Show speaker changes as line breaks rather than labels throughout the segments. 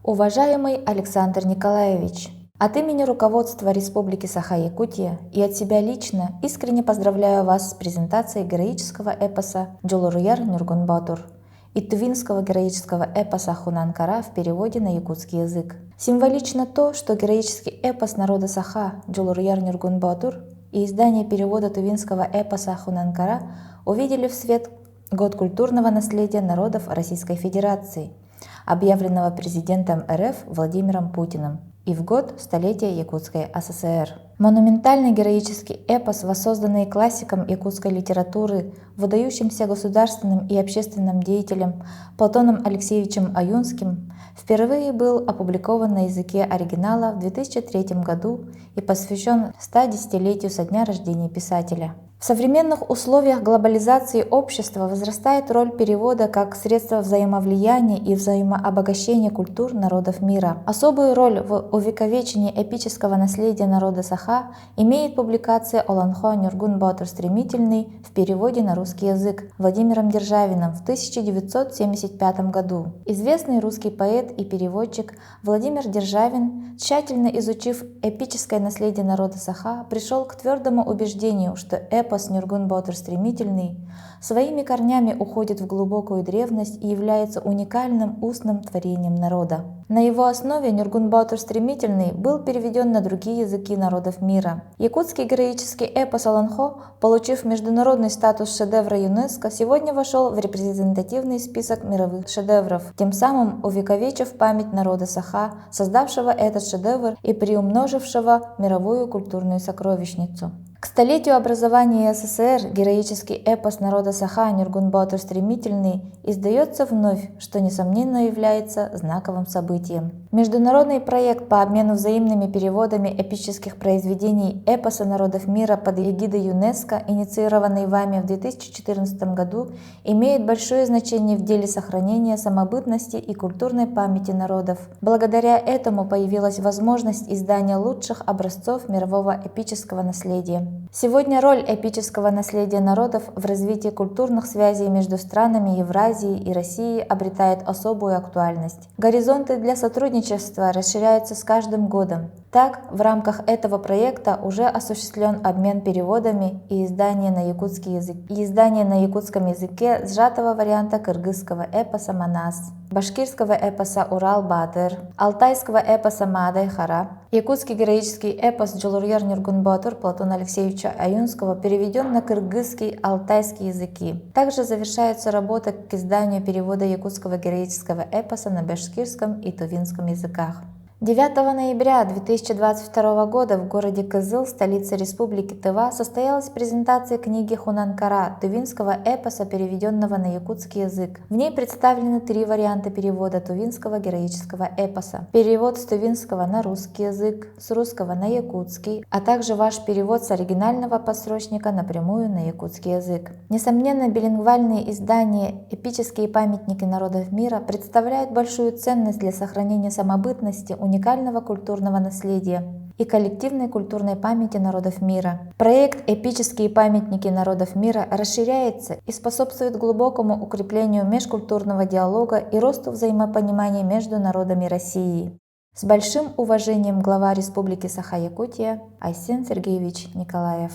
Уважаемый Александр Николаевич, от имени руководства Республики Саха-Якутия и от себя лично искренне поздравляю вас с презентацией героического эпоса «Джолуруяр Нюргун Батур» и тувинского героического эпоса «Хунан-Кара» в переводе на якутский язык. Символично то, что героический эпос народа Саха «Джолуруяр Нюргун Батур» и издание перевода тувинского эпоса «Хунан-Кара» увидели в свет Год культурного наследия народов Российской Федерации, объявленного президентом РФ Владимиром Путиным, и в год столетия Якутской ССР. Монументальный героический эпос, воссозданный классиком якутской литературы, выдающимся государственным и общественным деятелем Платоном Алексеевичем Аюнским, впервые был опубликован на языке оригинала в 2003 году и посвящен 110-летию со дня рождения писателя. В современных условиях глобализации общества возрастает роль перевода как средство взаимовлияния и взаимообогащения культур народов мира. Особую роль в увековечении эпического наследия народа Саха имеет публикация «Оланхо Нюргун Батур Стремительный» в переводе на русский язык Владимиром Державиным в 1975 году. Известный русский поэт и переводчик Владимир Державин, тщательно изучив эпическое наследие народа Саха, пришел к твердому убеждению, что эпос Нюргун Батур Стремительный своими корнями уходит в глубокую древность и является уникальным устным творением народа. На его основе Нюргун Батур Стремительный был переведен на другие языки народов мира. Якутский героический эпос Оланхо, получив международный статус шедевра ЮНЕСКО, сегодня вошел в репрезентативный список мировых шедевров, тем самым увековечив память народа Саха, создавшего этот шедевр и приумножившего мировую культурную сокровищницу. К столетию образования СССР героический эпос народа Саха Нюргун Батур Стремительный издается вновь, что несомненно является знаковым событием. Международный проект по обмену взаимными переводами эпических произведений эпоса народов мира под эгидой ЮНЕСКО, инициированный вами в 2014 году, имеет большое значение в деле сохранения самобытности и культурной памяти народов. Благодаря этому появилась возможность издания лучших образцов мирового эпического наследия. Сегодня роль эпического наследия народов в развитии культурных связей между странами Евразии и России обретает особую актуальность. Горизонты для сотрудничества расширяются с каждым годом. Так, в рамках этого проекта уже осуществлен обмен переводами и издание на якутском языке сжатого варианта кыргызского эпоса «Манас», башкирского эпоса «Урал-Баатыр», алтайского эпоса «Маадай-Хара». Якутский героический эпос «Джолуруяр Нюргун Батур» Платона Алексеевича Аюнского переведен на кыргызский, алтайский языки. Также завершается работа к изданию перевода якутского героического эпоса на башкирском и тувинском языках. 9 ноября 2022 года в городе Кызыл, столице Республики Тыва, состоялась презентация книги «Хунан-Кара» тувинского эпоса, переведенного на якутский язык. В ней представлены 3 варианта перевода тувинского героического эпоса. Перевод с тувинского на русский язык, с русского на якутский, а также ваш перевод с оригинального подсрочника напрямую на якутский язык. Несомненно, билингвальные издания «Эпические памятники народов мира» представляют большую ценность для сохранения самобытности, уникального культурного наследия и коллективной культурной памяти народов мира. Проект «Эпические памятники народов мира» расширяется и способствует глубокому укреплению межкультурного диалога и росту взаимопонимания между народами России. С большим уважением глава Республики Саха-Якутия Айсен Сергеевич Николаев.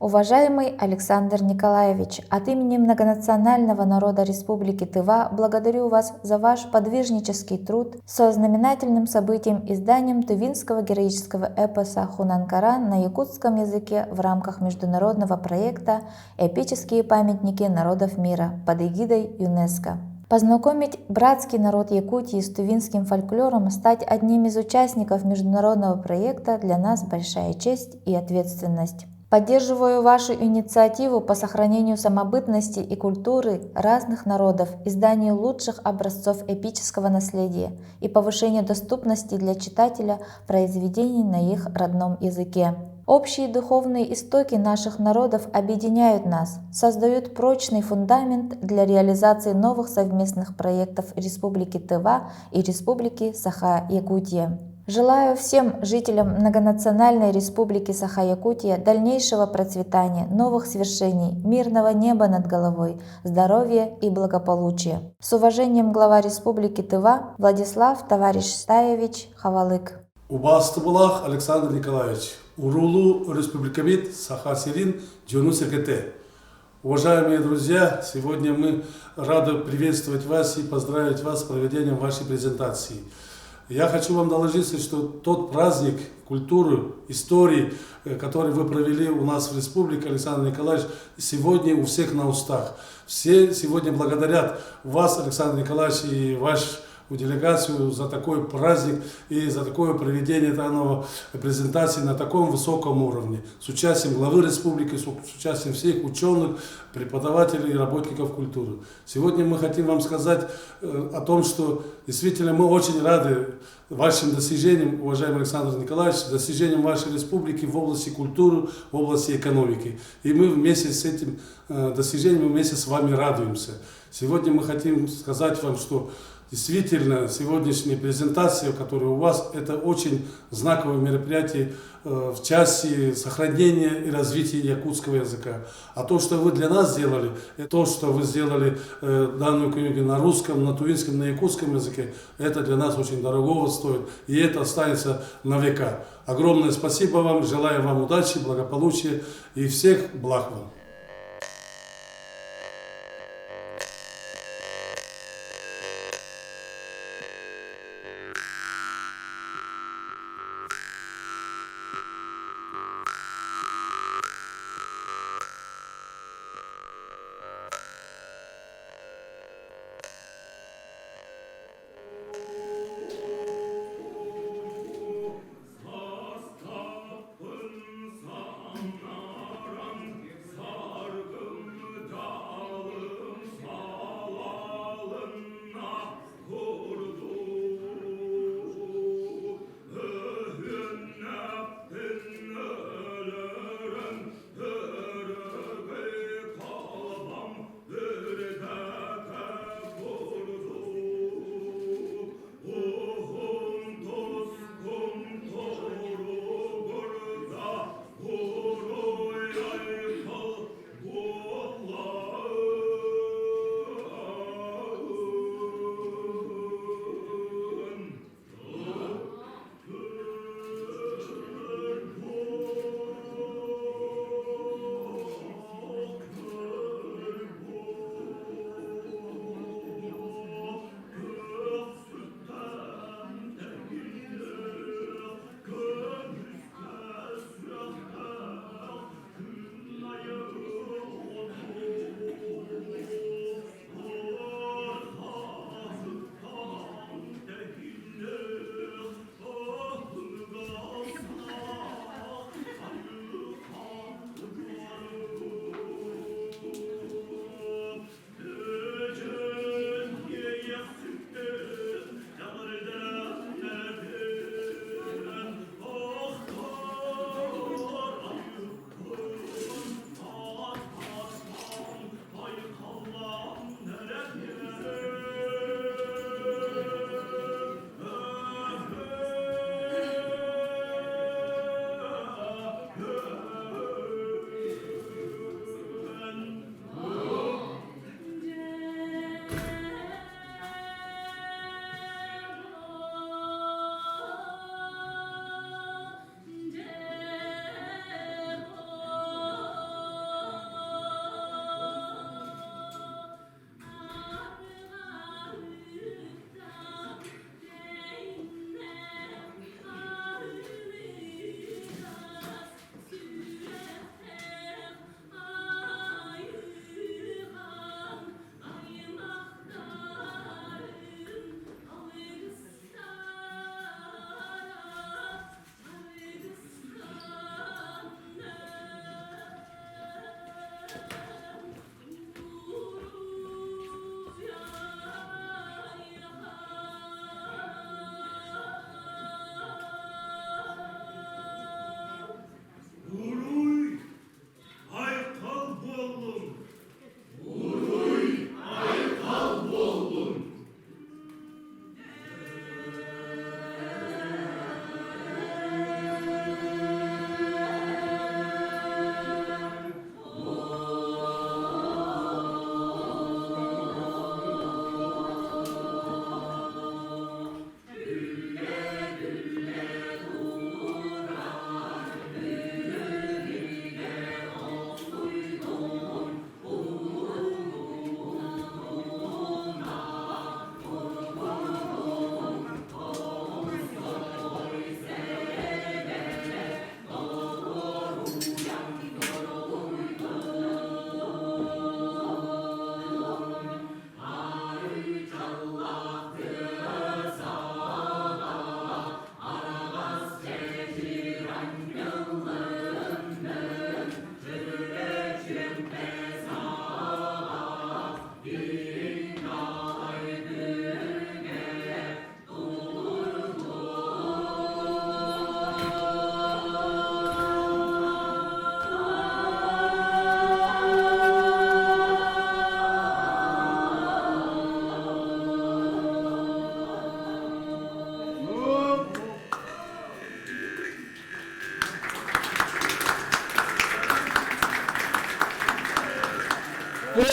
Уважаемый Александр Николаевич, от имени многонационального народа Республики Тыва благодарю вас за ваш подвижнический труд со знаменательным событием изданием тувинского героического эпоса «Хунан-Кара» на якутском языке в рамках международного проекта «Эпические памятники народов мира» под эгидой ЮНЕСКО. Познакомить братский народ Якутии с тувинским фольклором, стать одним из участников международного проекта для нас большая честь и ответственность. Поддерживаю вашу инициативу по сохранению самобытности и культуры разных народов, изданию лучших образцов эпического наследия и повышению доступности для читателя произведений на их родном языке. Общие духовные истоки наших народов объединяют нас, создают прочный фундамент для реализации новых совместных проектов Республики Тыва и Республики Саха-Якутия. Желаю всем жителям многонациональной республики Саха-Якутия дальнейшего процветания, новых свершений, мирного неба над головой, здоровья и благополучия. С уважением глава республики Тыва Владислав товарищ Стаевич Хавалык.
Убастыбулах Александр Николаевич, Урулу Республикабит Саха-Сирин Джунусекете. Уважаемые друзья, сегодня мы рады приветствовать вас и поздравить вас с проведением вашей презентации. Я хочу вам доложить, что тот праздник культуры, истории, который вы провели у нас в республике, Александр Николаевич, сегодня у всех на устах. Все сегодня благодарят вас, Александр Николаевич, и вашу делегацию за такой праздник и за такое проведение данного презентации на таком высоком уровне, с участием главы республики, с участием всех ученых, преподавателей и работников культуры. Сегодня мы хотим вам сказать о том, что действительно мы очень рады вашим достижениям, уважаемый Александр Николаевич, достижениям вашей республики в области культуры, в области экономики. И мы вместе с этим достижением, вместе с вами радуемся. Сегодня мы хотим сказать вам, что действительно, сегодняшняя презентация, которая у вас, это очень знаковое мероприятие в части сохранения и развития якутского языка. А то, что вы для нас сделали, то, что вы сделали данную книгу на русском, на тувинском, на якутском языке, это для нас очень дорогого стоит, и это останется на века. Огромное спасибо вам, желаю вам удачи, благополучия и всех благ вам.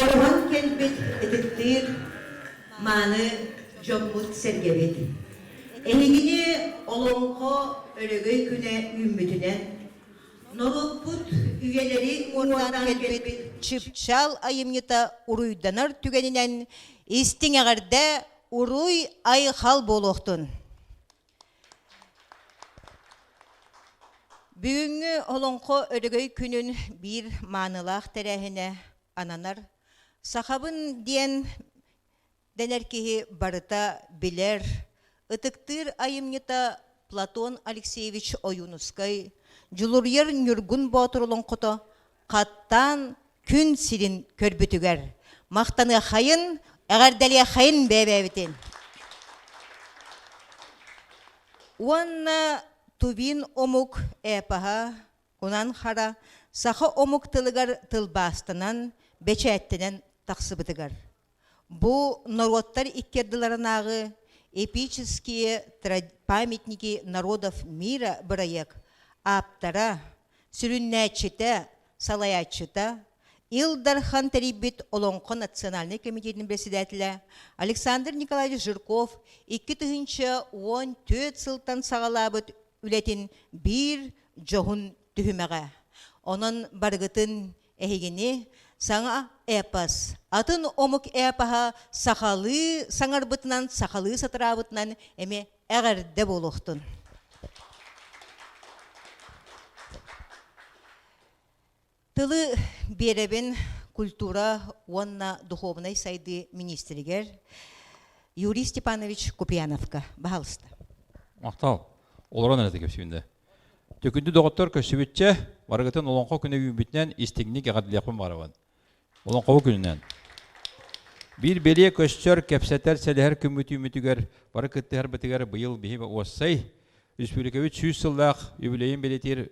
Orman kelbet etettir manı Jomut sergebet. Ehigini olonko örögöy küne ümmütünen Noruput üyeleri oradan kelbet çıpçal ayımyıta uruydanar tügeninen istiňeğerde uruy ay hal boloktun. Büyüngü olonko örögöy günün bir manılaq terehine ananar. Sahabın diyen dener ki barıta biler. Itıktır ayımnyıta Platon Alexeyevich Oyunuskay, Juluryer Nürgun Batur olonkoto, kattan kün sirin körbütüger. Maqtanı hayın, eğerdeliye hayın bebebitin. Uanna tubin omuk epaha, unan hara, saha omuk tılıgar tılbastanan, beçe ettinen taksıbıtıgar. Bu народтар иккердыларынағы эпические памятники народов мира бұрайық аптара, сүріннәчіті, салаячыта, Илдархан Тарибит Олонко национальный комитетінің председателі Александр Николаевич Жирков 2014 сылтан сағалабыт үлетін бір жоғын түхімеға. Оның барғытын әйгені саңа эпос. Атын омук эпаха сақалы саңарбытынан, сақалы сатырабытынан әме әғірді болуқтын. Тылы беребін культура онна духовной сайды министригер Юрий Степанович Купьяновка. Бағалысты.
Мақтал, оларан әрді кепсуінде. Төкінді доғыттар көсібітче, барғытын олонқо күні үйімбітінен истігінік әғадылияқпын бараван. Олонқо күнінен. Bir belye köşçör kepseter selher kümmütü mütüger, barı kıttı her bıtıgar bıyıl bihi ve ossay, Respublikavit 100 yıllaq yübileyin beletir,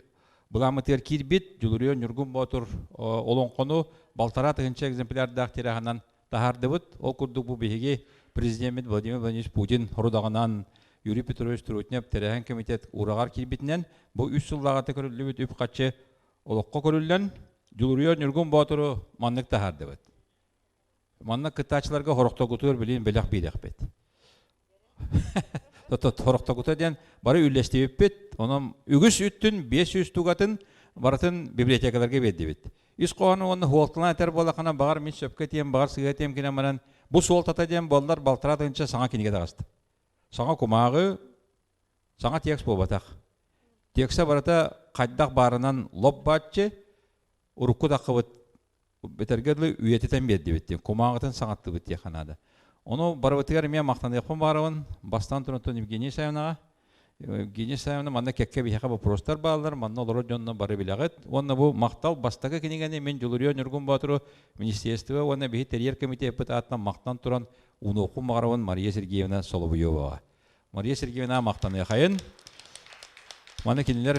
bulamıtır kirbit, Juluryo Nürgun Batur olonqonu baltara tığınça egzemplar dağıtırağından tahardıbıt, o kurduk bu bihigi Prezident Vladimir Vladimirovich Putin horudağından Yuri Petrovich Trutnev Terehen Komitet uğrağar kirbitinden bu 3 yıllağıtı körüllübüt üpqatçı oloqqa körüllen Juluryo Nürgun Baturu manlık tahardıbıt. Manna kıtaçlarga horokta kutur bilin belak bilak bet. Horokta kutur diyen bari ülleştibip bet. Onun ügüs üttün 500 tugatın baratın bibliotekalarga beddi bet. Üs qoğanı onu huoltlan eter bolakana bağır min söpke diyen bağır sıgı diyen kine manan bu suoltata diyen bollar baltara dağınca sana kinige dağıstı. Sana kumağı sana tiyaks bobatak. Tiyaksa barata qaddaq barınan lob batçı urukku daqıbıt betergedli üyeteten beddi bitti. Kumağıtın sanatlı bitti kanada. Onu barabıtıgar miya maqtan yapın barabın bastan turuntu Evgeniy Sayevnağa. Evgeniy Sayevna manna kekke bihaka bu prostar bağlar, manna oluru jonuna barı bilağıt. Onna bu maqtal bastaka kinigeni men Juluryo Nürgun Baturu Ministerstva, onna bihi teriyer komite yapıt atlan maqtan turan unu oku mağarabın Mariya Sergeyevna Solovuyova. Mariya Sergeyevna maqtan yakayın. Manna kiniler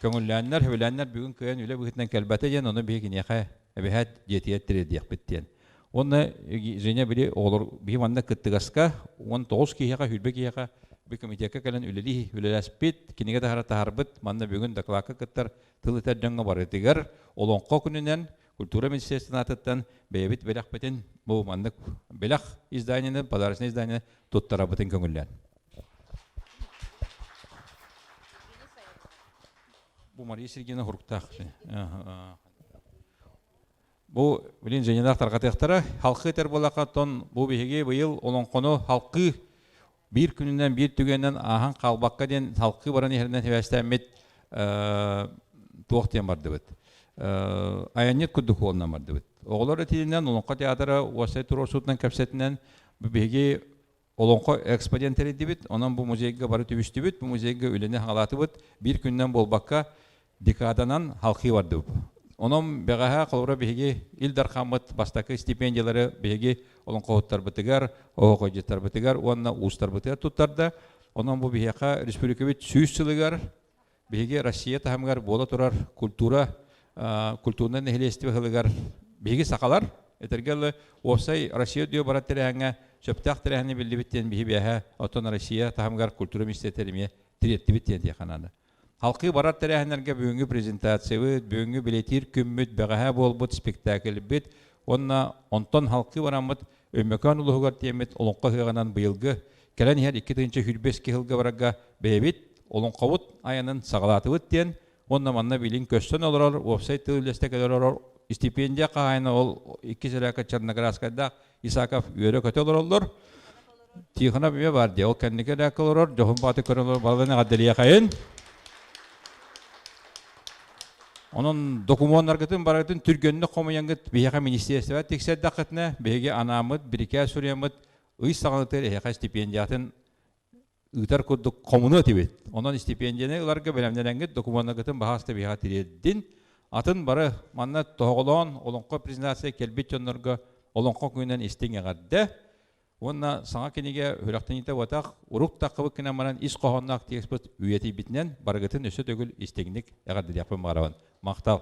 köngüllänler, hüvelänler bugün köyün üle bugünden kelbete yen onu bihi kiniyaka ebehat jetiyettir diyek bittiyen. Onu jene biri olur bihi manna kıttıgaska, on 9 kiyaka hülbe kiyaka bir komiteka kalen üleli hüleläspit, kinige tahara taharbıt, manna bugün daklaka kıttar tılı terjanga barıtıgar, olonqo gününen Kultura Ministerstvi'nin atıttan beyabit belak beten bu manna belak izdaynını, padarsını izdaynını tuttarabıtın köngüllän. Bu Mariya Sergeyevna hurktaq. Bu bilin jenedaq tarqataqtara halqı eter bolaqaton bu bihigi bıyıl olonqonu halqı bir gününden bir tügenden ahan qalbaqqa den halqı baran yerinden hevastamet tuaq diyen bardı bit. Ayanet kudduk olnan bardı bit. Oğlar etilinden olonqa teatra wasay turosutdan kapsetinden bu bihigi olonqa ekspediyenteri dibit. Onun bu muzeyga barı tübüştü bit. Bu muzeyga ülene halatı bit. Bir günden bolbaqqa dekadanan halqı vardı bit. Onun beğaha qalura bihigi ildar qamat bastaki stipendiyaları bihigi olan qoğutlar bitigar, oğuqoycetler bitigar, onna uustar bitigar tuttarda. Onun bu bihiqa Respublikavit 100 yılıgar, bihigi Rossiya tahamgar bola turar kulturundan nehilesti hılıgar bihigi saqalar. Etergeli osay Rossiya diyor barat terehanga söptaq terehani bildi bitten bihi biha oton Rossiya tahamgar kultura ministerterimiye tiretti bitten diye kanada. Halkı barat terehanlarga bugünkü prezentasyayı, bugünkü biletir kümmüt, beğaha bolbut spektakl bit, онна онтон халқы барамыт өмөкөн улугар тиемет олонқа хыганан быйылгы келен хер 2-нче хүрбеске хылга барага бебит олонқабут аянын сагалатыбыт тен онна манна билин көстөн олорор вебсайт төлөстө келерор стипендия кайны ол 2 сыракка Черноградскайда Исаков үйрө көтөлөр Тихона биме бар де ол кеннике дакылор жохун баты көрөлөр баланы гаддалия кайын Onun dokumanlargıtın baratın Türkönünü komayanıt beyaka ministerstva tekser dakıtına beyge anamıt birike suriyamıt ıy sağlıkları ehaka stipendiyatın ıtar kurduk komunu tibet. Onun stipendiyene ularga belemlerengit dokumanlargıtın bahasta beyaka tireddin. Atın barı manna toğulon olonqa prezentasiya kelbet jonlarga olonqa köyünden istinge gadde. Onna sana kenige hülaktan ite vatak uruk takıbı kinamaran is qohonnak tekspot üyeti bitinen bargıtın üsü tögül istinglik egadde yapın baravan. Maqtal.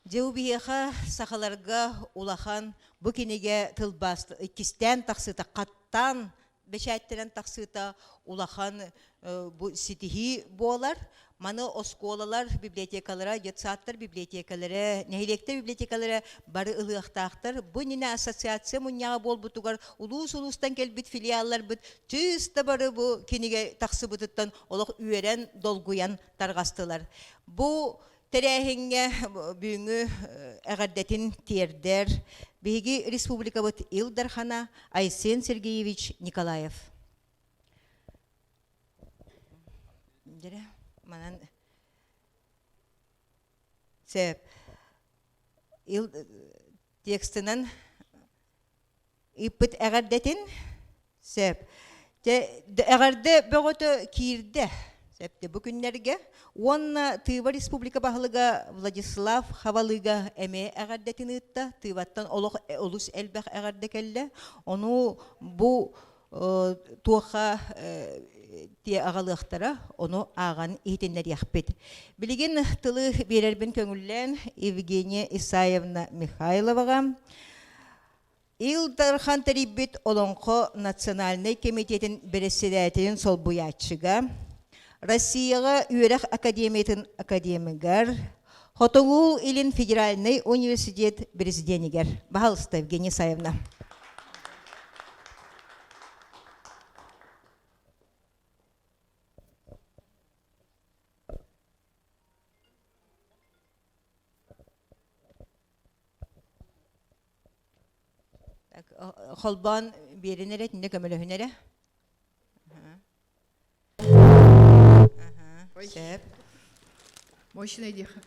Деубиеха сахаларга улахан бу кинеге тылбаст кистен таксыта каттан бешайттен таксыта улахан бу ситихи болар маны осколалар библиотекалара детсаттар библиотекалары нехилектер библиотекалары бары ылыктактар бу нине ассоциация муньяга болбутугар улус-улустан келбит филиаллар бит түстө бары бу кинеге таксыбытыттан олох үйрен долгуян таргастылар бу Терехинге büyüğü əğərdətin tiyerder, Bigi Respublika bit İldarxana Aysen Sergeyevich Nikolayev. Dere, manan sep il tekstinden ipit əğərdətin sep de əğərdə bəgötü kirde. Septe bugünlerge Онна Тыва Республика Бахлыга Владислав Хавалыга эме әгәрдәтин ытта, Тываттан олус әлбәх әгәрдәкәллә, ону бу туаха те агалыктара, ону аган итеннәр яхпет. Билеген тылы берербен көңүллән Евгения Исаевна Михайловага Илдархан Тариббит Олонқо Национальный комитетин председателин сол буячыга Россияга Үйрәк академиятын академигер, Хотонгул илин Федеральный университет президентигер. Бахалста Евгения Исаевна. Холбан беренере, тинде көмөлөһүнере.
Мощная диха.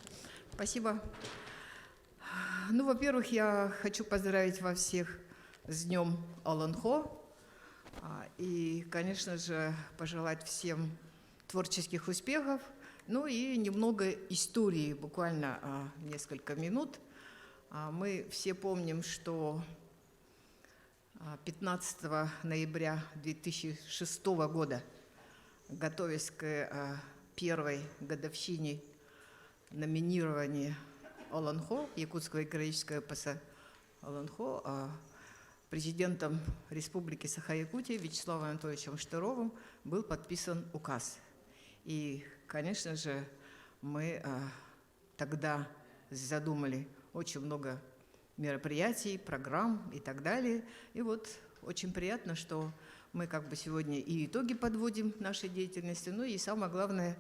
Спасибо. Ну, во-первых, я хочу поздравить вас всех с Днем Олонхо. И, конечно же, пожелать всем творческих успехов. Ну и немного истории, буквально несколько минут. Мы все помним, что 15 ноября 2006 года, готовясь к первой годовщине номинирования Олонхо, Якутского героического эпоса Олонхо, президентом Республики Саха-Якутия Вячеславом Анатольевичем Штыровым был подписан указ. И, конечно же, мы тогда задумали очень много мероприятий, программ и так далее. И вот очень приятно, что мы как бы сегодня и итоги подводим нашей деятельности, ну и самое главное,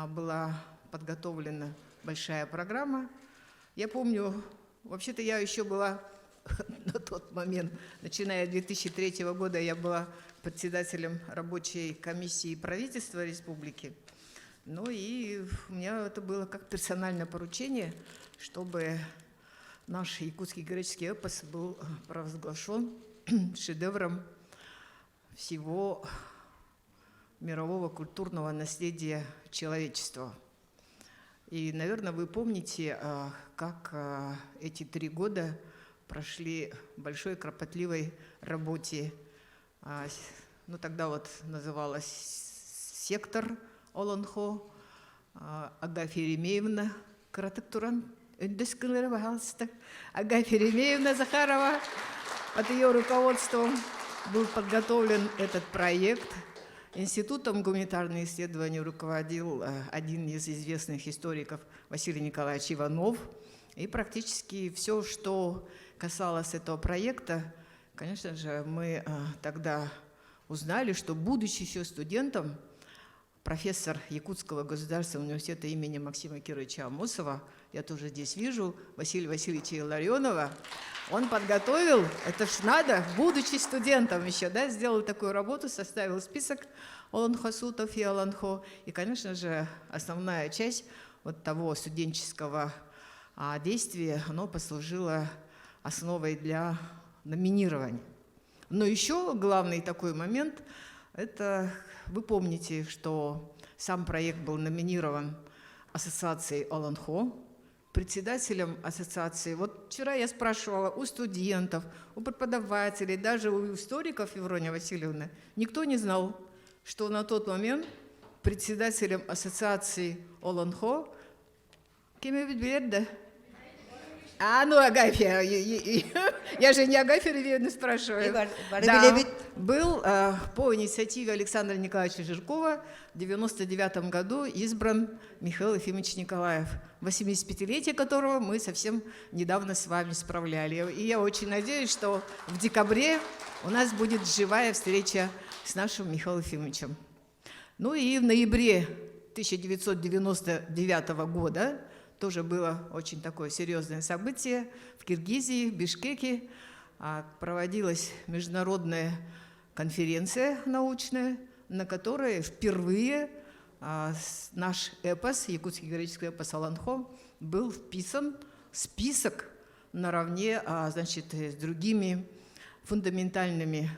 была подготовлена большая программа. Я помню, вообще-то я еще была на тот момент, начиная с 2003 года, я была председателем рабочей комиссии правительства республики. Ну и у меня это было как персональное поручение, чтобы наш якутский героический эпос был провозглашен шедевром всего мирового культурного наследия человечества. И, наверное, вы помните, как эти 3 года прошли в большой кропотливой работе. Ну, тогда вот называлась сектор Олонхо, Агафья Еремеевна Каратактуран, Агафья Еремеевна Захарова. Под ее руководством был подготовлен этот проект. Институтом гуманитарных исследований руководил один из известных историков Василий Николаевич Иванов. И практически все, что касалось этого проекта, конечно же, мы тогда узнали, что, будучи еще студентом, профессор Якутского государственного университета имени Максима Кировича Амосова, я тоже здесь вижу, Василия Васильевича Илларионова, он подготовил, это ж надо, будучи студентом еще, да, сделал такую работу, составил список Олонхосутов и Олонхо. И, конечно же, основная часть вот того студенческого действия, оно послужило основой для номинирования. Но еще главный такой момент, это вы помните, что сам проект был номинирован ассоциацией Олонхо, председателем ассоциации. Вот вчера я спрашивала у студентов, у преподавателей, даже у историков Еврония Васильевны, никто не знал, что на тот момент председателем ассоциации Олонхо кем Берда. Ну, Агафья, я же не Агафья Ревьевна спрашиваю. Да, был по инициативе Александра Николаевича Жиркова в 1999 году избран Михаил Ефимович Николаев, 85-летие которого мы совсем недавно с вами справляли. И я очень надеюсь, что в декабре у нас будет живая встреча с нашим Михаилом Ефимовичем. Ну и в ноябре 1999 года тоже было очень такое серьезное событие. В Киргизии, в Бишкеке проводилась международная конференция научная, на которой впервые наш эпос, якутский героический эпос Олонхо, был вписан в список наравне, значит, с другими фундаментальными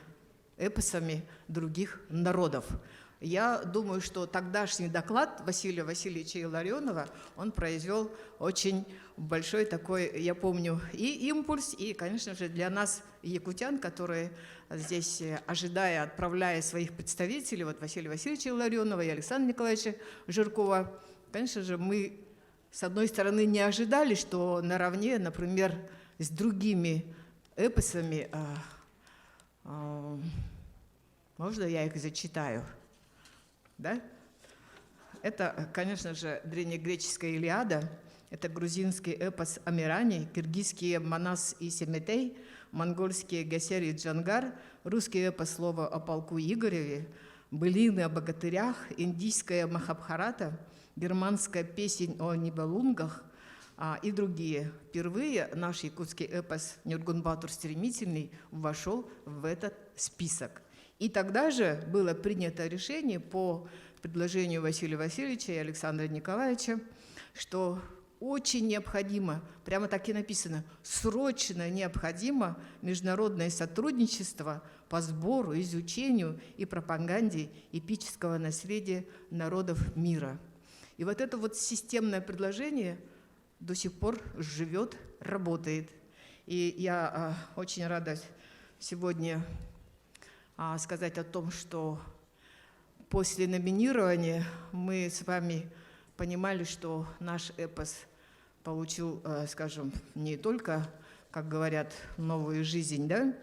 эпосами других народов. Я думаю, что тогдашний доклад Василия Васильевича Илларионова, он произвел очень большой такой, я помню, и импульс, и, конечно же, для нас, якутян, которые здесь, ожидая, отправляя своих представителей, вот Василия Васильевича Илларионова и Александра Николаевича Жиркова, конечно же, мы, с одной стороны, не ожидали, что наравне, например, с другими эпосами, можно я их зачитаю? Да? Это, конечно же, древнегреческая Илиада, это грузинский эпос Амирани, киргизские Манас и Семетей, монгольские Гасер и Джангар, русский эпос «Слово о полку Игореве», былины о богатырях, индийская Махабхарата, германская песень о Нибелунгах и другие. Впервые наш якутский эпос «Нюргун-Батур Стремительный» вошел в этот список. И тогда же было принято решение по предложению Василия Васильевича и Александра Николаевича, что очень необходимо, прямо так и написано, срочно необходимо международное сотрудничество по сбору, изучению и пропаганде эпического наследия народов мира. И вот это вот системное предложение до сих пор живет, работает. И я очень рада сегодня сказать о том, что после номинирования мы с вами понимали, что наш эпос получил, скажем, не только, как говорят, новую жизнь, да?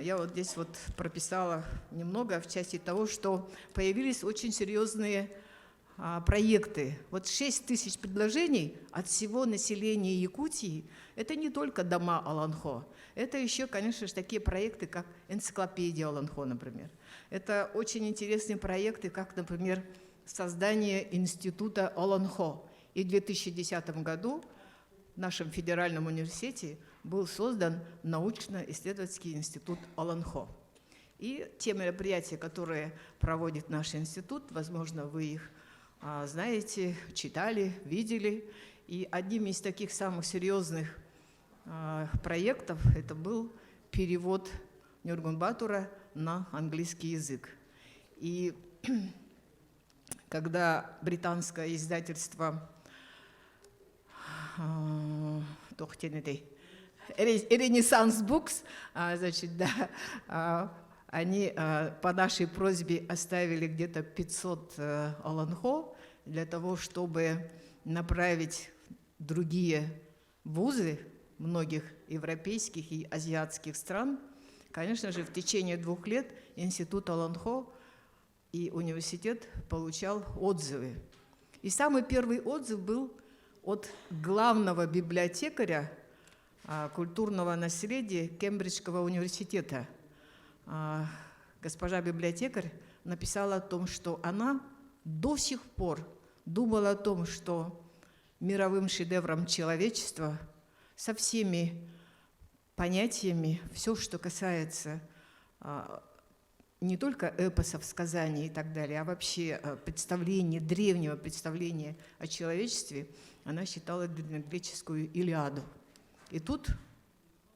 Я вот здесь вот прописала немного в части того, что появились очень серьезные проекты. Вот 6 тысяч предложений от всего населения Якутии – это не только дома Олонхо, это еще, конечно же, такие проекты, как энциклопедия Олонхо, например. Это очень интересные проекты, как, например, создание института Олонхо. И в 2010 году в нашем федеральном университете был создан научно-исследовательский институт Олонхо. И те мероприятия, которые проводит наш институт, возможно, вы их знаете, читали, видели. И одним из таких самых серьезных проектов это был перевод Нюргун-Батура на английский язык. И когда британское издательство Renaissance Books, значит, да, они по нашей просьбе оставили где-то 500 Олонхо для того, чтобы направить другие вузы многих европейских и азиатских стран. Конечно же, в течение 2 лет институт Олонхо и университет получал отзывы. И самый первый отзыв был от главного библиотекаря культурного наследия Кембриджского университета. Госпожа библиотекарь написала о том, что она до сих пор думала о том, что мировым шедевром человечества со всеми понятиями, все, что касается не только эпосов, сказаний и так далее, а вообще представления, древнего представления о человечестве, она считала древнегреческую Илиаду. И тут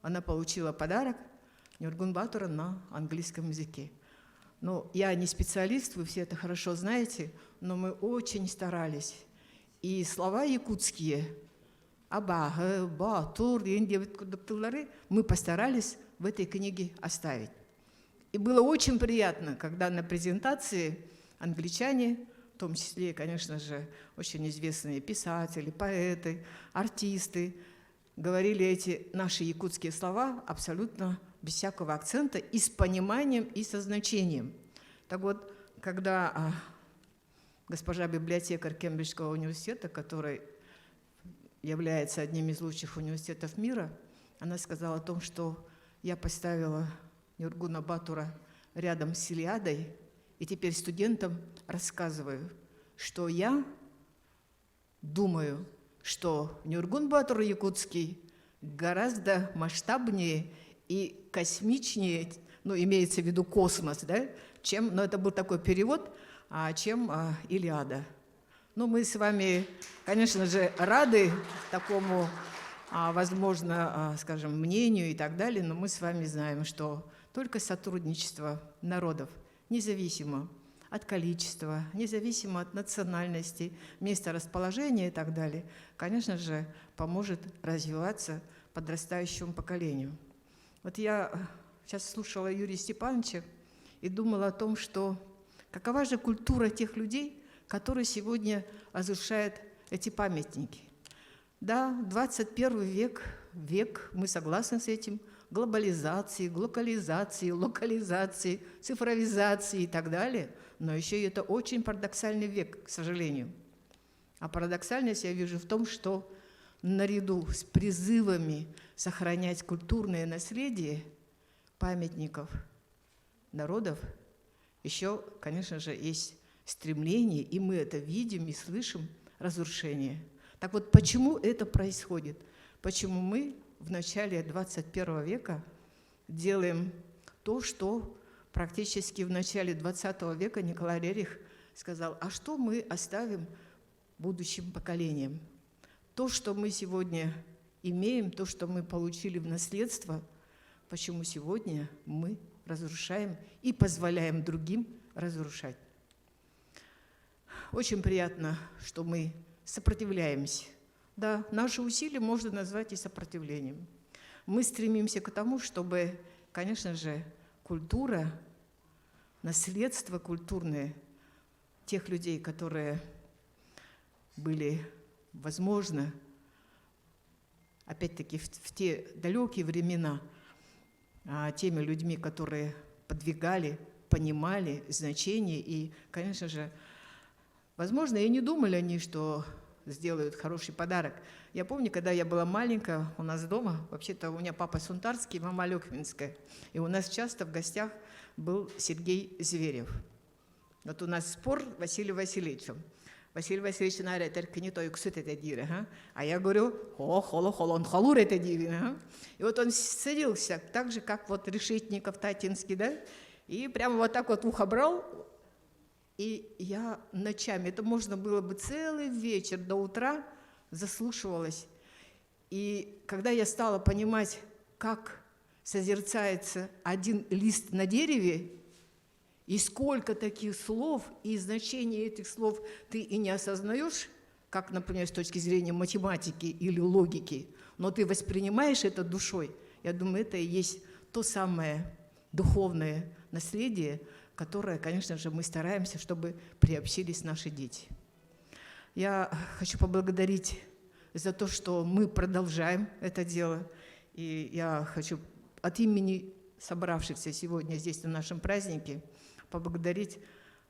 она получила подарок Нюргун Батура на английском языке. Но я не специалист, вы все это хорошо знаете, но мы очень старались. И слова якутские, абага, батур, мы постарались в этой книге оставить. И было очень приятно, когда на презентации англичане, в том числе, конечно же, очень известные писатели, поэты, артисты, говорили эти наши якутские слова абсолютно без всякого акцента и с пониманием, и со значением. Так вот, когда госпожа библиотекарь Кембриджского университета, который является одним из лучших университетов мира, она сказала о том, что я поставила Нюргуна Батура рядом с Илиадой, и теперь студентам рассказываю, что я думаю, что Нюргун Батур якутский гораздо масштабнее и космичнее, ну, имеется в виду космос, да, чем, но это был такой перевод, чем Илиада. Ну, мы с вами, конечно же, рады такому, возможно, скажем, мнению и так далее, но мы с вами знаем, что только сотрудничество народов, независимо от количества, независимо от национальности, места расположения и так далее, конечно же, поможет развиваться подрастающему поколению. Вот я сейчас слушала Юрия Степановича и думала о том, что какова же культура тех людей, которые сегодня разрушают эти памятники. Да, 21 век, мы согласны с этим, глобализации, глокализации, локализации, цифровизации и так далее, но еще и это очень парадоксальный век, к сожалению. А парадоксальность я вижу в том, что наряду с призывами сохранять культурное наследие памятников народов, еще, конечно же, есть стремление, и мы это видим и слышим, разрушение. Так вот, почему это происходит? Почему мы в начале 21 века делаем то, что практически в начале 20 века Николай Рерих сказал, а что мы оставим будущим поколениям? То, что мы сегодня имеем, то, что мы получили в наследство, почему сегодня мы разрушаем и позволяем другим разрушать? Очень приятно, что мы сопротивляемся. Да, наши усилия можно назвать и сопротивлением. Мы стремимся к тому, чтобы, конечно же, культура, наследство культурное тех людей, которые были, возможно, опять-таки в те далекие времена, теми людьми, которые подвигали, понимали значение и, конечно же, возможно, и не думали они, что сделают хороший подарок. Я помню, когда я была маленькая, у нас дома, вообще-то у меня папа Сунтарский, мама Лёквинская, и у нас часто в гостях был Сергей Зверев. Вот у нас спор с Василием Васильевичем. Василий Васильевич говорит, только не то, это дире, а я говорю, холон это дире. И вот он садился так же, как вот Решетников, Татинский, да, и прямо вот так вот ухо брал. И я ночами, это можно было бы целый вечер до утра, заслушивалась. И когда я стала понимать, как созерцается один лист на дереве, и сколько таких слов, и значение этих слов ты и не осознаешь, как, например, с точки зрения математики или логики, но ты воспринимаешь это душой, я думаю, это и есть то самое духовное наследие, которое, конечно же, мы стараемся, чтобы приобщились наши дети. Я хочу поблагодарить за то, что мы продолжаем это дело. И я хочу от имени собравшихся сегодня здесь на нашем празднике поблагодарить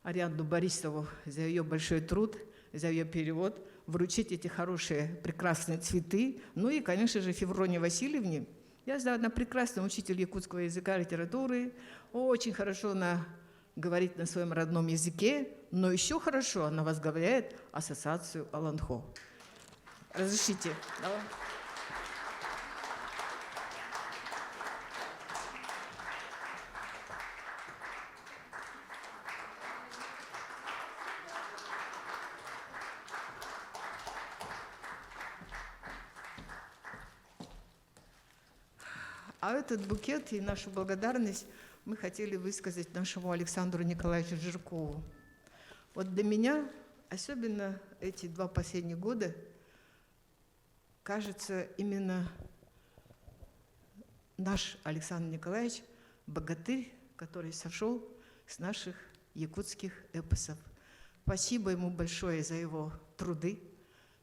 Ариадну Борисову за ее большой труд, за ее перевод. вручить эти хорошие, прекрасные цветы. Ну и, конечно же, Февроне Васильевне. Я знаю, она прекрасный учитель якутского языка и литературы. Очень хорошо она говорит на своем родном языке, но еще хорошо она возглавляет ассоциацию Аланхо. Разрешите? А этот букет и нашу благодарность мы хотели высказать нашему Александру Николаевичу Жиркову. Вот для меня, особенно эти 2 последних года, кажется, именно наш Александр Николаевич – богатырь, который сошел с наших якутских эпосов. Спасибо ему большое за его труды,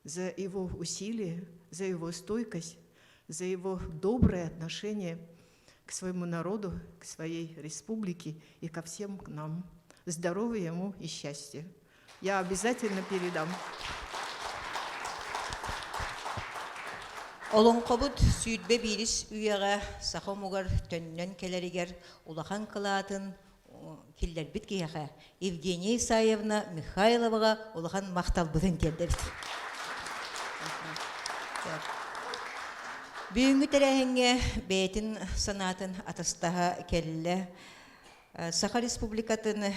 за его усилия, за его стойкость, за его доброе отношение к своему народу, к своей республике и ко всем нам. Здоровья ему и счастья. Я обязательно передам.
Олонқобут сүйдбе бирис үйеға сақомугар төннен келерігер улахан қылатын киллербит кияға Евгения Исаевна Михайловаға улахан мақталбытын тердер. Бүгінгі тәрәхіңе бәйтін санатын атыстаға келі Саха Республикатын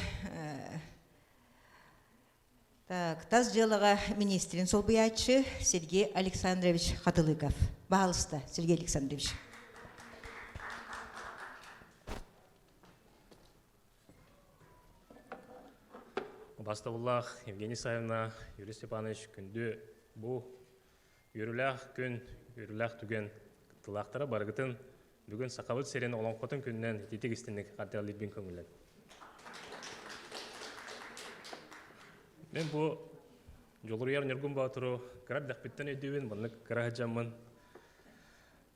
таз жылыға министрин сол бұятшы Сергей Александрович Хатылыков. Бағалыста, Сергей Александрович.
Бастығыллах, Евгений Исаевна, Юрий Степанович, күнді бұл үйріләқ күн, үйріләқ түген тылақтары барғытын бүгін сақабыт серені оланқотын күннен ететек істенік қаттағылет бен көңілін. Мен бұл жолырияр нөргін бағытыру қырат дәқпеттен өйдеуін, бұны қыра хаджамын.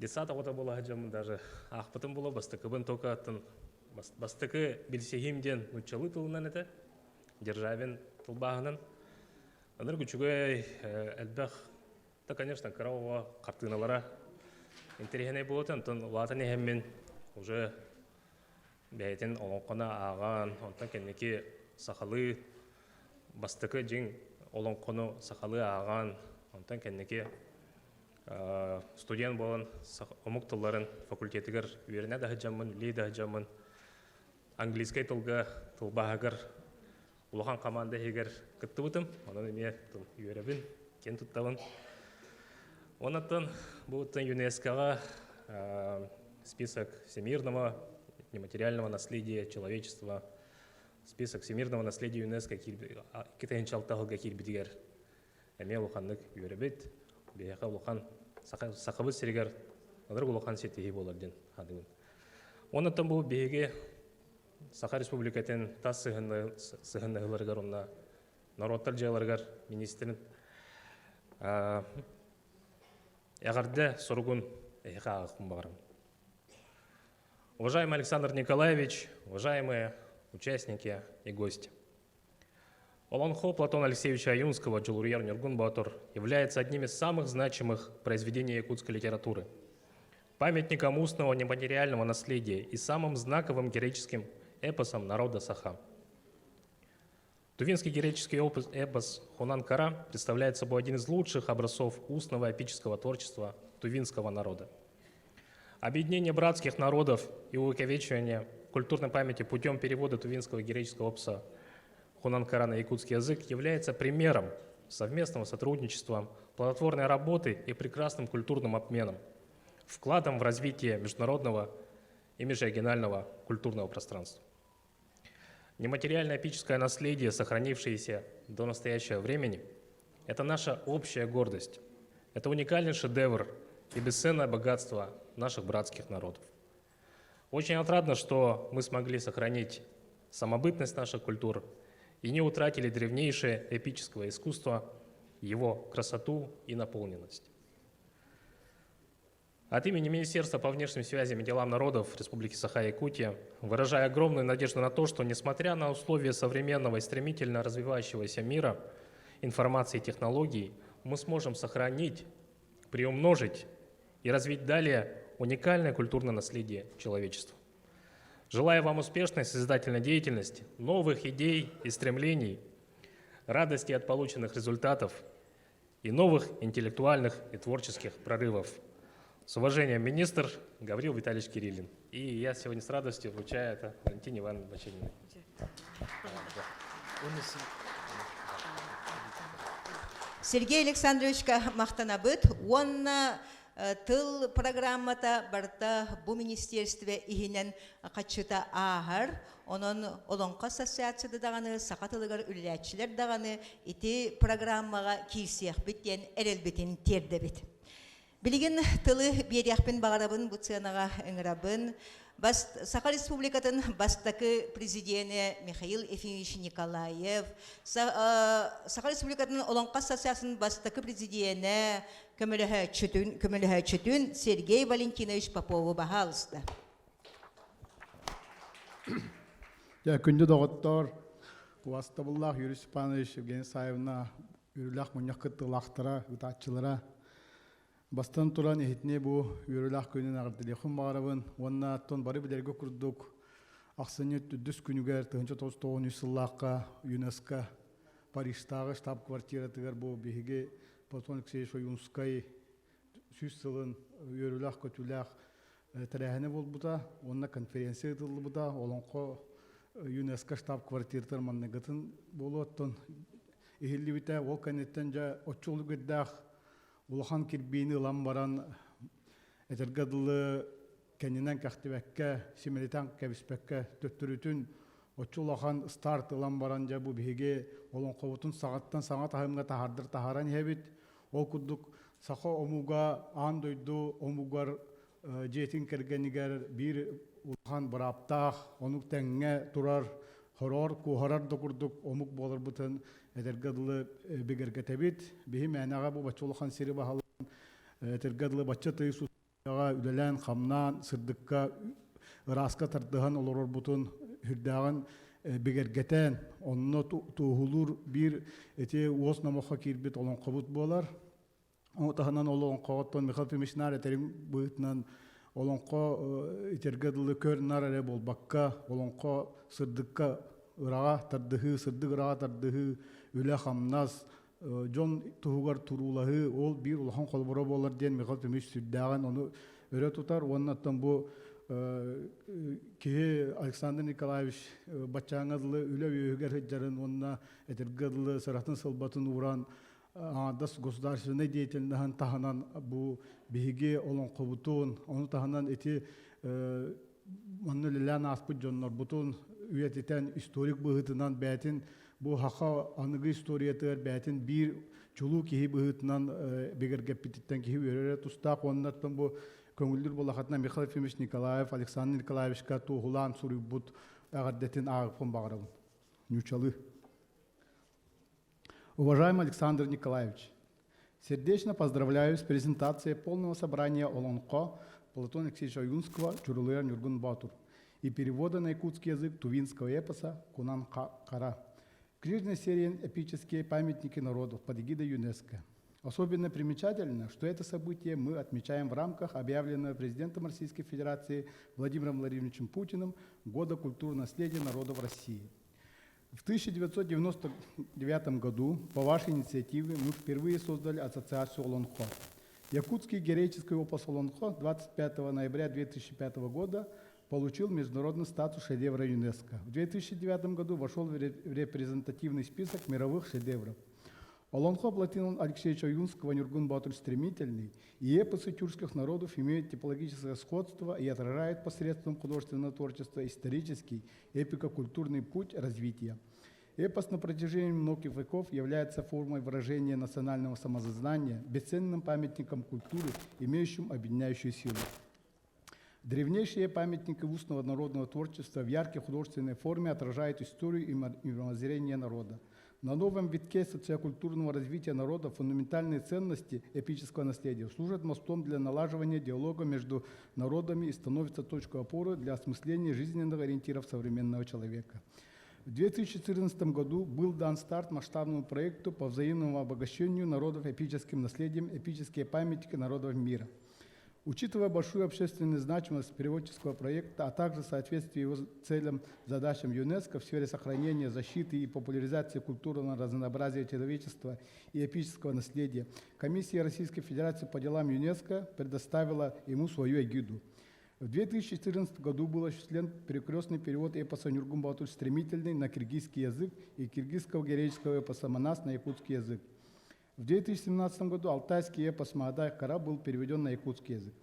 Детсат ағыта бола хаджамын, даже ақпытын бола бастықыбын тоқа аттын. Бастықы білсегімден ұтчалы тылынан әті, державин тылбағынан. Аныр күчігі әлбәқ, да, конечно, қырауға қартыналара интерегеней болатын, ватын ехеммен уже бәйтін олонқона аған, онтан кәнеке сақалы бастықы жың олонқону сақалы аған, онтан кәнеке студент болын омық тылларын факультетігір үйеріне да хаджамын, лей да хаджамын, английскай тылға тылбағығыр улахан команда егер кытты бұтым, оның еме үйеребін, кен тұттавын. Онаттан бұттан ЮНЕСКО-ға список всемирного нематериального наследия человечества, список всемирного наследия ЮНЕСКО китайынчалтағылға келбедігер әме улаханлық үйеребет, бейеқа улахан сақабы сергер, ұлар улахан сетеге боларден адығын. Онаттан бұл бейге Саха Республикатын тас сығынығыларғар, онна народтар жайларғар министрін Ягарды соргун эхиха ахым барам. Уважаемый Александр Николаевич, уважаемые участники и гости. Олонхо Платона Алексеевича Аюнского «Джолурьяр Нюргун Батур» является одним из самых значимых произведений якутской литературы, памятником устного нематериального наследия и самым знаковым героическим эпосом народа Саха. Тувинский героический эпос «Хунан Кара» представляет собой один из лучших образцов устного эпического творчества тувинского народа. Объединение братских народов и увековечивание культурной памяти путем перевода тувинского героического эпоса «Хунан Кара» на якутский язык является примером совместного сотрудничества, плодотворной работы и прекрасным культурным обменом, вкладом в развитие международного и межрегионального культурного пространства. Нематериальное эпическое наследие, сохранившееся до настоящего времени, это наша общая гордость. Это уникальный шедевр и бесценное богатство наших братских народов. Очень отрадно, что мы смогли сохранить самобытность наших культур и не утратили древнейшее эпическое искусство, его красоту и наполненность. От имени Министерства по внешним связям и делам народов Республики Саха-Якутия выражаю огромную надежду на то, что, несмотря на условия современного и стремительно развивающегося мира, информации и технологий, мы сможем сохранить, приумножить и развить далее уникальное культурное наследие человечества. Желаю вам успешной созидательной деятельности, новых идей и стремлений, радости от полученных результатов и новых интеллектуальных и творческих прорывов. С уважением, министр Гаврил Витальевич Кириллин. И я сегодня с радостью вручаю это Валентине Ивановне Бачининой.
Сергей Александровичка мақтанабыт, онна тыл программата барта бу министерстве игинен качыта ағар, онын олонқа ассоциацияда дағаны, сақатылығар үлләтчілер дағаны, ити программаға кирсияқ біттен әрелбетін терді бит. Билигин тылы берияқпен бағарабын, бұтсыянаға өңірабын, Саха Республикатын бастакы президенті Михаил Ефимович Николаев, Саха Республикатын Олонқа ассоциациясының бастакы президенті көмілігі чүтін Сергей Валентинович Попову бағалысты.
Күнді доғыттар, Уастабыллах Юрий Степанович Евгений Саевна, үрілақ мұняқ қыттылақтыра, ұтатчылыра, бастан туран ehitne bu yürülak günün ağırdıleğin bağırabın, onunla attın bari bilerge kurduk. Aksaniyet düz günüger, tığınca 99 yıllaqqa, UNESCO, Paris'tağı ştab kvartiratıgar bu bihige Platon Alexeyevich Oyunskay, süs yılın yürülak kötülak tarihine bol buda, onunla konferansiya edildi buda, olanko UNESCO ştab kvartiratır mannegatın bolu attın. Ehilli bite, o kanetten ja oççulu giddağ, Улахан кирбини ламбаран этергадлы кенинен кахтибекке, симилитан кебиспекке төттүрүтүн очулахан старт ламбаран жабу биге олон кобутун сагаттан саңа тахымга тахардыр тахаран хебит ол кудук саха омуга андойду омугар жетин кергенигер бир улахан бараптах онук теңге турар хорор кухарар докурдук омук болар бутын этергадлы бигергетебит бихи мәнага бу бачулахан сири бахалан этергадлы баччаты сутага үлелен хамнан сырдыкка ыраска тардыган олорор бутун хүрдаган бигергетен онно туухулур бир эти уос намоха кирбит олон кобут болар отаханан олон коготтон Михаил Фемишнар этерин бытынан олонко этергадлы көрнар эре болбакка олонко сырдыкка ырага тардыгы сырдык ырага тардыгы үле хамнас жон тугар турулахы ол бир улахан колборо болар ден Михаил Фемиш сүддаган ону өрө тутар оннаттан бу ки Александр Николаевич бачаңызлы үле үйгер жарын онна этергадылы саратын сылбатын уран дас государственный деятельнахын таханан бу биге олон кобутун ону таханан эти манны лелан аспыт жоннор бутун үйетитен историк быгытынан бәтин бу хаха аныгы историятыр бәтин бир чулу кихи быгытынан бегергеппититтен кихи өрөрө тустак оннаттан бу көңүлдүр болахатна Михаил Ефимович Николаев, Александр Николаевичка тугулан сурубут агардетин агыпын багырабын. Нючалы. Уважаемый Александр Николаевич, сердечно поздравляю с презентацией полного собрания Олонко Платона Алексеевича Юнского «Чурулыяр Нюргун Батур» и перевода на якутский язык тувинского эпоса «Кунан Кара». Книжная серия «Эпические памятники народов» под эгидой ЮНЕСКО. Особенно примечательно, что это событие мы отмечаем в рамках объявленного президентом Российской Федерации Владимиром Владимировичем Путиным Года культурного наследия народов России. В 1999 году по вашей инициативе мы впервые создали ассоциацию Олонхо. Якутский героический эпос Олонхо 25 ноября 2005 года получил международный статус шедевра ЮНЕСКО. В 2009 году вошел в репрезентативный список мировых шедевров. Олонхо Платона Алексеевича Юнского «Нюргун Батур» стремительный, и эпосы тюркских народов имеют типологическое сходство и отражают посредством художественного творчества исторический, эпико-культурный путь развития. Эпос на протяжении многих веков является формой выражения национального самосознания, бесценным памятником культуры, имеющим объединяющую силу. Древнейшие памятники устного народного творчества в яркой художественной форме отражают историю и мировоззрение народа. На новом витке социокультурного развития народа фундаментальные ценности эпического наследия служат мостом для налаживания диалога между народами и становятся точкой опоры для осмысления жизненных ориентиров современного человека. В 2014 году был дан старт масштабному проекту по взаимному обогащению народов эпическим наследием «Эпические памятники народов мира». Учитывая большую общественную значимость переводческого проекта, а также соответствие его целям, задачам ЮНЕСКО в сфере сохранения, защиты и популяризации культурного разнообразия человечества и эпического наследия, Комиссия Российской Федерации по делам ЮНЕСКО предоставила ему свою эгиду. В 2014 году был осуществлен перекрестный перевод эпоса Нюргун Батур «Стремительный» на киргизский язык и киргизского героического эпоса «Манас» на якутский язык. В 2017 году алтайский эпос «Маадай Кара» был переведен на якутский язык.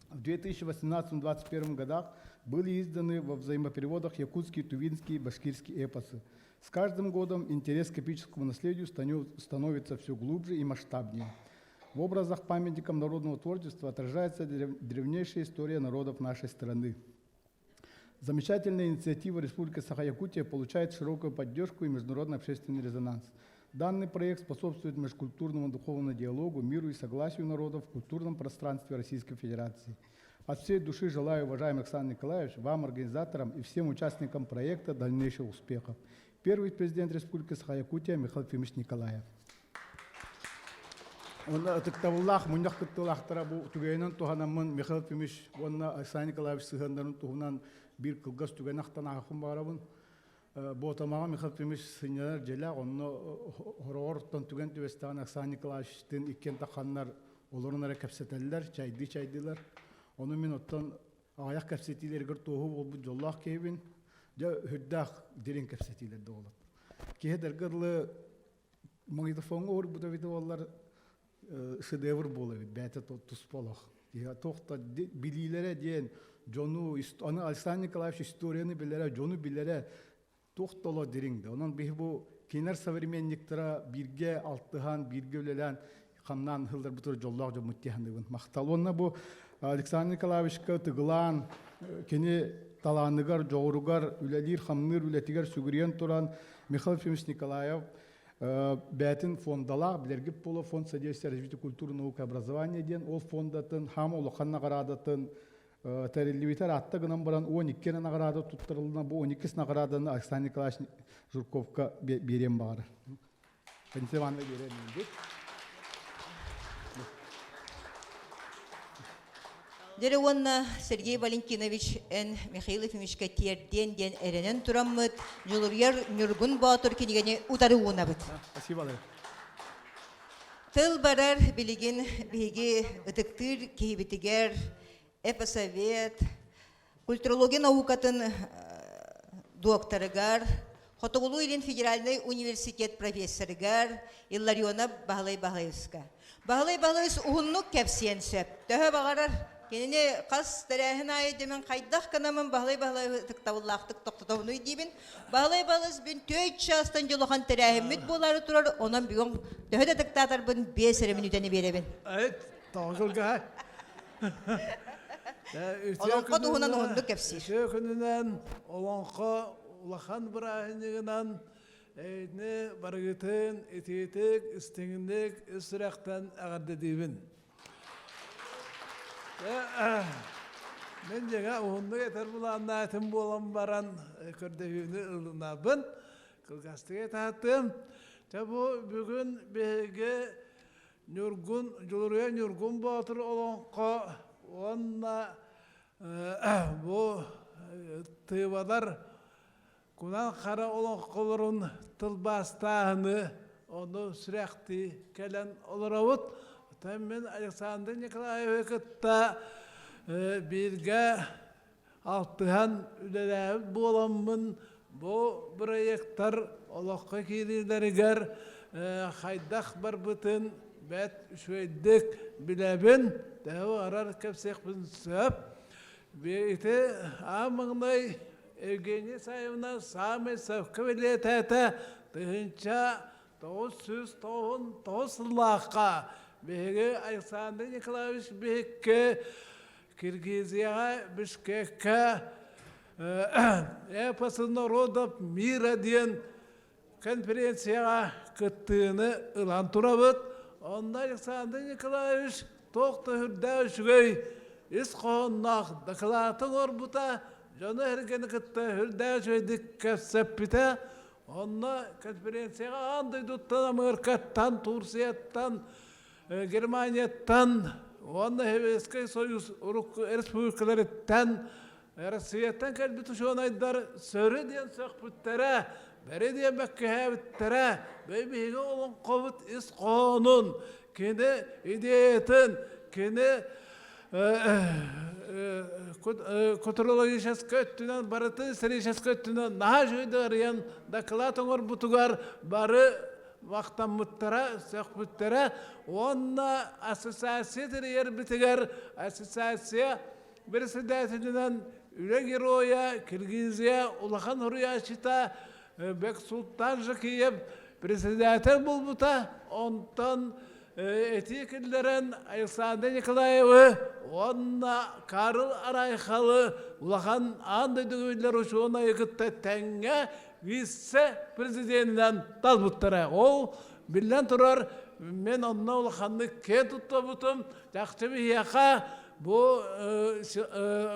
В 2018-2021 годах были изданы во взаимопереводах якутские, тувинские и башкирские эпосы. С каждым годом интерес к эпическому наследию становится все глубже и масштабнее. В образах памятников народного творчества отражается древнейшая история народов нашей страны. Замечательная инициатива Республики Саха-Якутия получает широкую поддержку и международный общественный резонанс. Данный проект способствует межкультурному духовному диалогу, миру и согласию народов в культурном пространстве Российской Федерации. От всей души желаю, уважаемый Александр Николаевич, вам, организаторам и всем участникам проекта дальнейших успехов. Первый президент Республики Саха-Якутия Михаил Ефимович Николаев. Онда тыктавуллах муньяк кыттылахтара бу түгәйнен туханамын Михаил Ефимович онна Александр Николаевич сыгандарын тухунан бир кылгас түгәнахтан ахым барабын. Ботамага Михаил Ефимович сынялар желак онно хорорттан түгән түбестан Александр Николаевичтин иккен таханнар олорунара кепсетеллер, чайдылар. Оны мен оттан аяк кепсетилергер тоху болбу жоллах кейбин. Жа хүддах дерин кепсетилер долот. Кеһедергерле магнитофонга ор буда видеолар шедевр болуп, бәте тус болох. Я тохта билилере ден жону аны Александр Николаевич историяны билере, жону билере тохтоло деринде. Онан бу кинер современниктера бирге алтыхан, бирге үлелен хамнан хылдар бутур жоллах жо муттихандыбын. Макталонна бу Александр Николаевичка тыгылан кене таланыгар, жоғыругар, үлелир, хамныр, үлетигер сүгірен туран Михаил Ефимович Николаев бәтін фондалақ, білергіп болу фонд содействия развития культуры, наука, образования ден, ол фондатын, хам олықанна қарадатын, тәрелевитер атты гынан баран 12 нағарады тұттырылына, бұл 12 нағарадыны Александр Николаевич Журковқа берем бағыр. Пенсиванды берем ендік.
Деревонна Сергей Валентинович эн Михаил Ефимович Катьерден ден эренен тураммыт, Жолурьер Нюргун Батур кенегене утарыуына быт.
Спасибо.
Тыл барар билигин биги ытыктыр кейбитигер, эпосовет, культурология наукатын докторыгар, Хотоғылу илин федеральный университет профессорыгар Иллариона Бағалай-Бағалайыска. Бағалай-Бағалайыс ұғыннық кәпсиен сөп. Төхі бағарар. Кенене қас тәрәхін айдымен қайдақ қанамын Бағалай-Бағалай тықтауыллақтық тоқтатауыны дейбін. Бағалай-Бағалайыс бен 4 шастан жолыған тәрәхімет болары тұрар, онан бүгін төхі де тықтатар бұн 5 минутені беребін.
Тағылға.
Олонқа тұғынан ұғынды кәпсир.
Шөкінінен олонқа улахан бірағынығынан әйдіне барғытын, ететік, істіңіндік, үсірақтан ағарды дейбін. Мен жаңа ұғынды етер бұланна әтім болам баран көрдегіні ұлынабын, қылғастығы етаттым. Бүгін бәге Жолурья Нюргун Батур олонқа онна бұл тывадар Кунан қара олонқолырын тылбастағыны оны сүрәқті кәлін олырауыт. Мен Александр Николаевич кітта бірге алтыған үлеләуіт боламын. Бұл проекттар олыққа кейлерігер қайдақ бар бұтын бәт үшөйдік біләбін. Дәуі арар кәпсекпін сөп. Бейті амыңнай Евгений Саевна самый совковелет это тыгынча 909 лақа. Беге Александр Николаевич беге Киргизияға, Бишкекке эпосы народов мира ден конференцияға кыттыны ылан турабыт. Онда Александр Николаевич тоқты хүрді үшігей ис қоғыннақ дақылатын орбута Жаны әргені кітті үрдәу жөйдік кәпсәппіті, онна конференцияға андай дуттан Америкаттан, Турцияттан, Германияттан, онна Хевескай Союз республикаларыттан, Россияттан кәлбіті шоғын айдар сөрі ден сөқпіттері, бәрі ден бәкке әбіттері, бәйбейге олың қобыт іс қонын, кені идеятын, кені культурологический өттінен, барыты исторический өттінен, наға жүйді ариян доклад оңыр бұтығар бары вақтан мұттара, сөқпіттері, онна ассоциация тірер бітігер, ассоциация председателінен Үлі героя, Киргизия, Улахан Хуруячита, Бек Султан Жакиев, председатель бұл бұта, онтан этикерлерін Александр Николаевы, онна Карл Арайхалы, Улахан андай дүгілер ұшуына екітті тәңге вице-президентінен тал бұттары. Ол білден тұрар, мен онна Улаханны кен тұтта бұтым, жақшы бейяқа, bu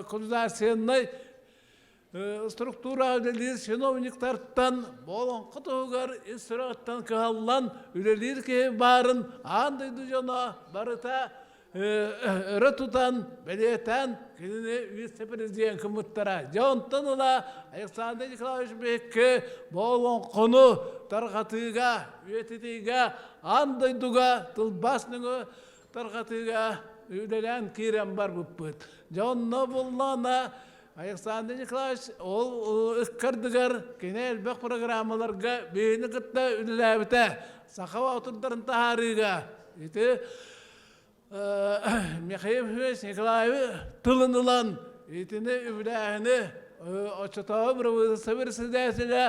konservasiyonной структура үлелер чиновниктардан болон кытыгар истираттан каллан үлелер ке барын андайды жана барыта ротутан белетен кини вице-президент кымыттара жонтон ула Александр Николаевич Бекке болон кону таргатыга үететига андайдуга тылбасныгы таргатыга үлелен кирен бар бұппыт. Жонна боллана Александр Николаевич ол үскірдігер кене әлбәк программаларға бейіні күтті үлеләбіті. Сақава отырдарын тахарыға. Михаил Федорович Николаевич тылынылан. Итini үләхіні очытауы бір сәбірсіздәсілі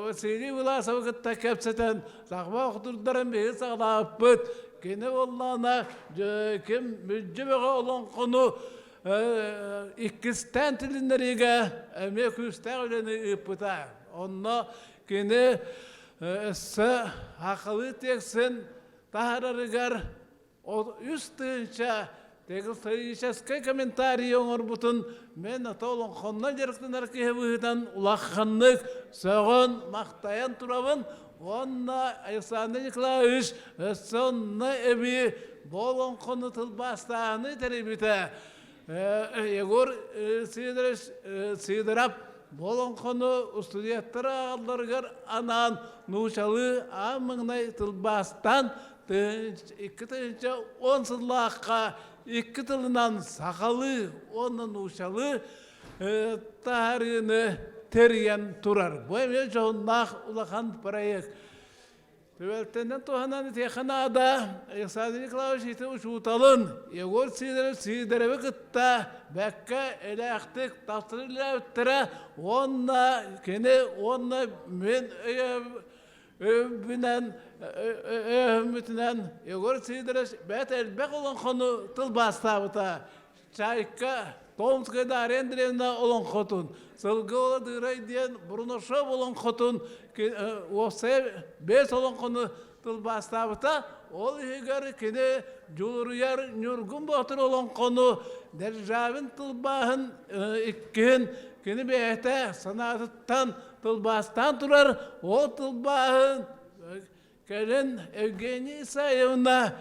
Василий Власов күтті кәпсетен. Сақава отырдарын бейі сағлап бұт. Кені оллана кем мүджібіға олон құны иккістен тіліндеріге әмекүстен өлені үппіта. Онна кені үсі ақылы тексін тахарарығар үстінше тегіл сұрайшасқай комментарий оңыр бұтын мен ата олон құнна жеріктен әркеге бұғыдан ұлаққанлық соғын мақтаян тұрабын. Онна Александр Николаевич сонна эби болон кону тылбастаны теребите. Егор Сидоров болон кону студенттара алдаргар анан нушалы амыңнай тылбастан 2-10 сыллаққа 2 тылынан сақалы оны нушалы тарыны терген турар. Бұл әме жоғыннақ ұлақан проект. Төбелтеннен туғанан теканада Александр Николаевич еті ұшуталын. Егор Сидореві күтті бәкке әләқтік тапсырылы өттірі. Онна мен өбінен өмітінен Егор Сидоревич бәт әлбәк олон қоны тыл бастабыта. Чайка Томскайда арендеревна олон қотын. Сылғы ола дырай ден бұрыношо болон қотын. Осы 5 олон қоны тыл бастабыта. Ол егер кені Жулурияр Нюргун батыр олон қоны. Державин тылбағын иккен. Кені бәйті санатыттан тылбастан тұрар. Ол тылбағын кәлін Евгений Исаевна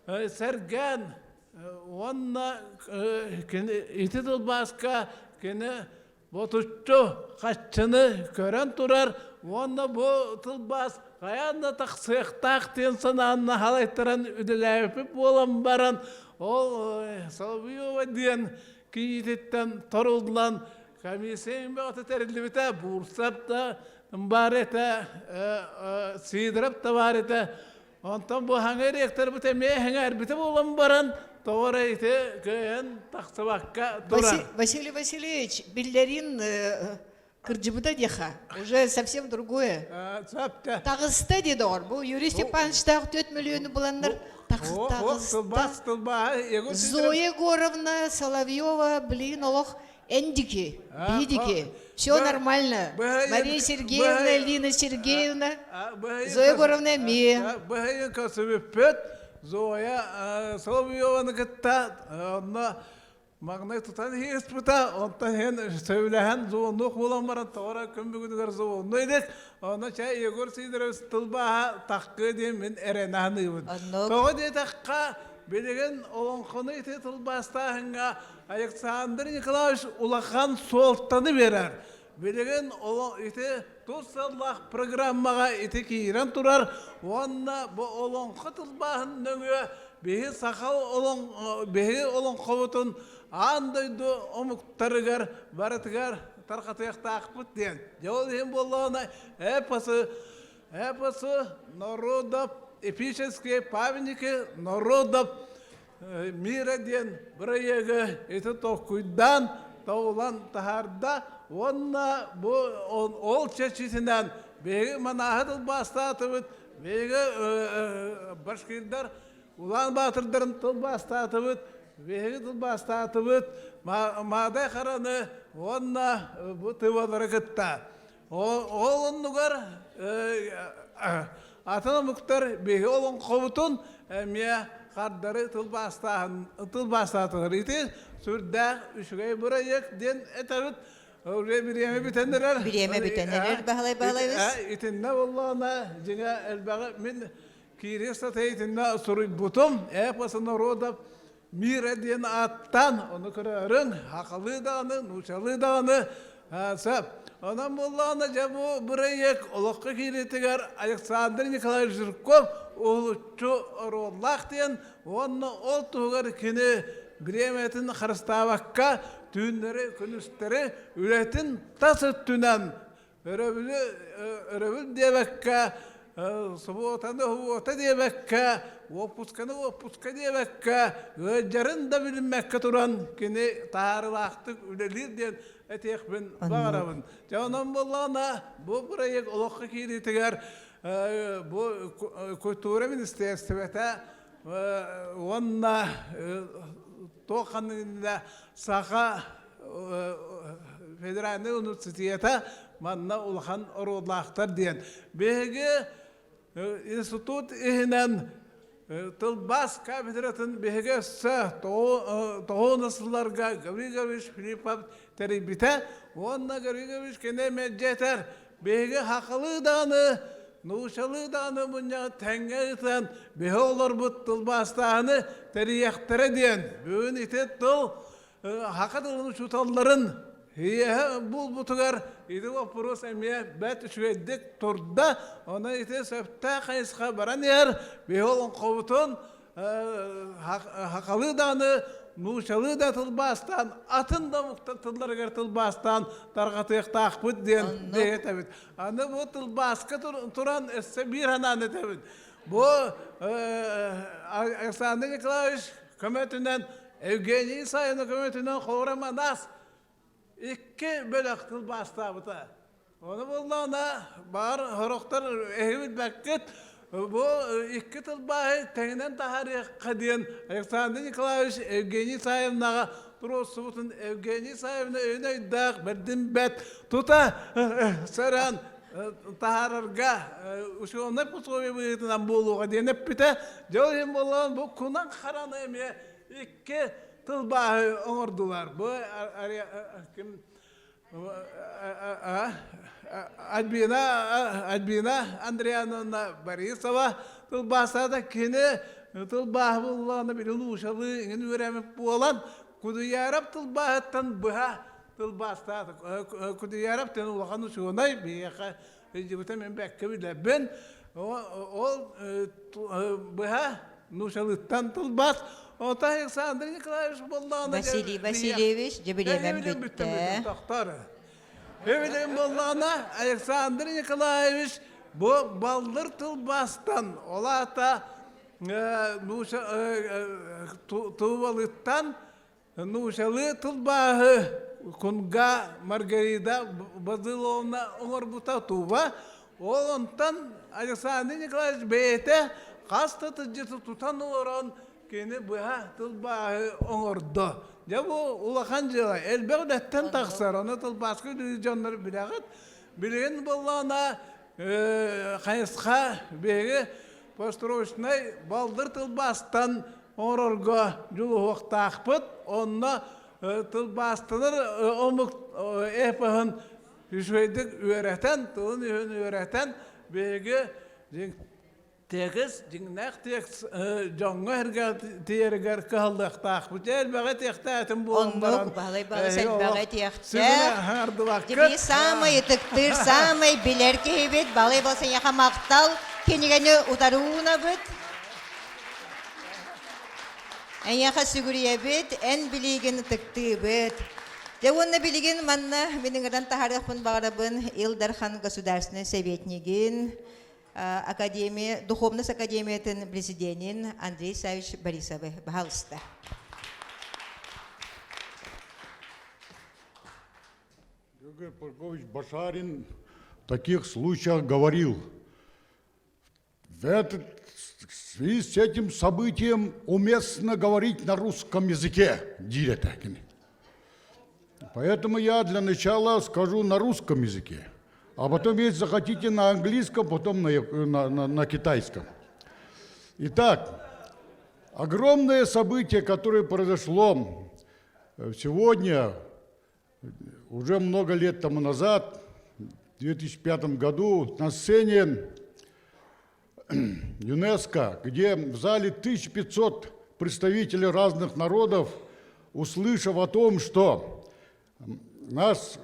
сәрген. Онна ити тылбасқа кені Ботуччу қачыны көрен тұрар, онна бұл тылбас қаянда тақсықтақтен сананына халайттаран үділәйпіп болам баран. Ол Соловьева ден кейтеттен торылдылан комиссиян бәғаты тәрілі біті бұрсап та бар еті, сидіріп та бар еті. Онтан бұл хаңар ектер біті мейхіңар біті болам баран. Товарайте каян тақсыбаққа тұра.
Василий Васильевич, Биллярин Кырджибыда деха, уже совсем другое. Тағысты деді ор, бұл Юрий Степанович тағы 4 миллионы бұландар тағысты. Зоя Горовна, Соловьева, блин, олох, эндики, бидики. Все нормально. Мария Сергеевна, Лина Сергеевна, Зоя Горовна, Мия.
Зоя Соловьеваны кітті, маңнай тұтан хейс бұта, онтан хен сөйләһән зуынлық болан баран тоғыра көмбігінігер зуынлы едік. Оны чай егор сейдіріз тұлбаға таққы дейін мен әренағыны ебін. Тоғы дей таққа белеген олонқыны ете тұлбастағынға Александр Николаевич улақан солттаны берер. Белеген ете тұсаллақ программаға ете кейрен тұрар. Онна бұл олонқы тұлбағын нөңі бейі сақал бейі олонқы бұтын андайды омықтарығар, барытығар, тарқатаяқта ақпыт ден. Жауыл ең болуына эпосы народов, эпические памятники народов мира ден бірайығы еті тоққүйдан таулан тахарда онна ол чечетінен бейгі манағыдыл бастатыбыд, бейгі башкирдар Улан Батырдарын тұлбастатыбыд, бейгі тұлбастатыбыд, мадай қараны онна бұтывалары күтті. Ол оннығар атына мұқтар бейгі олын қобытын әмия қардары тұлбастатығыр. Еті сүрдәқ үшігай бұрайық ден әтәбіт. Біреме бітендерер.
Биреме бүтенелер бағалай-бағалайбыз.
Итінна болуына жеңа әлбәғі мен Кирис атайтында сұрый бұтым, әпасы народов мир әден аттан, оны көрерін, хақылы дағыны, нұшалы дағыны, сәп. Онан болуына жабу бұрайек, олыққа кейретігер Александр Николаевич Жирков, олучу ороллақ ден, оны ол тұғыр кені біреметін қарыстабаққа түйіндері, күністері үлетін тасы түнен, өрөбіл дебәкка, Субботаны хубота дебәкка, опусканы опуска дебәкка, өджарын да білінмәкка тұран, кені тағарылақтық үлелер ден әтеқпен бағарабын. Жауынан болғана, бұл бұрайық олыққа кейретігер, бұл культура министерстветі, онна тоқанында сақа федеральный университеті манна улхан орулақтар ден. Беге институт ихінен тылбас кафедратын беге тоғынысыларға Гавригович Филиппов тәрібіті, онна Гавригович кене мәджетер. Беге хақылы даны, нұшалы даны мұняғы тәңгейтен, беге олар бұт тылбастағыны тәрияқтары ден. Бөген етет тұл хақадылын шуталларын бұл бұтығар еді вопрос әме бәт үшведдік тұрда, оны ете сөпті қайысқа баран ер, бейолын қобытын хақалы даны, нұшалы да тұлбастан, атын да мұқтатыларғар тұлбастан, тарғатықта ақпыт ден дейет әбіт. Аны бұл тұлбасқа тұран әсі бір ананы әбіт. Бұл Александр Николаевич көметінен, Евгений Исаевна көметінен қоғырама нас, İki bölük tıl bastı. Onu bulduğunda var horoktar ehmet bakit. Bu iki tıl bahi tenen tahari kadiyen Alexander Nikolaevich Evgeniy Isayevnaga turusubutun Evgeniy Isayevna öne dağ berdim bet tuta saran tahararga uşuğunda pusuvi buyutunan buluğa denip bite. Jolhim bulduğun bu kunan karanı eme iki Tılbağı oğurdular. Bu kim? Albina Andriyanovna Borisova tılbağsa da kini tılbağı bulağını bir uluğuşalı ingen öğrenmek bu olan Kuduyarab tılbağıttan bıha tılbağsa Kuduyarab'tan ulağın uçuğunay bir yaka Cibuta men bekke bile ben o bıha nuşalıktan tılbağ Ota Alexander Nikolaevich Bollağı'na
Vasiliy Vasilyevich Cebilemen bitti.
Evelin Bollağı'na Alexander Nikolaevich bu baldır tılbastan olata tuvalıktan nuşalı tılbağı Kunga Margarita Bazilovna Onurbuta tuva ondan Alexander Nikolaevich beyte kastatıcısı tutan oran Kene buha tılbağı oğurdu. Ya bu ulakancılar elbette taksar onu tılbaşkı divizyonları bilağıt. Bilgin bollağına kayısqa begi postroşnay baldır tılbaştan oğurga julu hoqtaqpıt. Onna tılbastınır omuk epahın hüseydik öğreten, tılın öğreten begi tegiz, jinnak tegiz, jonga herga tiyerger kaldık tak. Bu tel baga tektaatın bu
Оннук бағалай бағасай бағай тияқтақ. Дебе
vakit.
самай тыктыр, самай билер кейбет, бағалай болса яқа мақтал, кенегені ұтаруына бүт. Ән яқа сүгірия бүт, ән білеген тыкты бүт. Де онна білеген манна, менің адан тахарықпын бағарабын, Илдархан государственный советнигин, Академия, Духовность Академиятын президентин Андрей Савич Борисовы. Пожалуйста.
Игорь Паркович Башарин в таких случаях говорил, в связи с этим событием уместно говорить на русском языке. Поэтому я для начала скажу на русском языке, а потом, если захотите, на английском, потом на китайском. Итак, огромное событие, которое произошло сегодня, уже много лет тому назад, в 2005 году, на сцене ЮНЕСКО, где в зале 1500 представителей разных народов, услышав о том, что наш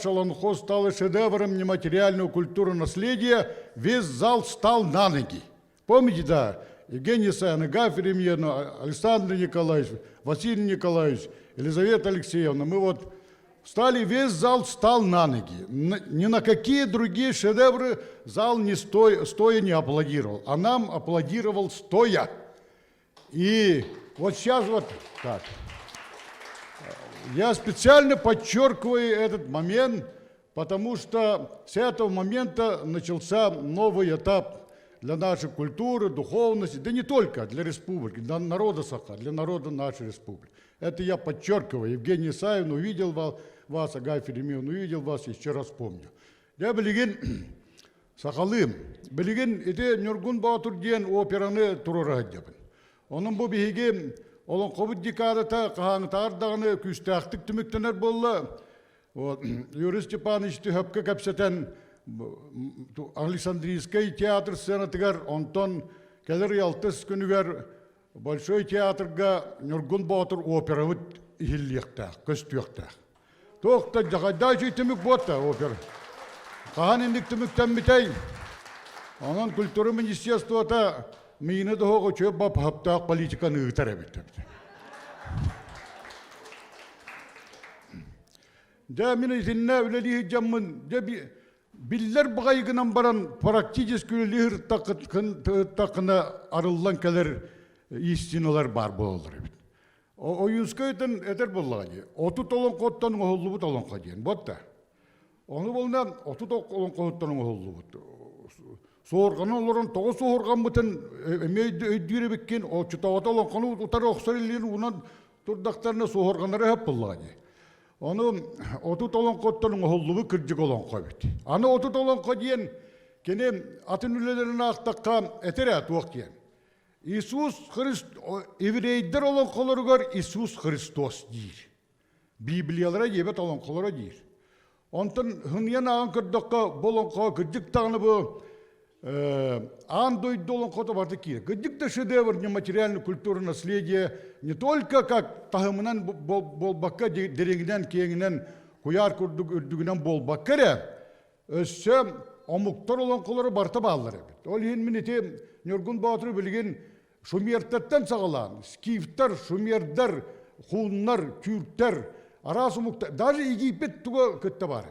Аланхо стало шедевром нематериального культурного наследия, весь зал встал на ноги. Помните, да? Евгений Исаевна, Гафер Емьевна, Александр Николаевич, Василий Николаевич, Елизавета Алексеевна. Мы вот встали, весь зал встал на ноги. Ни на какие другие шедевры зал не стоя не аплодировал, а нам аплодировал стоя. И вот сейчас вот так. Я специально подчеркиваю этот момент, потому что с этого момента начался новый этап для нашей культуры, духовности, да не только для республики, для народа Саха, для народа нашей республики. Это я подчеркиваю. Евгений Исаевна увидел вас, Агафья Емьевна увидел вас, еще раз помню. Я білеген Сахалым, білеген это Нургун Батур ден операны турара дебін. Оның бұл бігеге олон қобыт декадата қағаңтардағыны күстәқтік түміктенер болы. Юрий Степанович төпкі кәпсетен Александрийский театр сценатығар, онтон келер ялтыс күнігер Большой театрға Нургун Батур операвыт ихиллиқтақ, көстіқтақ. Тоқта жағайда жүйтімік бота опер. Қаған ендік түміктен бітей. Онын культуры министерствота мені доғы чөп бап хаптақ политиканы ұйтар әбітті. Да, мен izинне үлелігі жамын, биллер бұғайығынан баран практически үлеліғір тақына арылан кәлер истиналар бар болылыр. Ойынскөйтін әтер болығы. Оту толын қоттаның оғылы бұт олын қаден. Бұтта. Оны болынан оту толын қоттаның оғылы бұт. Соғырғанын оларын тоғы соғырған бұтын әмейді өйдері беккен, о чүтауаты олын қаны ұтары оқсар елерін ұнан тұрдақтарына соғырғанары әп болығы. Оны оту толын қоттаның оғылы бұт кірдік олын қойбет. Аны оту толын қаден, кене атын үлелерін ақтаққа әтер әт оқ Иисус Христос, еврейдер olan kolorgar Иисус Христос deyir. Bibliyalara yebet olan kolora deyir. Ondan hınyan ağın kırdıqqa bolonqa gıcık tağını bu ağın doydu olan kota vardı ki. Gıcık da шедевр нематериальной культуры наследия не только как тағымынан болбаққа дереңінен кеңінен кuyar күрдік үрдігінен болбаққа рә, өссе омуқтар olan kolora барта бағалар. Ол ең мінете Нургун Батыр білген Шумерттен сағалан, скифтар, шумердар, хуннар, кюрттар, арасы мұқтар, даже Египет туға күтті бар.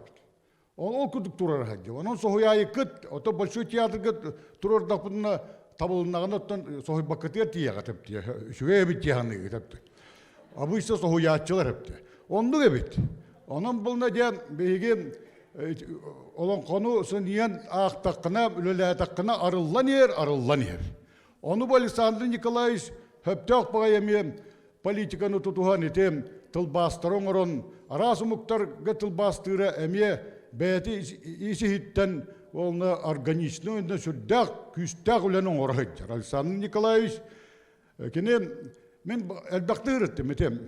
Ол күдік тұрар хәдді. Оның соғыяйы күт, оты Большой театрға тұрар дақпынына табылынағын оттан соғый бақытыр тияға тәпті, шүге әбіт тияғаны тәпті. Абыйса соғыятчылар әпті. Онды әбіт. Оның бұлына ден бейге олон қону сыниян ақтаққына, үлілі әтаққына арыллан ер. Onu bu Alexander Nikolaevich höptök bağayamı politikanı tutuhan etem tılbastırın oran arası muhtar tılbastıra emiye beyati isi hitten olna organiçli önde sürdük küstük ulanın orayıdır. Alexander Nikolaevich kene men elbette öğrettim etem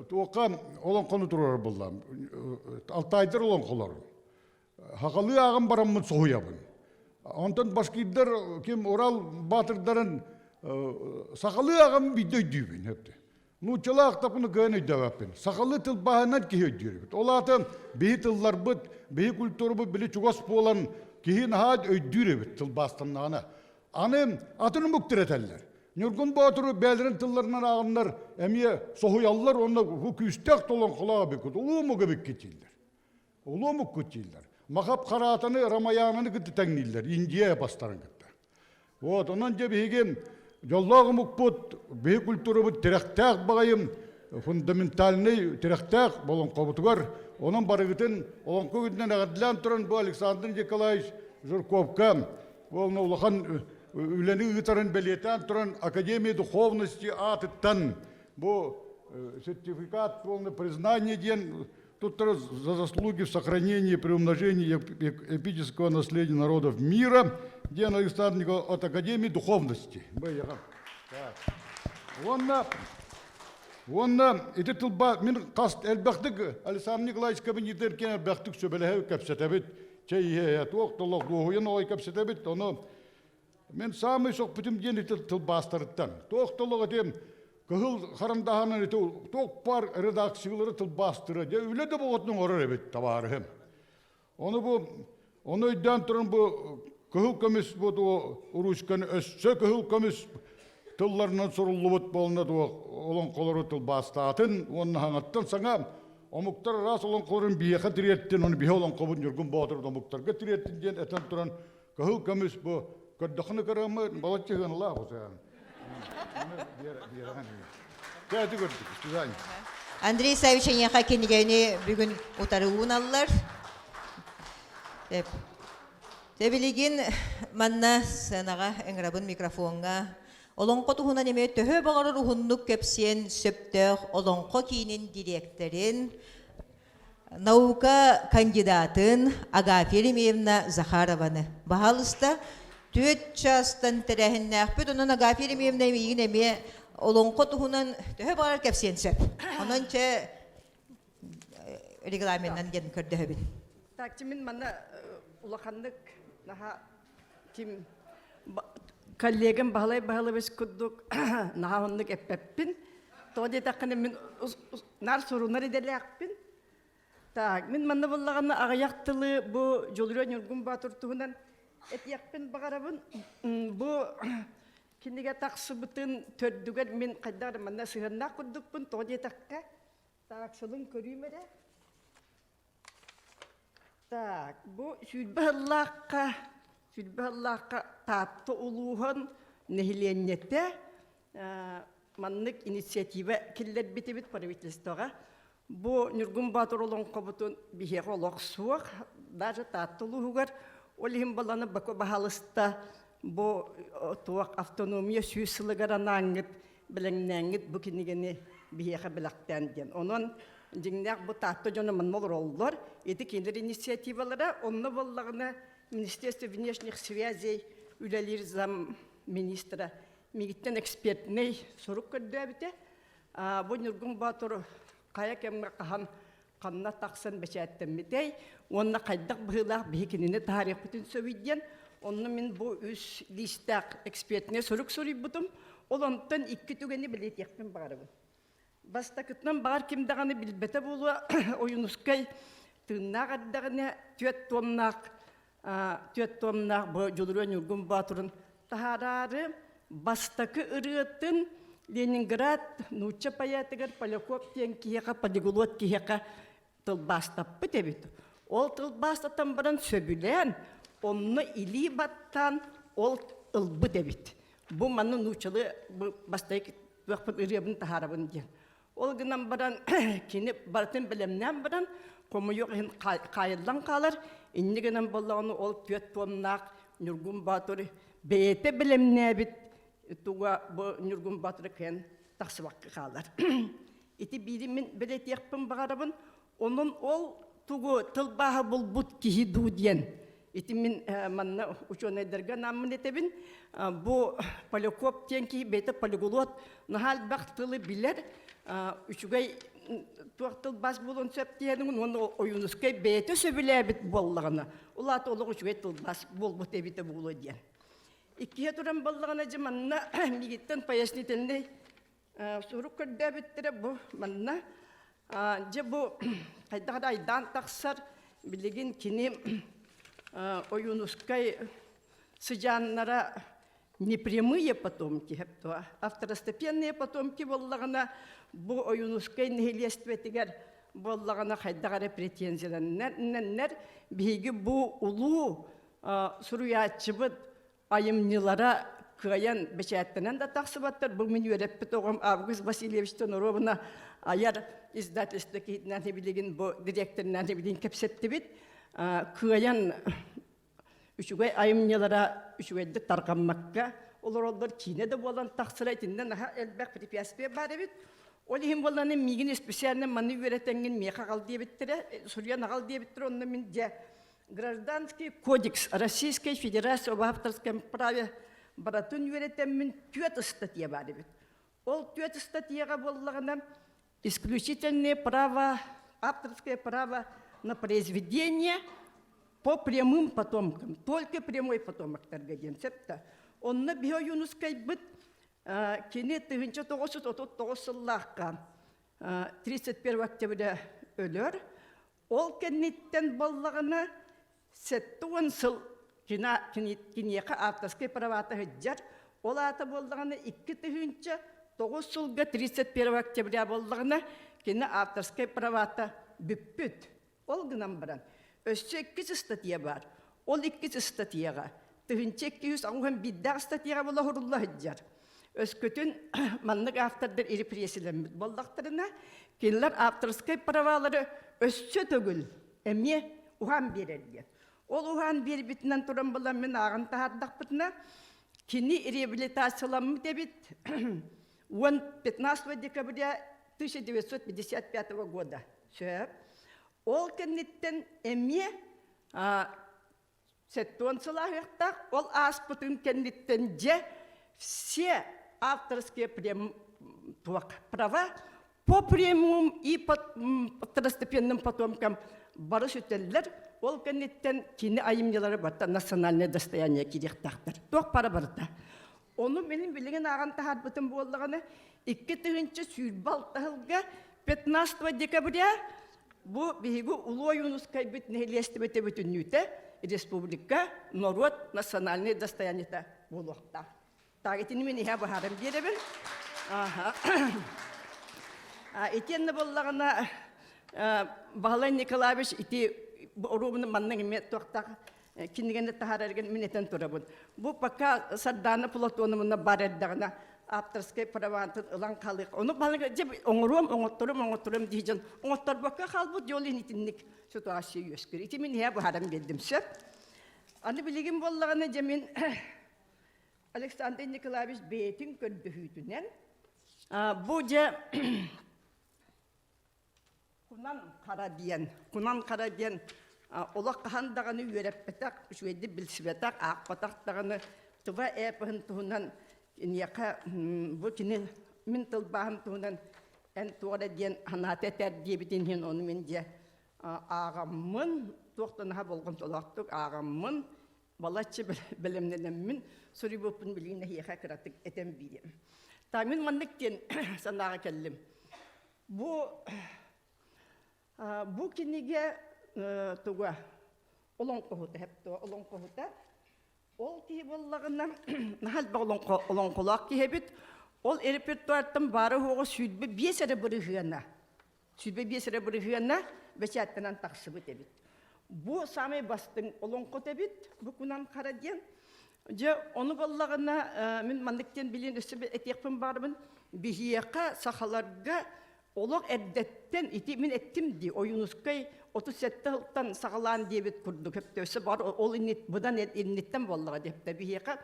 туоқа олон қону тұрар болам. Алтайдыр олон қолар. Хақалы ағым барамын соғуябын. Онтан башкиддар кем Орал батырдарын сақалы ағым бидой дүйбін хепті. Чалақ тапыны көне дәвәппен. Сақалы тыл бағанат кеге өйдербіт. Олаты бейі тыллар бұд, бейі культуры бұд, білі чуғас болан кейін хад өйдербіт тыл бастымнағына. Аны атыны мұқтыр әтәлілер. Нұргын батыры бәлірін тылларынан ағымдар әмие соғуялылар, онына күстәк толан құлаға бекет. Олу мұғы беккетелдер. Олу мұғы көтелдер. Мақап қаратыны Рамаянаны күтті тәңнейлер. Индия бастарын күтті. Вот, онан же бейген жоллағы мұқпыт, бей культуры бұд теректәк бағайым, фундаментальный теректәк болын қобытығар. Онан бары күтін, олан көгітінен ағадылан тұрын бұл Александр Николаевич Журковка, олын олақан үләні ұғытарын бәлетен тұрын Академия духовности атыттан. Бұл сертификат, полное признание ден, тут за заслуги в сохранении и приумножении эпического наследия народов мира, ден Александр Николаевич от Академии духовности. Онна, это тылба, мен қаст әлбәқтік Александр Николаевич кабинеттер кен әлбәқтік сөбеләхі кәпсетәбет, чәйе, тоқ-толық дұғыйын ой кәпсетәбет, оны мен самый соқ бүтім ден тылбастырыттан. Тоқ-толық әтем, кығыл қарындағанын әте тоқ бар редакциялары тылбастыры, үледі бұғытның орыр әбет табарығым. Оны өйден тұрын бұл кығыл көміс бұд ұрушқан өссі кығыл көміс тылларынан сұрылы бұд болына олон қолыры тылбастатын, оны хаңаттан саңа омуктар рас олон қолырын бияқа тіреттен, оны бия олон қобын жүргін бағдырды омуктарға тіреттен ден әтен тұрын кығыл көміс бұл көрдіқыны көрімі балатчығын ла ғысайын.
Андрей Савичаняха кенегені бүгін ұтарығын алылар. Тебілеген манна сынаға әңірабын микрофонға. Олонқо тұхынан еме төхі бағарыр ұхынлық көпсен сөптіқ олонқо кейінің директорин, наука кандидатын Агаферемевна Захарованы. Бағалыста төт частан тәрәхінні әқпет, онын Агаферемевна емейін еме олонқо тұхынан төхі бағарыр көпсен сөп. Онын че регламентнан ген көрді өбін.
Так, тимин мана улаханнык наха тим коллегам бағалай бес күддік наха оннык эппеппин. Тоди таққаны мен нар сұрунар еделі ақпин. Так, мен манна болағаны ағаяқтылы бұ жолырен үргін батыртуғынан әтияқпин бағарабын. Бұ кенеге тақсы бұтын төрдігер мен қайдар манна сығырна күддікпін. Тоди таққа тақсылын көреймері. Так, bu sülbahallaqqa tatlı uluğun nehilennette manlık inisiyativa killer bitibit правительствоға. Bu Nurgun Batur olan qabutun bihe oloq suaq, даже tatlı uluğugar olihim balanı bako bahalısta bu tuaq автономия süysılıgaran angit bilenengit bu kinigeni biheqa bilaqtan den. Onun Деңнәк бұ татты жоны мұнмол роллар, еті кендер инициативалары, онны боллағына Министерство внешних связей үләлер зам министра мегіттен экспертней сұрық көрді әбіте. Бұл Нұргын Батыр қая кәмгі қахан қанна тақсын бәчәттен бітей, онына қайдақ бұғылақ бейкеніне тарих бүтін сөйден, онны мен бұл үз листақ экспертіне сұрық сұрып бұтым, ол онтан 2 түгені білет еқпен бағарыбын. Бастакытнан бар кимдағаны билбете болу ойынускай тыңнақ аддағыны түйет томнақ бұл жолырын үргін батырын тахарары бастакы ұрыттын Ленинград, Нуча паятығыр, Поляков тен киеқа, Полиглот киеқа тылбастаппы дебет. Ол тылбастаттан баран сөбілен, онны или баттан ол ылбы дебет. Бұл маны Нучалы бастайық ұрыбын тахарабын ден. Ол гынан баран, кені бартын білімнен баран, қомы yok қайылдан қалар, инні гынан болағыны ол түйет томнақ Нұргын Батыр бейте білімне бит, туға бұл Нұргын Батыр кен тақсыбаққы қалар. Ити биримін білет еқпін бағарабын, onun ol tuğu tılbağı bul but kihi du diyen. Iti min manna uçona derga namın etebin. Bu Polakop diyen ki beta poliglot nahal baktılı bilir. Üçügay туақтыл бас болон сөптиенің, оны ойынызкай бәйті сөбіләбіт боллағына. Олаты олығы жүгет бас болбы тәбіті болу ден. Иккеге тұран боллағына жы манна мегеттен пояснительный сұруқ көрдәбіттірі бұл манна. Жы бұл қайдағыда айдан тақсар білеген кені ойынызкай сыжаннара непрямые потомки, а второстепенные потомки боллағына бұл ойынускай нехелестветігер боллағына қайдағары претензияланнар, бейгі бұл ұлу сұруятчыбыд айымнылара күйен бәчәттінен да тақсыбаттар. Бұл мен өреппіт оғым Август Васильевичтен ұробына аяр издательство кейтінен білеген бұл директорынан білген кепсетті бет күйен үшігай айымнылара үшігайды тарғаммаққа. Олар кейіне де болан тақсырайтыннан әлбәқ препятствие бар бет. Ол ем боланы мигін специальный маны өретенген меқа қал дебіттірі, Сурьян ағал дебіттірі, онны мен де Гражданский кодекс Российской Федерации об авторском праве баратын өретенмен түйет статья бар бет. Ол түйет статьяға болағына исключительное право, авторское право на произведение по прямым потомкам, только прямой потомок торгаден. Онны био юнускай быт кене 1939 сыллаққа 31 октября өлөр. Ол кенеттен боллағына 7 сыл кенеқа авторскай правата хыджар. Ол аты боллағына 2 сылға 31 октября боллағына кене авторскай правата бүппіт. Ол гынан баран. Өсі 2 статья бар. Ол 2 статьяға. 200 биддар статьяға бола хұрулла хыджар. Өскөтін маннық автордар ерепресілеміз болдақтарына кенілер авторскай правалары өссө төгіл әме ұған берердер. Ол ұған бербітінен тұран болан мен ағын тағардақ бұтына кені реабилитацияламы дебіт 15 декабря 1955 года. Ол кенеттен әме сеттуан сылағықтақ, ол аспытын кенеттен же все авторские права по прямым и второстепенным потомкам барыш өтелілер, ол кенеттен кені айымнелары барта национальное достояние керектақтыр. Тоқ пара барта. Оны менің білген аған тағар бұтын болдығаны 2 сүйбалтығылға 15 декабря бұл бейгі ұлы ойынускай бүт нәйлесті бөте бүтіннүйті республика народ национальное достояние болуқта. Тағетіні мен еға бағарым беребін. Етенні болағына Бағалай Николаевич ити ұруымны манның еме тоқтақ кенігені тағар әрген мен етін тұрабын. Бұл пока Сарданы Платонымына бар әрдіғына авторскай правантын ұлан қалық. Оны балығы жеп оңыттырым дейжін. Оңыттар баққа қалбы жолын итінлік ситуация өскір. Ити мен еға бағарым бердім сөп. Аны білеген болағына жемен Александр Николаевич бейтін көрді хүйтінен. Бұл же Кунан Қарадиен олақ қағандағыны өреппетақ, үшуеді білсібетақ, ақпатақтағыны тұва әпіғін тұғынан бұл кенен мен тұлбағын тұғынан ән туғыра ден анаты тәрдебітен хен оны мен де ағамын, тоқтаныға болған толақтық ағамын, балатшы білімненемін, сұры бұпын білгенне хеқа қыратық әтем бейдем. Тамин маннықтен санаға кәлім. Бұл кенеге тұға олың қоғыта, әпті олың қоғыта. Ол кейі болағына, нағалба олың қолақ кейбет, ол репертуарттың бары оғы сүйтбі бесірі бұры ғына. Сүйтбі бесірі бұры ғына бәчәттінен тақсы бұт әбет. Бұл самай бастың олың қот әбет, бұл Кунан Қарадиен. Оны болағына мен мандықтен білен өсібі әтекпін барымын, бейеқа сақаларға олық әрдеттен, мен әттім де, ойынускай 37 ғылттан сағалан дебет күрді көпті өсі бар, ол бұдан әрнеттен болаға депті бейеқа.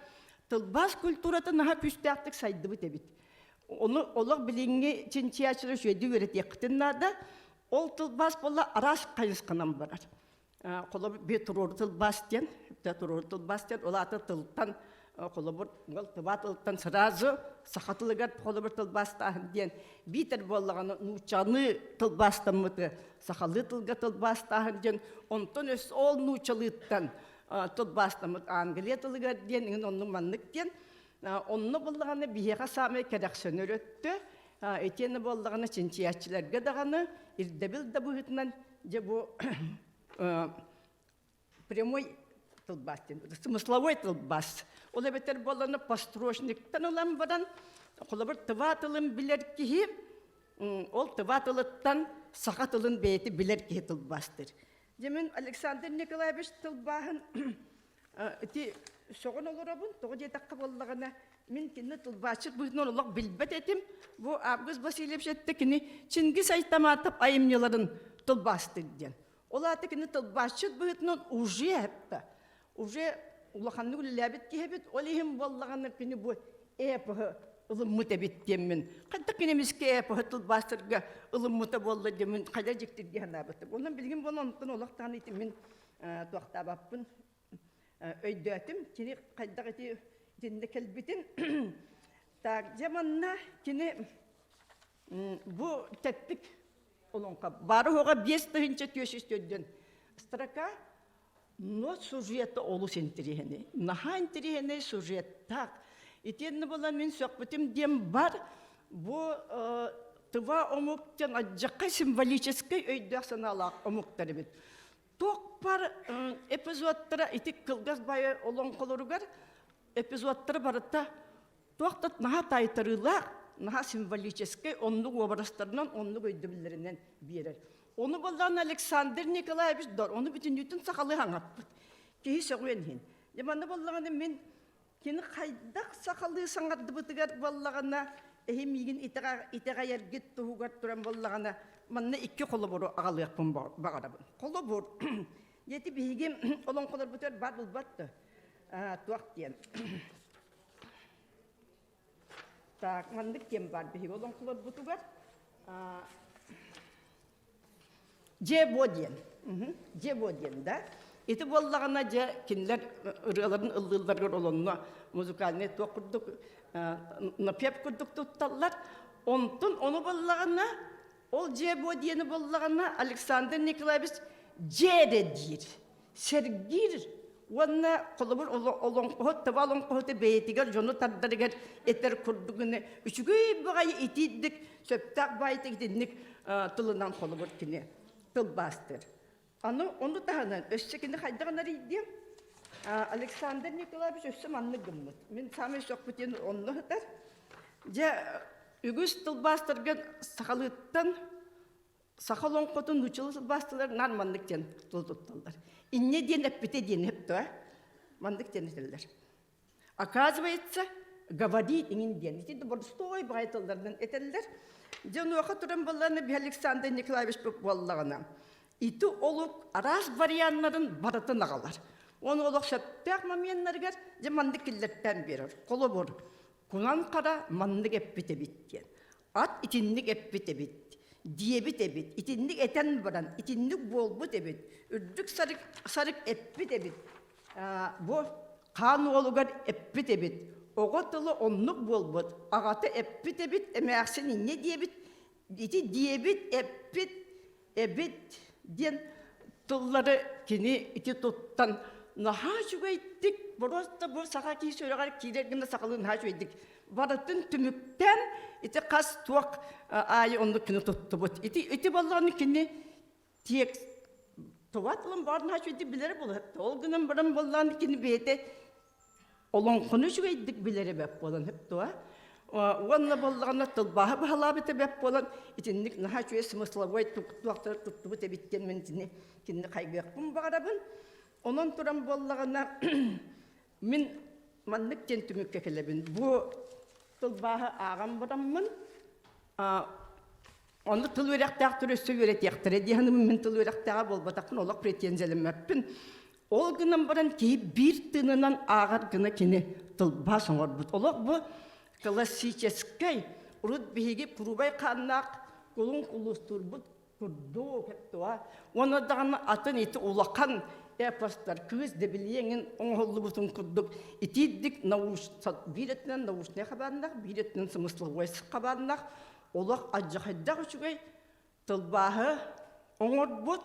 Тылбас культураты наға пүсті ақтық сайды бұт әбет. Олық біліңе ченчиячылы жөйді өретектіннада, ол тылбас бола арас қайысқанан барар. Қолы бе тұрор тылбас ден, олаты тылттан қолыбыр тыбатылыттан сразу сақатылығар қолыбыр тылбастағын ден битер болағаны нучаны тылбастамыты сақалы тылға тылбастағын ден онтон өс ол нучалыттан тылбастамыт Англия тылығар ден оның маннық ден онны болағаны бияға самай кәдәқсен өрөтті етені болағаны чинчиятчыларға дағаны ирдебіл да бұғытынан же бұл прямой тылбас, смысловой тылбас. Ола бетер боланы построчниктан олан бадан, қолабыр тыватылын білер кихи, ол тыватылыттан сақатылын бейті білер кихи тылбастыр. Демен Александр Николаевич тылбағын, соғын олырабын, тоғы жетаққа болағына, мен кені тылбасыр бұғын олақ білбет етім, бұл Абгыз Васильев жетті кені Чингис айтаматып айымнеларын тылбастыр ден. Олаты кені тылбасыр бұғытынан уже әпті. Уже улаханны үлләбет кехебет, олихим боллағаны кені бұл әпіғі ылыммыта беттемін. Қайда кенемізге әпіғі тылбастырға ылыммыта болды демін, қайда жектірге ғана бұттым. Онан білген бұл онтын олақтан етім мен туақта баппын өйді әтім. Кені қайда қайда денді кәлбетін. Так, жаманна кені бұл тәттік олонға. Бары оға 5 түйінші төсістөдден. Строка но сюжеті олу сентерегені. Наха интерегені сюжеттақ. Етені болан мен сөкпітім дем бар, бұл тыва омуктен аджаққа символической өйдіқ саналақ омуктары бет. Тоқ бар эпизодтара, етік қылғыз байы олон қолырығар, эпизодтары барыта тоқтат наха тайтарылақ, наха символической онлық образдарынан, онлық өйдібілерінен берер. Onu boldan Alexander Nikolaevich dor, onu bütün yutun sakalı hangappıt. Kehi söğün hin. Demanda bollağını men keni kaydak sakalı sangatdı bıtıgar bollağına ehim yigin iteğa yergit tuhugar turan bollağına manna 2 kolu boru ağalayakpın bağarabın. Kolu bor. Yeti bihigim olan kolor bıtır bar bulbattı. Tuak diyen. Tak mandık diyen bar bihig olan kolor bıtıgar. Cebodiyen. Cebodiyen da. Eti bollağına ce kinler ırıların ıldırlar olanına müzikalini tokurduk, napiyap kurduk tuttallar. Onu bollağına, ol Cebodiyeni bollağına Alexander Nikolaevich Ceredir. Sergir. Ona kolubur olan kohut, tava olan kohutu beytigar, jonu tardarıgar eter kurdugunu. Üçügü bağayı itiddik, söptak bayıtık dindik tılından kolubur kini. Tılbastır. Onu tahanan, ösçekinde haydağınları idiyem. Alexander Nikolaevich össüm anlı gımmıt. Min sami sohbetini onunla hıtar. Ügüz tılbastırgın sakalıttan, sakalon kotun uçulu tılbastılar, nar mandıkten tutuldular. İnne diyen hep diyen hep de, mandıkten etirler. Оказывается, говорит ingen diyen. İşte bu stoy baytıllardan etirler. Canı oku turan bollarını bir Alexander Nikolaevich bollağına. İti oluk aras variyanların baratın ağalar. Onu oluk söptək mamiyenlerger, mandık killerden verir. Kolu bor. Kunan kara mandık eppite bitken. At itinlik eppite bit. Diyebit ebit. İtinlik eten baran. İtinlik bolbut ebit. Ürdük sarık eppite bit. Bu kan olugar eppite bit. Oğatılı onluk bolbut. Ağatı eppite bit. Emeğsini ne diyebit? İti diyebit eppit ebit. Diyen tılları kini iti tuttan naha şuga ettik. Burası bu sakaki söyleğer kilerginde sakalın naha şuga ettik. Baratın tümükten iti kas tuak ayı onu kini tuttu but. İti ballarını kini tiyek tuvatılın var naha şuga ettik bileri bulu. Olgunun baran ballarını kini beyte olan konu şuga ettik bileri bep bolan hep tuğa. Onunla bollarına tılbağı bağlabıta bep bolan itinlik naha şuga smıslavay tuakları tuttu but ebitten men kini kaygıyakpın bağırabın. Onun turan bollarına min manlık tentümük kekelebin. Bu tılbağı ağam buramın. Onu tıl verektağı türüsü verektağı ediyanım min tıl verektağı bolbatakın olak pretenzelim öppün. Ol gınan baran ki bir tınınan ağır gına kini tılbağı soğur but. Olak bu klasический urut bihigi kurubay kannak kulun kulustur but kurdu hep doğa. Ona dağına atın iti ulakan эпостар кыз дебилиеңин оңоллубутун курдук итиддик биретинен наушне хабарнах биретинен смысловой хабарнах олох аджахайдах үчүгэй тылбаһы оңорбут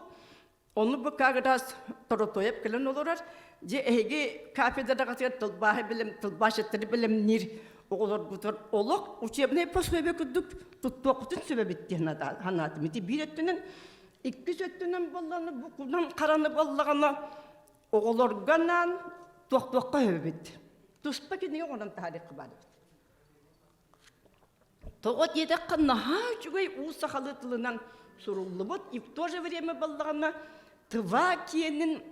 onu bu kagras torotoyep kelen olurlar je ege kafedada katya tılbahı bilim tılbaşetleri bilim nir oğullar butur olok uçebne posbebe kuduk tuttuqutun sebebitti hanat miti birettinen iki söttünen bollanı bu kudan karanı bollagana oğullar ganan toqtoqqa höbet tuspa ki ne onun tarixi var toqot yedek naha çugay usa halıtlınan sorulubut и в то же время боллагана Твакиенин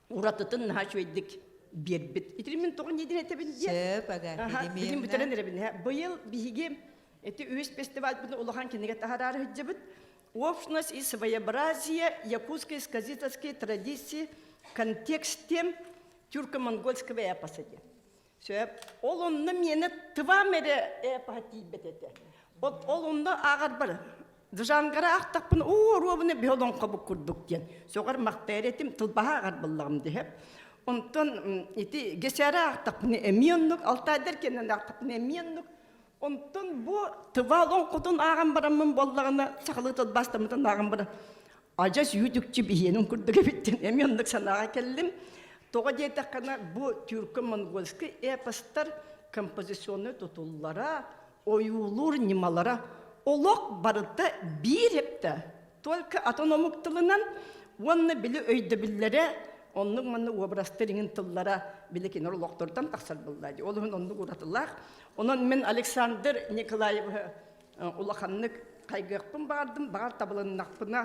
уратытын нахачуйдик бербит. Итримин тоғын един этебин дия. Билим бүтерен эребин. Быйыл биһиге эти үс фестиваль бутун улахан кенеге тахарары хыджабыт. Общность и своеобразие якутской сказительской традиции в контексте тюрко-монгольского эпоса. Ол онны мені тыва мере эпоха тийбет эте. Ол онны ағар бар. Дужангара ақтақпын, робыны беолон қабық күрдік ден. Соғар мақтайретім тылбаға ағар болағым деп. Онтон гесәрі ақтақпын әмионлық, алтайдар кенен ақтақпын әмионлық. Онтон бұ тывалон құтын ағам барамын болағына сақылы тылбастамытын ағам барам. Ажас үйдікчі бейенің күрдігі біттен әмионлық санаға келдім. Тоға дейдіққана бұ тюрко-монгольский эпостар композиционы тұтуллара, оюлур немалара Олок барыта bir hepte. Только атономик тылынан онны биле өйді биллере, онның манны образтырының тыллара биле кенер олоқтырдан тақсар бұллады. Олығын онны ұратылақ. Онын мен Александр Николаев улаханнык қайғықпын бағардым, бағар табылының нақпына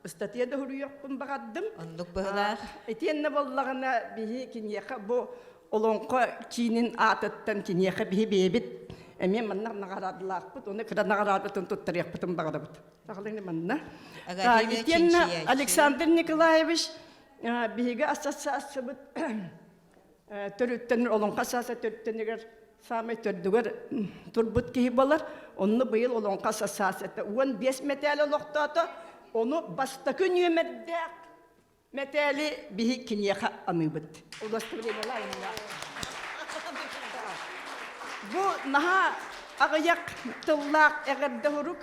статьяда хүрүйіқпін бағардым.
Оннық бұғылақ.
Етенне боллағына бейі кенеқі бұ олонқы кейінін атыттан кенеқі бейі бейбіт. Мен манна нагарадылақпыт, оны кыра нагарадбытын туттарияқпытын бағадабыт. Сақылыңды манна. Етенне Александр Николаевич бейгі ассоциация бұт түріттен, олонқа ассоциация түріттенігер самай түрдігер тұрбыт кейі болар. Оны бұйыл олонқа ассоциацияты. 15 метәлі олықтаты, оны бастакы нөмердәк метәлі бейі кенеға аныбыт. Удастырден олайында. Бу наха агаяк тыллак эгерде хурук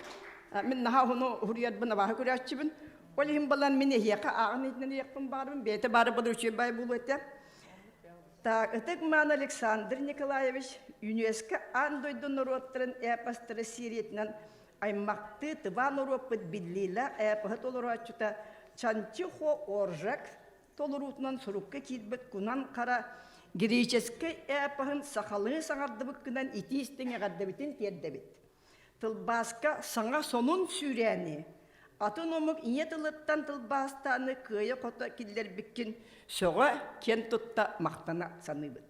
мен наха хуну хурият бана баха күрәчибин олим балан мене яка агын итнен якпын барым бете бары булучу бай булыты та этекман Александр Николаевич ЮНЕСКО андойдун роттырын эпостары сиретнен аймакты тыван уроппыт биллила эпохат олорачута чанчихо оржак толорутнан сурукка китбет кунан кара Греческий эпохын сақалы саңардыбыққынан итистің әғардабетін тердебет. Тылбасқа саңа сонун сүрәне. Атын омық ине тылыттан тылбастаны күйе қота келдер біккен соға кен тұтта мақтана саныбыт.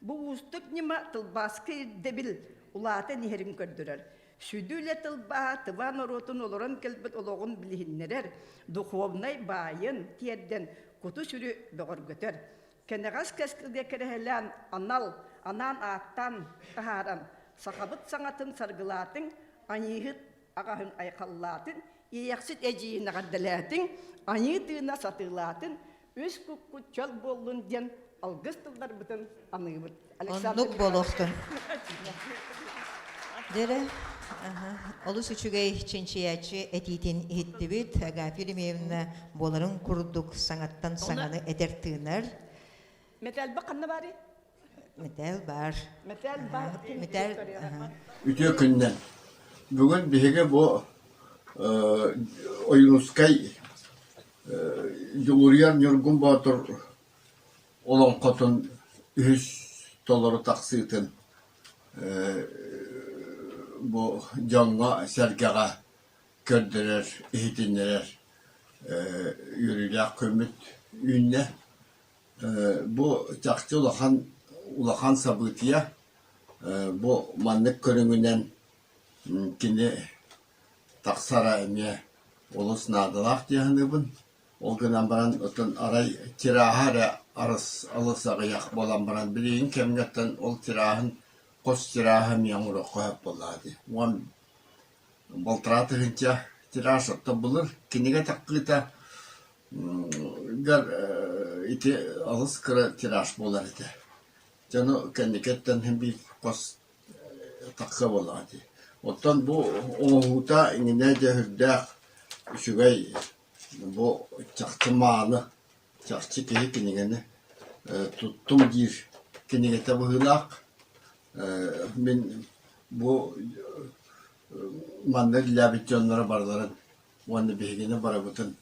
Бұл ұстық нема тылбасқа ердебіл ұлаты нехерін көрдірер. Сүділі тылба тыван оротын олырын келбіт олығын білігіннерер. Духовнай байын терден құты сүрі бұғыр көтер. Кенегас кескілде керехелен анан аттан қағаран, сақабыт саңатын саргылатын, анихыт ағахын айқаллатын, еяқсыт әжейін ағаддалатын, анихытына сатылатын, өз күккүт чөл болын ден алғыз тылдар бұтын анығыбыт.
Оннық болуқтын. Дәрі, олыс үчігей ченчиячы әтейтін еттібіт, Гафир Емевна боларын күрдік саңаттан саңаны әдертіңір.
Метәл бақанны бары?
Метәл бар.
Метәл бар.
Метәл.
Үтө күннен. Бүгін бігі бұл ойынускай Жолурияр Нюргун Батыр олон қотын үш толыры тақсытын бұл жаңға сәргеға көрдірер, ехетінерер үрілі көміт үйінне. Бұл жақты улахан сабытия, бұл маннық көріңінен кені тақсара әме олыс надылақ дейінібін. Ол күнен баран өтін арай тирахары арыс алысағы яқ болан баран білейін кемгеттен ол тирахын қос тирахы мен ұры қойып болады. Оған болтыратығынша тирах шықты бұлыр. Кенеге таққыта ити алыс кыра тираж болар ити. Жаны кенникеттен hem bir кос такка болады. Оттан бу оңута иңине де хүрдәк үшүгәй бу чактыманы чакчы кеһи кинигене туттум дир кинигете быһылак мен бу маннар ләбит жоннора барларын уанны бегене барабытын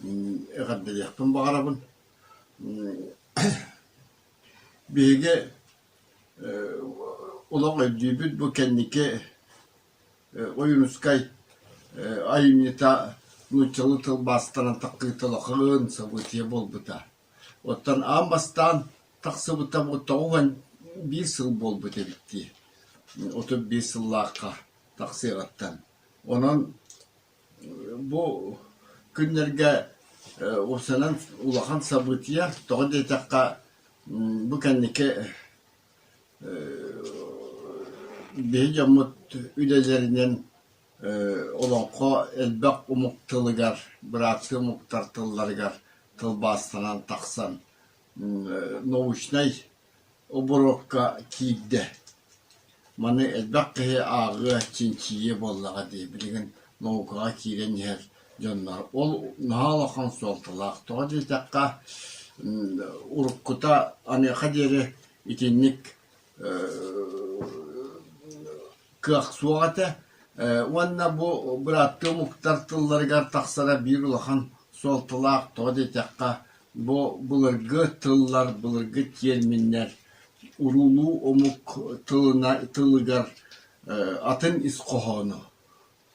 гаддыяктын багарабын беге улак өйдүбүт бу кеннике oyunускай айымнита нучалы тыл бастан таккытылахын событие болбута. Оттан амбастан таксыбыта бу тоғын bir сыл болбута битти. Ото bir сыллакка таксыгаттан. Онан бу күннерге осанан улахан событие тоғы детакка бу кеннике Beycamut ülelerinden olanqa elbaq umuqtılıgar, bıraktı umuqtartılıgar, tılbastanan taksan novuşnay oborokka kiyde. Mani elbaq kehe ağı çinçiye bollağa diye bilgin novukka kiyen yer canlar. Ol nahalakan soltılaq. Toğa detakka urukkuta anı kaderi itinlik kıaq suğata Wanna bu bıraktı muhtartıllarga taksara bir ulahan soltılaq toğda takka bu bulurgu tıllar bulurgu terminler urulu omuk tılıgar atın iskohonu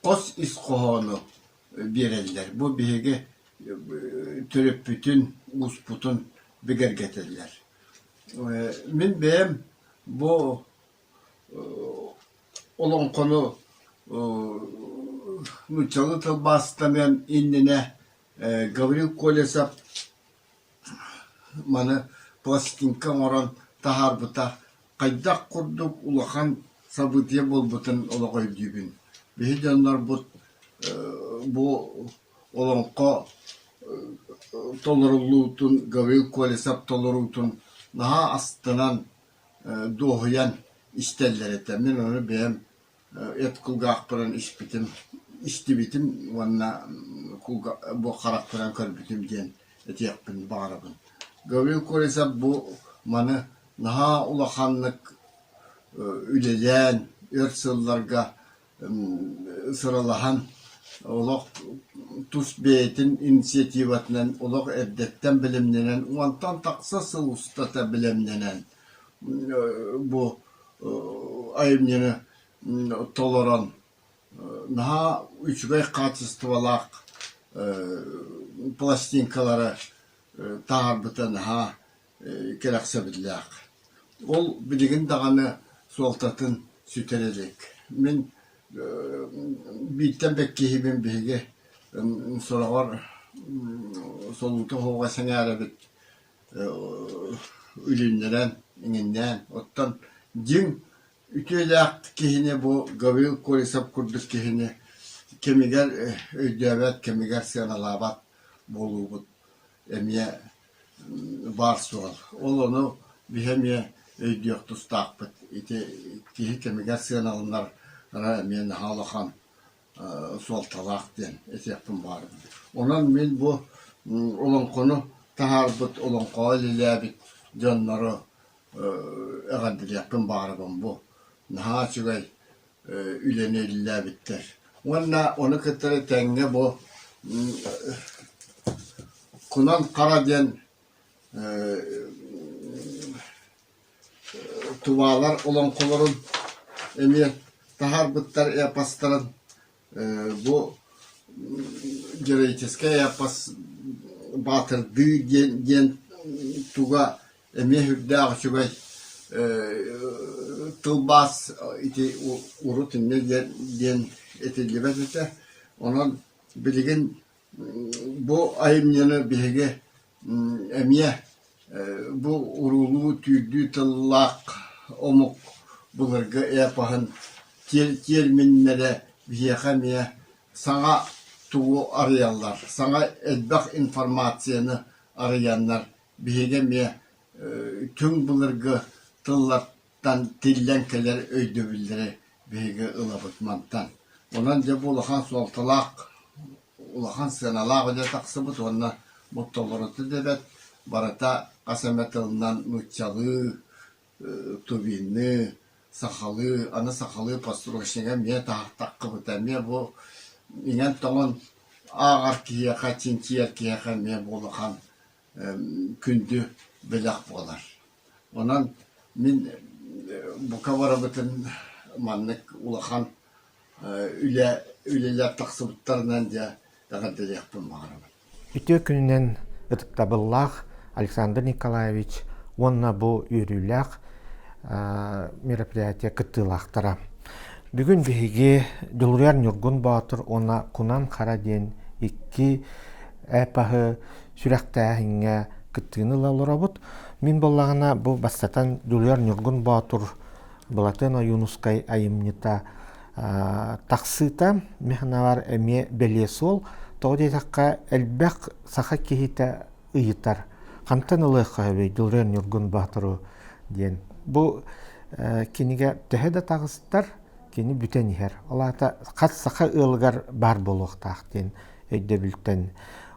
kos iskohonu birerler. Bu bihege törüp bütün usputun bigergetirler. Min beyim bu olan konu Nuçalı tılbastamyan innine Gavril Kolesap manı plastinka oran taharbuta kaydak kurduk ulahan sabıtiye bolbutun olağay dübün. Bihi canlar bu olanqa tolarulutun Gavril Kolesap tolarulutun daha astınan doğuyan isterler etemin onu benim et kulgaq paran iş bitim işti bitim wanna kulga bu qarak paran kör bitim diyen et yapın bağırabın. Gavril Kolesap bu manı naha ulahanlık ülelen örsıllarga sıralahan olaq tus beytin inisiyativatından olaq eddetten bilimlenen uantan taksasıl ustata bilimlenen bu ayımneni toleran naha üçgay kачестволак plastinkaları taharbutan naha keraksabilak. Ol bilgin dağını soltatın süterelek. Min bitten bekkehibin bihige soravar soluta hoga senara bit ülünleren ininden ottan jing ütülak kehine bu Gavril Kolesap kurduk kehine kemiger ödevet kemiger senalabat bolubut emiye var sual. Onu bihemiye ödeyok tustakbet ite kehi kemiger senalınlar emiye halakan soltalak den etiyapın var. Onun min bu olan konu taharbut olan qalilabit canları eğandir yapın bağırabın bu. Naha çügay üleneliler bitter. Onu kıtırı tenge bu kunan kara den tuvalar olan kolorun emir taharbutlar yapasların bu gereğitiske yapas batırdığı gen tuga emir hüddağ çügay tılbas iti urut ne den etilgebet ete onun bilgin bu ayımyanı bihege emiye bu urulu tüydü tıllak omuk bulurga yapahın terminlere bihekamiye sana tuğu arayanlar sana edbak informasyonu arayanlar биһиге ме түң булыргы тыллаттан тиллен келер өйдөбүллери биһиге ылабытмантан. Онан же булахан солталак, улахан сыналак öde тақсыбыт, онна muttolorotu debet barata qasametılından nutçalı, tuvinni, sahalı, ana sahalı pastroşine me taqqıbıta me bu ingen toğun ağar kiyaka, çinçiyer kiyaka me bolahan kündü belak bolar. Ondan min bu kavarabıtın manlık ulahan üleler taqsıbıtlarından da dağa delek bulmağarabı.
Үтө күнүнен ытыктабыллах Александр Николаевич онна бу үйрүләк мероприятие кыттылактара. Бүгүн биһиги Дулуяр Нургун Батыр она кунан кара ден 2 эпахы сүрәктәһиңә кыттыны лалырабыт. Мин боллагына бу бастатан Дулуяр Нургун Батыр Балатена Юнускай айымнита тақсыта мехнавар эме белесол Тоодетакка элбек саха кихите ыйытар. Хантан ылыхка бей Дулуяр Нургун Батыру ден. Бу киниге төһөдө тагыстар, кини бүтен ихер. Олата кат саха ылгар бар болуктак ден өйдө билтен.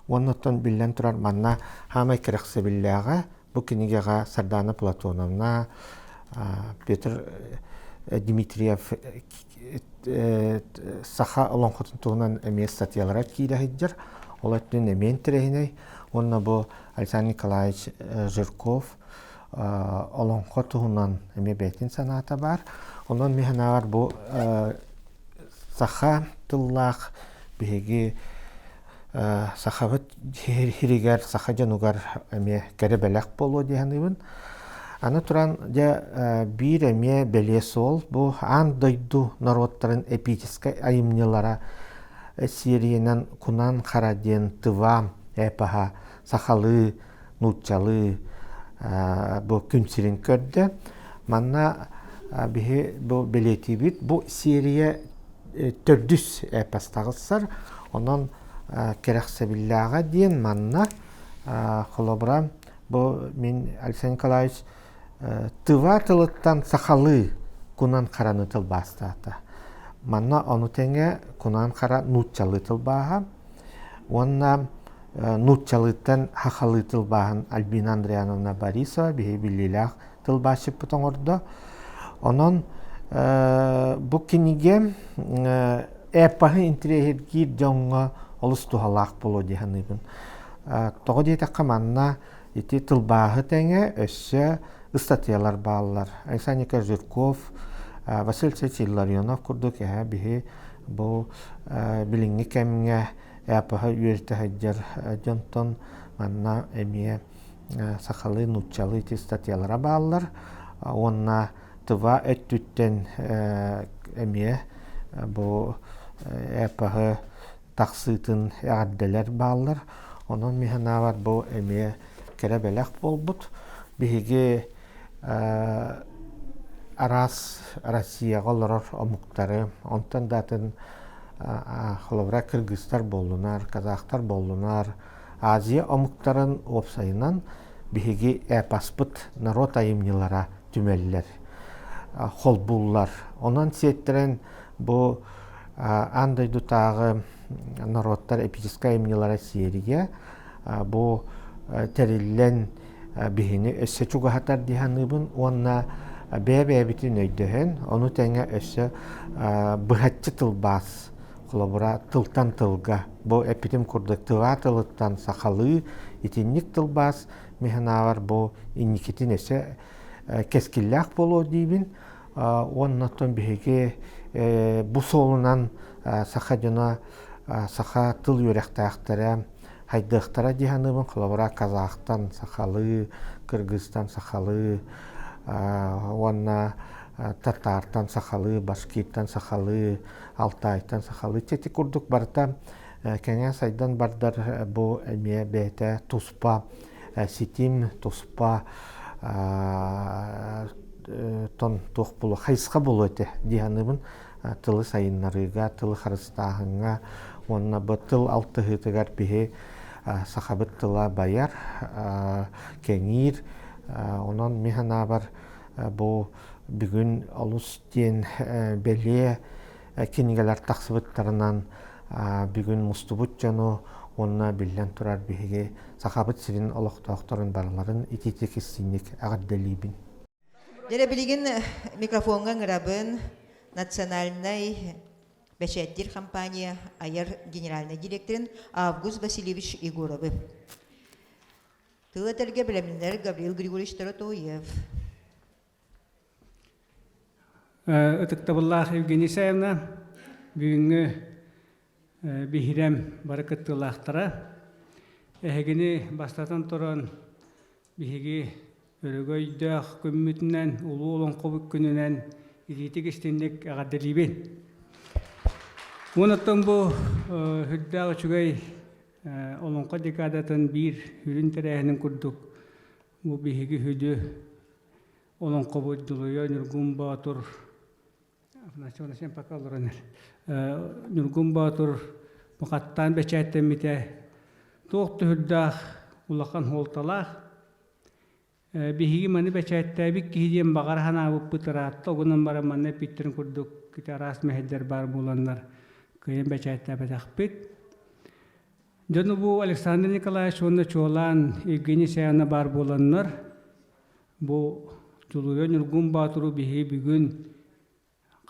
Оннотон билен турар манна хамай керексе биллага бу кинигега Сардана Платоновна, Петр Дмитриев саха олонхотун тугунан эме статьялар кийдахиджер. Олаттын эмен терехиней. Онна бу Александр Николаевич Жирков олонхотунан эме бетин саната бар. Онон механавар бу саха тыллах биһиги сахавыт хиригер саха жанугар эме керебелек болу дегенибин. Аны туран де бир эме белесол бу ан дойду народтарын эпической айымнылара Сириянан кунан хараден тыва эпаха сахалы нутчалы бу күнсирин көрдө. Манна бихи бу белетибит бу Сирия төрдүс эпастагысар. Онон керексебиллага ден манна холобра бу мен Александр Николаевич тыва тылыттан сахалы кунан хараны тылбастата. Манна ону теңе кунан хара нутчалы тылбаха. Онна нутчалыттан хахалы тылбахан Альбина Андреановна Борисова бихи биллилах тылбашып путоңордо. Онон бу киниге эпахы интерехиргир жоңга олус тухалак болу деханыбын. Тоғы дейтаққа манна ити тылбаһы тәңе өссө статьялар баалар. Александр Николаевич Жирков, Василий Алексеевич Илларионов курдук биһи бу билиңги кемге эпаһы үйрөтөһөжөр жонтон манна эмие сахалы нутчалы ити статьялара баалар. Онна тыва өттүттен эмие бу эпаһы тақсытын әгәдделер баалар. Онон механавар бу эмие керебелек болбут. Биһиги арас Россияга олорор омуктары, онтан датын холовра кыргызстар болунар, казахтар болунар, Азия омуктарын опсайынан биһиги эпаспыт народ айымнылара түмеллер, холбуллар. Онан сеттерен бу андайду тагы народтар эпическая айымнылара Сирия бу териллен бихини өссө чугахатар диханыбын, онна бәбәбитин өйдөһөн, ону тәңе өссө быхатчы тылбас, холобура тылтан тылга, бу эпитим курдык тыва тылыттан сахалы, итинник тылбас, механавар бу инникитин өссө кескиллях болу дейбин, оннаттан бихиги бу солунан саха жона саха тыл юректаяқтары, хайдыктара диханыбын, холобура Казахстан сахалы, Кыргызстан сахалы, онна Татартан сахалы, Башкирттан сахалы, Алтайтан сахалы. Тети курдук барта кеңе сайдан бардар бу эме бете туспа, ситим туспа тон тух булу, хайсқа болу өте диханыбын, тылы сайыннарыга, тылы харыстағынга, онна бу тыл алтыхытыгар бихи сахабыт тыла баяр, кеңир, онон механа бар бу бүгүн олус ден беле кинигелер тақсыбыттарынан бүгүн мустубут жону онна билен турар биһиги сахабыт сирин олохтоохторун барыларын итити киссинник агадделибин.
Дере билигин микрофонга ңырабын национальный бәчәттир компания АЯР генеральный директорын Август Васильевич Егоровы. Тылы тәрге білімдер Гавриил Григорьевич Таратоев.
Ытыктабыллах Евгения Исаевна, бүгінгі бихирем баракаттылақтара, әхегені бастатан тұран бихиги өрігөйдіғ көммітінен, ұлы олың қобық күнінен иритик істендік ағадделибен. Онаттан бұл хүддағы чүгай олыңқа декадатын бір хүрін тәрәхінің күрдік. Бұл бихиги хүді олыңқа бұддылыя Нұргун Батыр Нұргун Батыр мұқаттан бәчәттен мете тоқты хүрдақ ұлақан холталақ. Бихиги маны бәчәттәбік кейден бағархан абып бұтыратты. Оғынан бара маны питтерін күрдік. Кіті арас мәхеддер бар боланлар. Күйен бәчәттәбі тақпет. Жоны бұл Александр Николаевич онда чолан Евгения Исаевна бар боланлар. Бұл Жулуя Нұргун Батыру бихи бүгін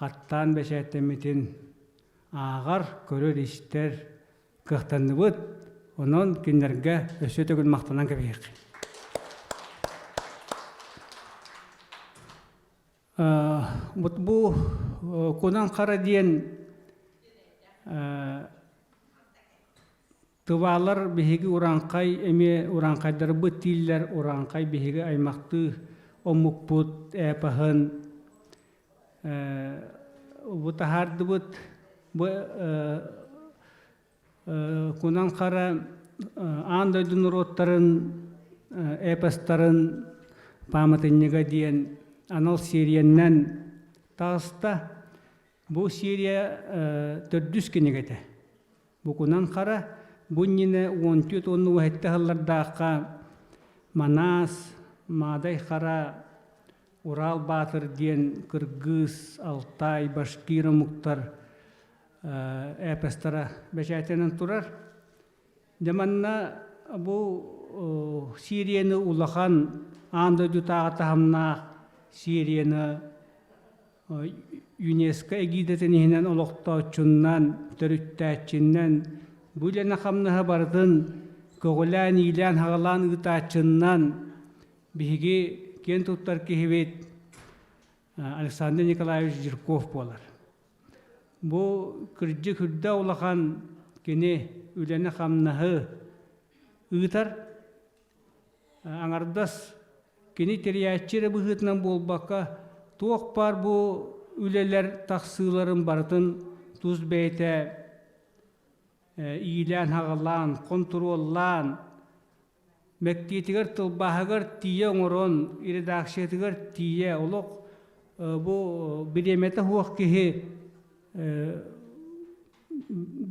қаттан бәчәттәметін ағар көрер іштер қықтанды бұд. Онын кендерге өсі төгін мақтанан кәбейік. Бұл конан қара дейін тывалар бігігі ұранқай, әме ұранқайдары бұд тиілер, ұранқай бігігі аймақты омық бұд, әпіғын. Бұтахарды бұд, конан қара андайдың ұроттарын, әпістарын памытыннеға дейін анал серияннан тағыста бұл серия төрдүс кенегеті. Бұл конан қара бұннені 14-10 уәтті ғыллардаққа Манас, Мадай қара, Урал Батыр ден Кыргыз, Алтай, Башкира мұқтар әпістара бәчәтенен тұрар. Деманна бұл Сирияны улахан аңды дүтағы тағымнақ Сирияны ЮНЕСКО эгидетенінен олықтаучыннан, түріттәтчіннен, бүлені қамныға бардың көғілән, илән, хағылан ұтачыннан бігі кен тұттар кехевет Александр Николаевич Жирков болар. Бұл күрджі күрді олақан кене үлені қамныға ұтар, аңардас кене терияатчері бұғытынан болбаққа тоқ бар бұл үлелер тақсыларын бардың тұз бәйті ийлән хағылан, контроллан, мәктетігер тұлбағығыр тие оңырын, иредақшетігер тие олық бұл біреметі хуақ кеге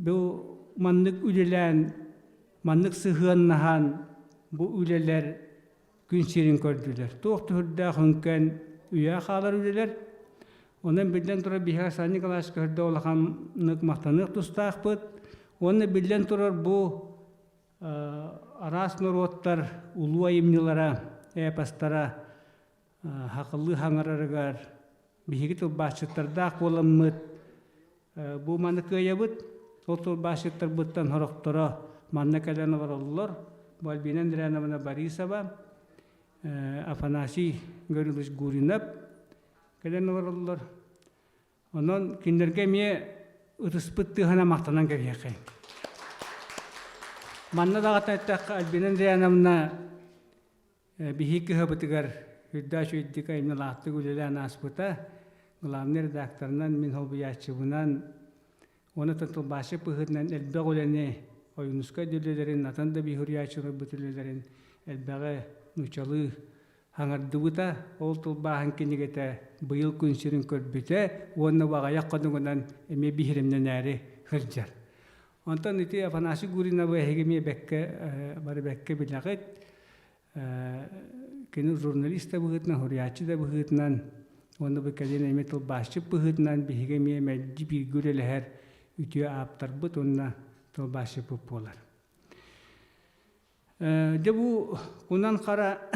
бұл маннық үлелән, маннық сығыннаған бұл үлелер күн серін көрділер. Тоқты хүрді хүнкен үйе қалар үлелер. Онын білден тұрар Бихар Сан Николаевич көрді олақанық мақтанық тұстақ бұд. Оны білден тұрар бұл арас нұроттар, ұлу айымнылара, әпастара, хақылы хаңарарығар, бихиги тұлбашыттардақ боламыд. Бұл маны көйе бұд, сол тұлбашыттар бұдтан хорықтыра манна кәлені бар олылар. Балбинен Дірәнавана Борисова, Афанасий Гөріліш Гуринап, кәлені бар олылар. Онын кендерге ме ұтыспытты ғана мақтанан кәбейқай. Манна дағатын әттәққа Альбинен Дірәнавана бихикі ғыбытығар хүддаш өйдік айымны лақты күлелі аспыта, ғыламны редакторынан мен холбиятчыбынан, оны тұтылбашы пұхытынан әлбәқ өләне ойынысқа дүлелерін, атанда бихуриячылы бұтылелерін әлбәғі нұчалы хаңарды бұта, ол тұлбағын кенегеті бұйыл күнсерін көрбіте, оны бағаяқ қадыңынан әме бихіремнен әрі қылжар. Ondan iti Afanasi Gurina bu hegemi bekke bari bekke bilakit kenu jurnalista buhutna huriyatçı da buhutnan onu bu kadar emetil başçı buhutnan bir hegemi mecci bir gürele her ütüye aptar but onna tol başçı popolar. De bu kunan kara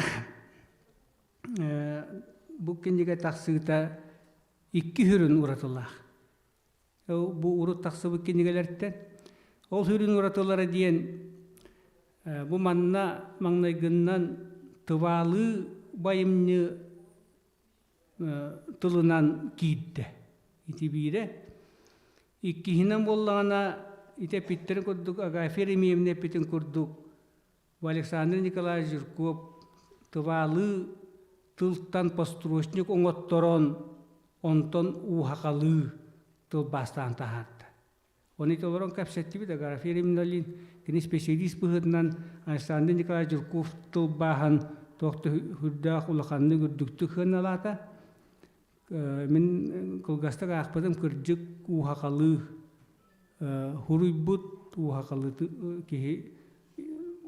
bu kindiga taksıta iki hürün uğratıllah. Bu urut taksı bu kindigalerden ol hürün uğratıllara diyen bu mannaygından tıvalı bayımını tılınan giydi. İti bire. İkkihinen bollağına ite pittirin kurduk, agaferi miyemine pitin kurduk. Bu Aleksandr Nikolaevich Jurkov tıvalı tıltan pastrushnik oңотторон onton uhakalı tıl bastan tahatta. Onu tolorun kapsetti de agaferi minalin kini spesialist buhutnan Aleksandr Nikolaevich Jurkov tıl bahan tohtu hüddağ ulakanını gürdüktü hınalata. Min kılgastak akpadım kırcık uhakalı huruybut uhakalı ki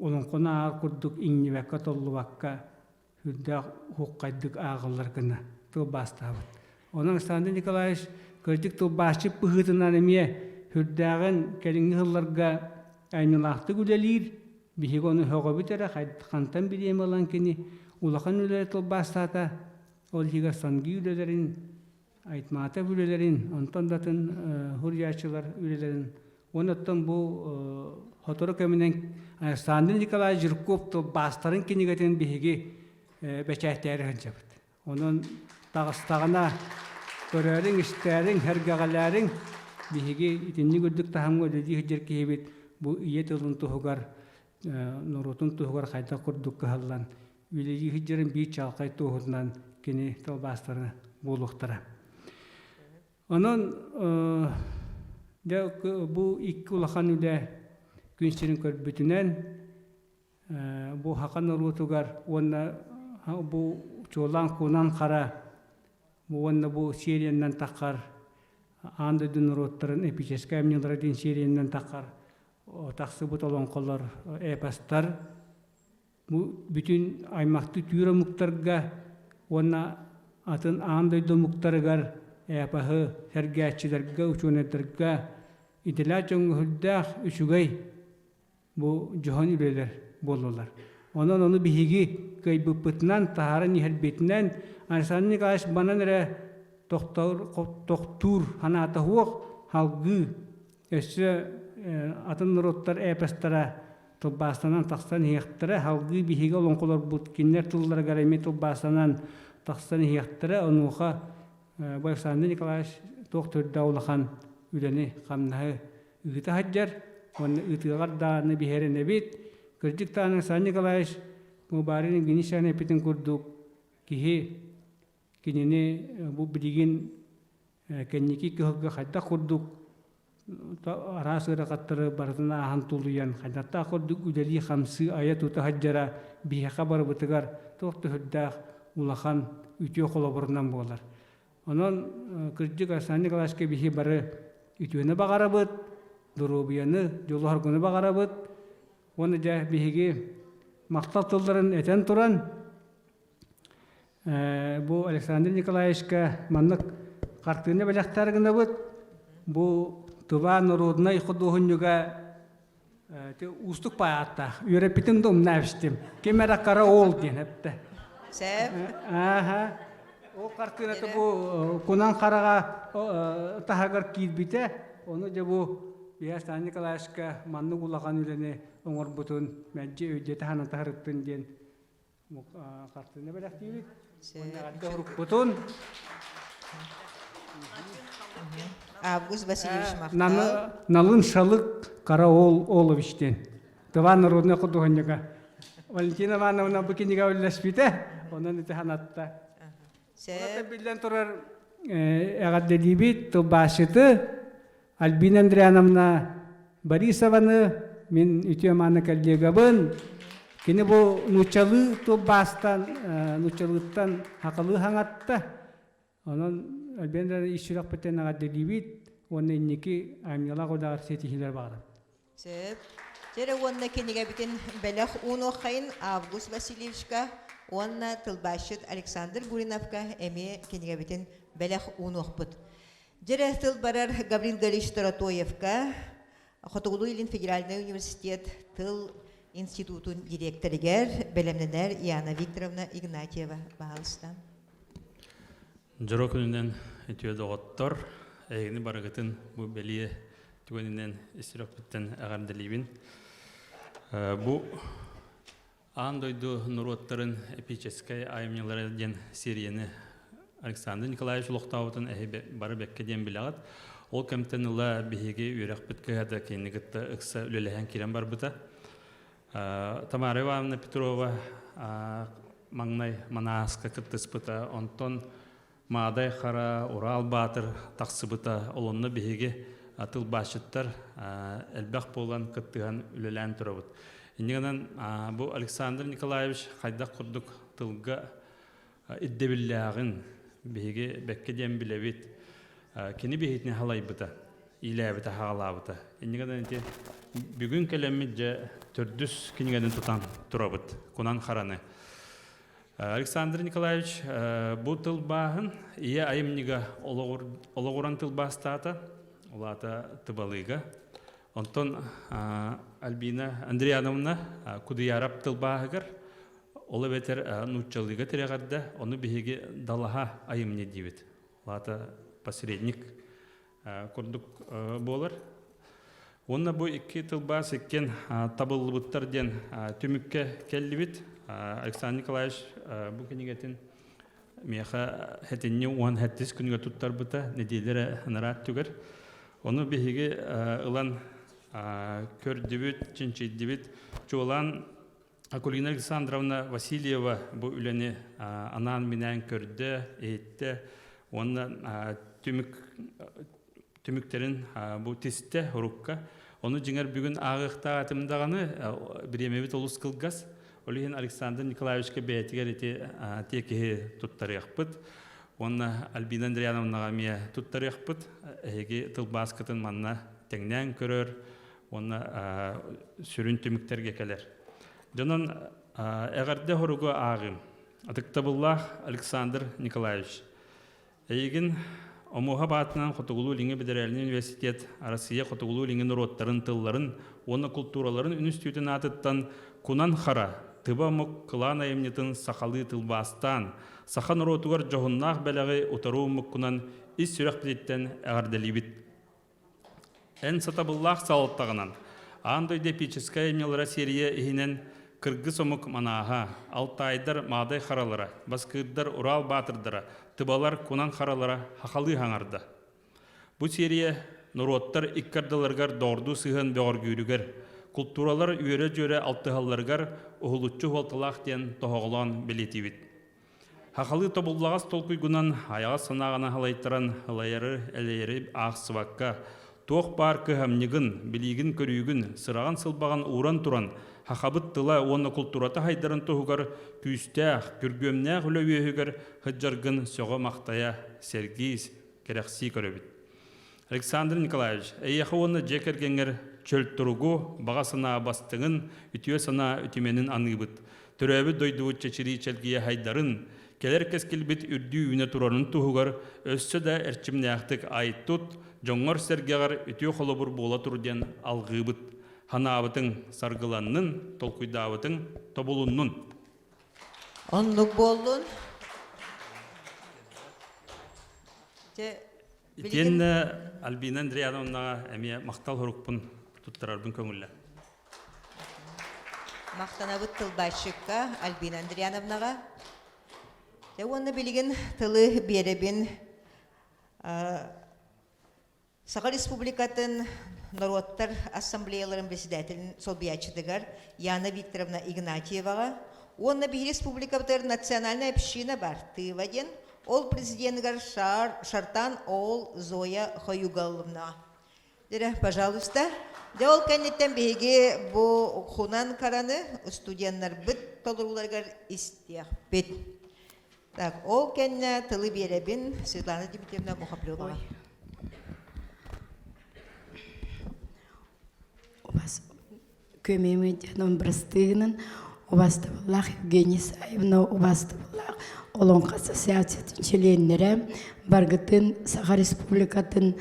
onun kona ağır kurduk inni vekka tollu vakka hüddağ hukkaydık ağıllar kına tıl bastavut. Onun Aleksandr Nikolaevich kırcık tıl başçıp buhutundan emiye hüddağın kelini hıllarga aynılahtı gülelir. Bihik onu hoğu bitere kantan bileyim olan kini ulakan üleri tıl bastata ol higa sangi ülelerin aytmata ülelerin ondan datın huriyatçılar ülelerin onattan bu hotoru keminen Aleksandr Nikolaevich Jurkov tıl bastarın kinigaten bihigi beçehteri hıncabıt. Onun tağıstağına görerin, işlerin, hergağalerin bihigi itinni güldük tahamı ödedi hıcır kihibit bu iye tılın tuhugar nurutun tuhugar kayda kurduk kıhallan üleci hıcırın bir çalkay tuhundan kini tıl bastarını buluqtıra. Onun bu iki ulakan üle günçlerin körbütünen bu hakan nurutugar bu çoğulan kunan kara bu Siriyandan takar andı dün nurutların epiceska emnilara din Siriyandan takar taksı bu tolon kollar epastar bu bütün aymaktı tüyre muktarga ona atın andı dün muktargar epahı sergâççılarga uçunetarga itila çoğun hüddağ üçügay bu cihan üleler bolurlar. Onun onu bihigi kaybıpıtnan taharan nihelbetinden Aleksandr Nikolaevich bana nere doktor hanata huok halgı esse atın nurottar epestara tılbastanan takstan hiyaktara halgı bihigi olonkolar butkinler tıllara garayme tılbastanan takstan hiyaktara onuqa bu Aleksandr Nikolaevich doktor davlahan üleni kamnahı ıgıta haccar onu ıtıgar dağını bihere nebit kırcık tağını Aleksandr Nikolaevich mübareğinin genişlerine epitin kurduk kihi kinini bu bilgin kendiki kıhıgı hayda kurduk arasıra katları baratına ahan tuluyan haydatta kurduk üdeli hamsı ayet utahaccara bihe kabar bıtıgar tohtu hüddağ ulakan ütüye kolaborundan boğalar. Onun kırcık Aleksandr Nikolaevich bihi barı ütüyene bağara bıt durubiyanı yolu hargını bağara bıt onu da bihigi maktal tılların eten turan bu Aleksandr Nikolaevich'ka manlık kartını belaktargına bıt bu tuba nuruduna ikuduhun juga ustuk payatta ürepitin de umnaviştim kemera kara ol diyen hepte
Sep.
Aha o kartını da bu kunan karaga tahagar kidbite onu da bu Aleksandr Nikolaevich'ka manlık ulakan üleni oңор butun mecci ödete hanan taharıttın diyen kartını belaktirik butun
Август Васильевич Махтал.
Nalın şalık kara Olovич'ten. Tıvan naroduna kuduhanyaga. Valentina Ivanovna bukiniga öllespite. Onun ite hanatta. Orada bilden turar eğaddedibit tıbbaşıtı Albina Andrianovna Borisova'nı min ütüyemanı kallegabın kini bu nuçalı tıbbastan nuçalıktan hakalı hangatta. Onun Albina işçilik biten eğaddedibit onun inniki amyala kodar setihiler bağlı.
Сөп. Тере онна кенеге битен белех унохайын Август Васильевичка, онна тылбашыт Александр Гуриновка эме кенеге битен белех унохпыт. Тере тыл барар Гаврил Галич Таратоевка, Хотугулу Илин Федеральный университет тыл институтун директоригер белемненер Яна Викторовна Игнатьева бағалыстан.
Жорок үнінен өтуеді оғыттар, әйгіні барығытын бұл бәлие түгенінен істірек біттен әғардалейбін. Бұл андойду нұроттарын эпическай айымнелары ден серияны Александр Николаевич Лоқтауытын әйі бары бәкке ден білағат. Ол кәмтен ұла бігеге үйрек біткіғады кейінігітті ұқса үлеліген керен бар бұта. Тамара Ивановна Петрова маңнай манаска кыттыспыта, онтон Мадай Хара, Урал Батыр, тақсыбыта олонны бігеге атыл башыттар әлбәқ болған кыттыған үлелән тұрабыт. Инегенен бұл Александр Николаевич қайдақ құрдық тылға иддебілләғын бігеге бәкке дем білебет. Кені бігетіне халай бұта, иләбіті хағала бұта. Инегенен бүгін кәлемі жа түрдіс кенегенен тұтан тұрабыт, құнан қараны. Александр Николаевич бұл тылбағын ие айымнеға олығыран тылбастата, олата тыбалыға. Онтон Альбина Андреяновна кудыярап тылбағығыр, олы бәтер нұтчалыға тірегарды, оны бігеге далаға айымне дейбет. Олата посредник күрдік болыр. Онна бұл екі тылбас еккен табылы бұттарден түмікке кәлі бет. Александр Николаевич бұл кенегетін меха хәтінне оған хәттіз күнге тұттар бұта, неделері нұрат түгір. Оны бігеге ұлан көрдебет, чынчейдебет, жолан Акулина Александровна Васильева бұл үләне анан менен көрді, ейтті, оны түміктерін бұл тесті ұрыққа. Оны жеңер бүгін ағықта атымдағаны біремебет олыс қылғас. Олеген Александр Николаевичке бәйтігер текеге тұттары яқпыт. Оны Альбина Андреяновнаға мия тұттары яқпыт. Әйге тылбаскытын манна тәңнән көрір. Оны сүрін түміктерге кәлер. Жонын әғарда ғыруғы ағым. Атықтабыллах Александр Николаевич. Әйгін Омуға батынан Хотугулу Лиңе Бедерәлінің университет, Россия Хотугулу Лиңе нұроттарын, тылларын, оны культураларын үністеудің атыттан Кунан Хара, тыба мұқ қылан айымнетін сақалы тылбастан, сақа нұротуғар жоғыннақ бәліғі ұтару мұқ күнан ис сүрек бідеттен әғардалибіт. Ән сатабыллақ салыттағынан, андойде эпическая эмнелара серия ихинен Кыргыз омук манаға, Алтайдар Мадай Харалара, Баскыддар Урал Батырдара, тыбалар Кунан Харалара хақалы хаңарды. Бұл серия нұроттар иккардаларғар дорду сыған бәғыр гүйрігер, культуралар үйері-жөрі алтығаларғар ұғылытчы ғолтылақ ден тоғылан білетевет. Хақалы тобыллағас толкүйгінан аяға санағана халайттаран халайары әлейері ақсываққа, тоқ бар көхамнегін, білігін көрігін, сыраған сылбаған уран туран, хақабыт тыла оны культурата хайдарын тоғығар, күйістәқ, күргөмнәқ үлөйігігер, хыджаргын соға мақтая Сергейс керекси көрөбіт. Александр Николаевич, әйеқі оны жекергенер чөл тұруғу, бағасына бастыңын, үтіе сана үтіменін анығыбыт. Түрәбі дойдуыт чечері чәлгие хайдарын, келер кескілбіт үрді үйіне тұрарын тұғығар, өссі да әрчімнәқтік айттут, жоңғар сәргеғар үтіе қолыбыр бола тұрден алғыбыт. Ханабытың саргыланның, толкуйдабытың тобулунның.
Онлық болын.
Итен Альбина Андреяновнаға әме мақтал ғұрықпын тұттырарбын көңілі.
Мақтанабыт тылбайшыққа Альбина Андреяновнаға. Оны білген тылы беребін Сақа Республикатын Народтар ассамблеяларын председателін Солбиячыдығар Яна Викторовна Игнатьеваға. Онна бір республикабытар национальная община бар. Тываден, ол президентгар Шартан Ол Зоя Хаюгаловна. Дәрі, пожалуйста. Де ол кәнеттен бейге бұл хунан қараны студенттар бұт толыруларғар істеқ бет. Так, ол кәнне тылы беребін Светлана Дмитриевна Мухаплёва.
У вас көмемі жаным бірістігінің Убастываллах Евгения Исаевна, Убастываллах Олонқ ассоциациятын членлері, баргытын Саха Республикатын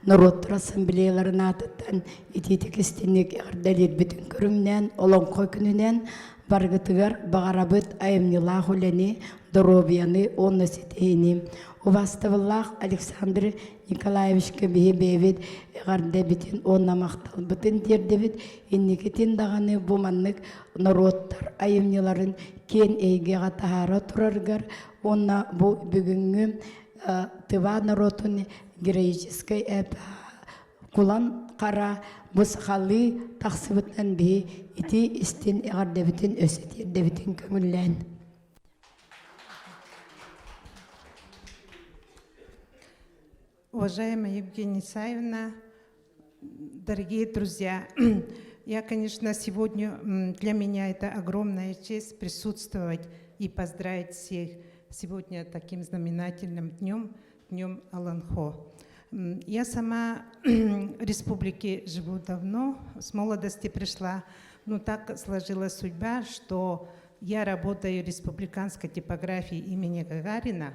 Народтар ассамблеяларын атыттан итетік істенек ағырдалет бүтін көрімнен, Олонқой күнінен баргытыгар бағарабыт айымнилах уляни, доробияны, онны сетейни. Убастываллах Александр Николаевичке бейі бейвет ағарда бітін онна мақтал бүтін дердебет, еннекетін дағаны бұманнық народтар айымниларын кен әйге ғатахара тұраргар, онна бұл бүгінгі тыва народын героической кулан қара бұсқалы тақсыбытнан бейі ити істен ағарда бітін өсетерде бітін көңіллән.
Уважаемая Евгения Исаевна, дорогие друзья, я, конечно, сегодня, для меня это огромная честь присутствовать и поздравить всех сегодня таким знаменательным днем, Днем Аланхо. Я сама в республике живу давно, с молодости пришла, но так сложилась судьба, что я работаю в республиканской типографии имени Гагарина.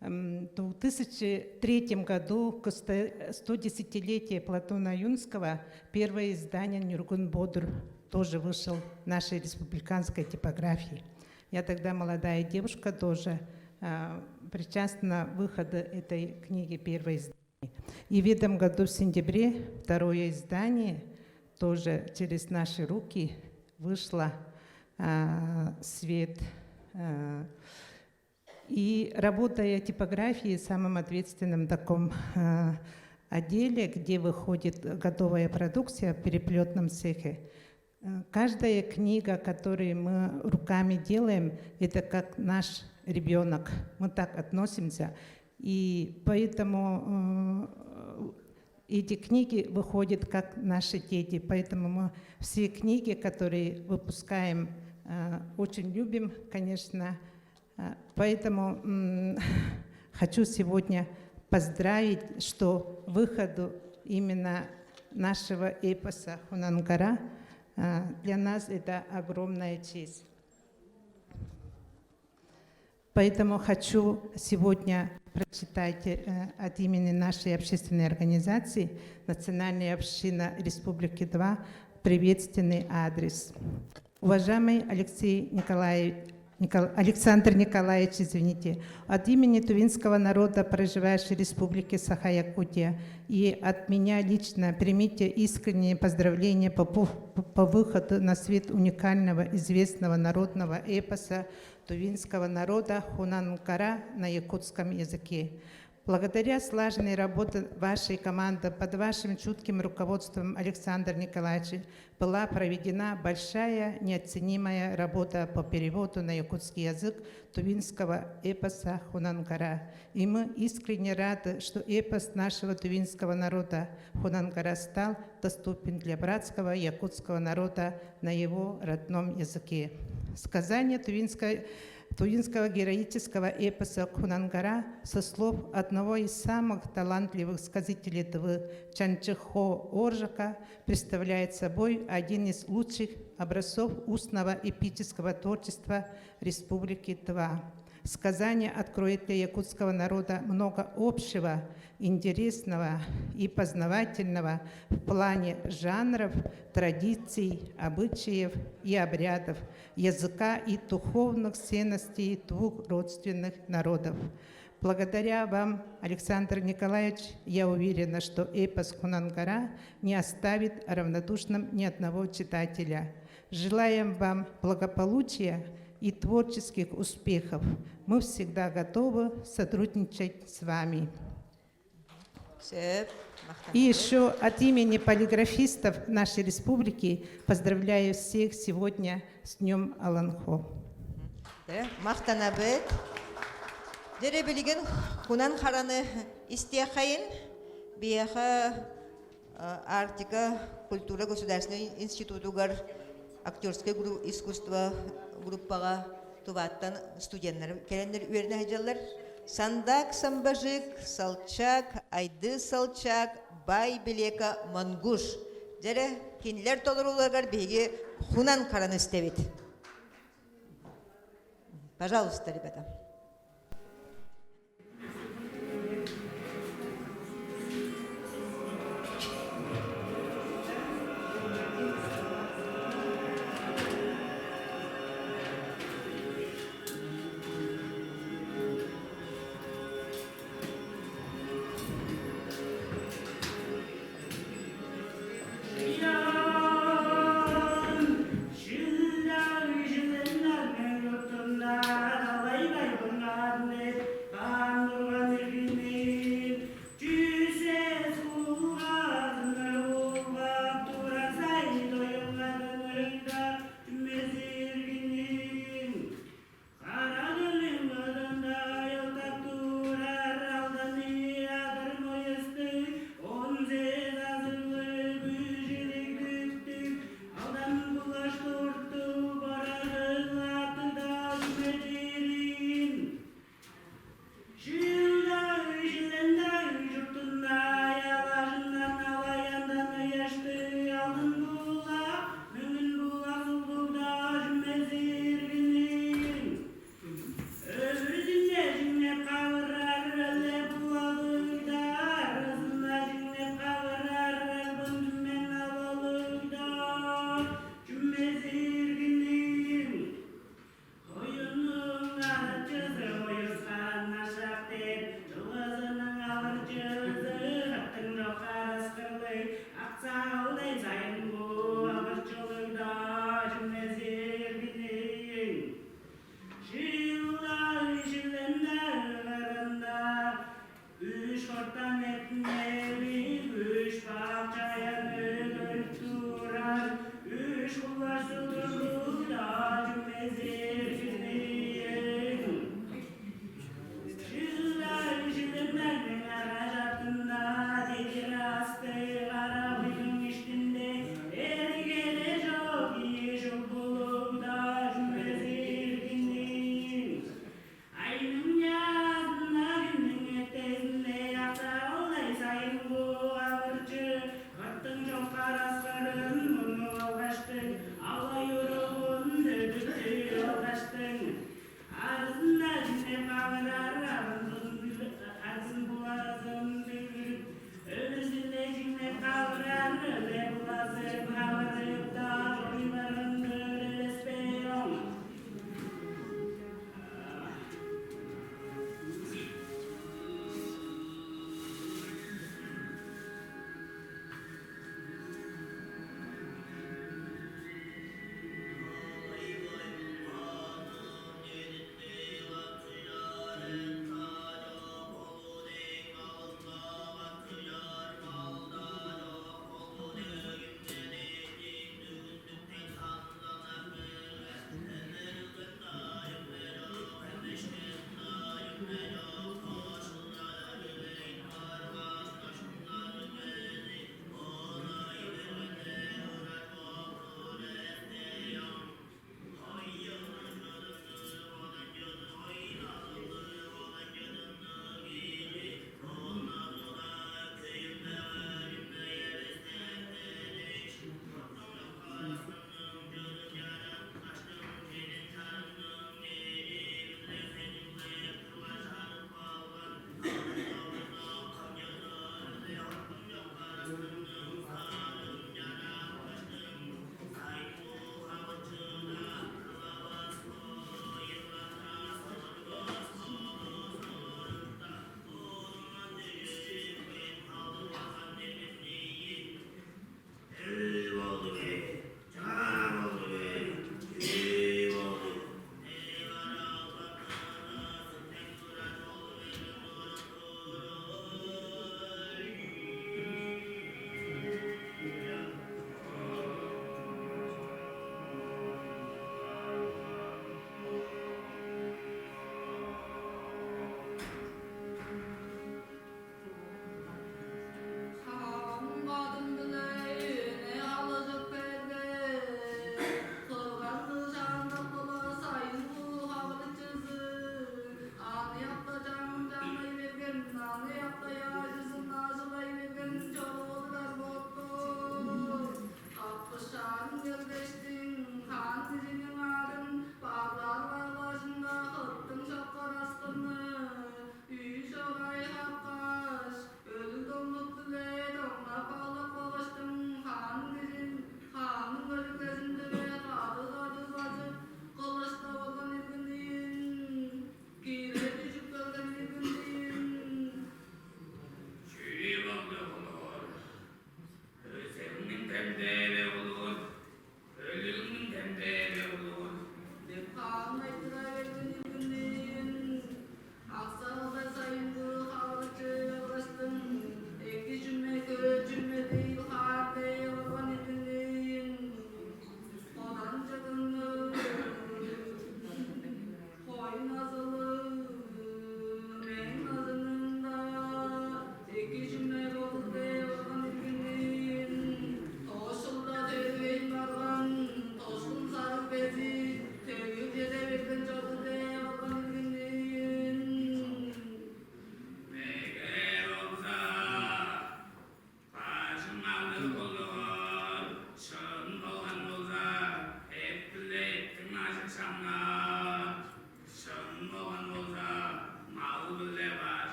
В 2003 году, к 110-летию Платона Юнского, первое издание «Нюргун Бодр» тоже вышел в нашей республиканской типографии. Я тогда молодая девушка тоже причастна к выходу этой книги, первое издание. И в этом году, в сентябре, второе издание тоже через наши руки вышло в свет. И работая в типографии, самым ответственным таком отделе, где выходит готовая продукция в переплетном цехе, каждая книга, которую мы руками делаем, это как наш ребенок. Мы так относимся. И поэтому эти книги выходят как наши дети. Поэтому мы все книги, которые выпускаем, очень любим, конечно. Поэтому хочу сегодня поздравить, что выходу именно нашего эпоса «Хунан-Гора» для нас это огромная честь. Поэтому хочу сегодня прочитать от имени нашей общественной организации «Национальная община Республики 2» приветственный адрес. Уважаемый Александр Николаевич, от имени тувинского народа, проживающего в Республике Саха-Якутия, и от меня лично примите искренние поздравления по выходу на свет уникального известного народного эпоса тувинского народа «Хунан-Гора» на якутском языке. Благодаря слаженной работе вашей команды под вашим чутким руководством, Александр Николаевич, была проведена большая неоценимая работа по переводу на якутский язык тувинского эпоса «Хунан-Гора». И мы искренне рады, что эпос нашего тувинского народа «Хунан-Гора» стал доступен для братского якутского народа на его родном языке. Сказание тувинского героического эпоса «Хунан-Гора» со слов одного из самых талантливых сказителей Тывы Чанчхо Оржака представляет собой один из лучших образцов устного эпического творчества Республики Тыва. Сказание откроет для якутского народа много общего, интересного и познавательного в плане жанров, традиций, обычаев и обрядов, языка и духовных ценностей двух родственных народов. Благодаря вам, Александр Николаевич, я уверена, что эпос «Хунан-Гора» не оставит равнодушным ни одного читателя. Желаем вам благополучия и творческих успехов. Мы всегда готовы сотрудничать с вами. И еще от имени полиграфистов нашей республики поздравляю всех сегодня с Днем Аланхо.
Мақтанабет. Дере билген Хунан-Гораны истехайын бияха Арктика культура государственный институтугар актерское искусство группаға туваттан студенттер келендер үйеріне хайжалар. Сандак самбажик, салчак, айды салчак, бай билека мангуш Жere кинилер толурулагар биги хунан караны истебит. Пожалуйста, ребята.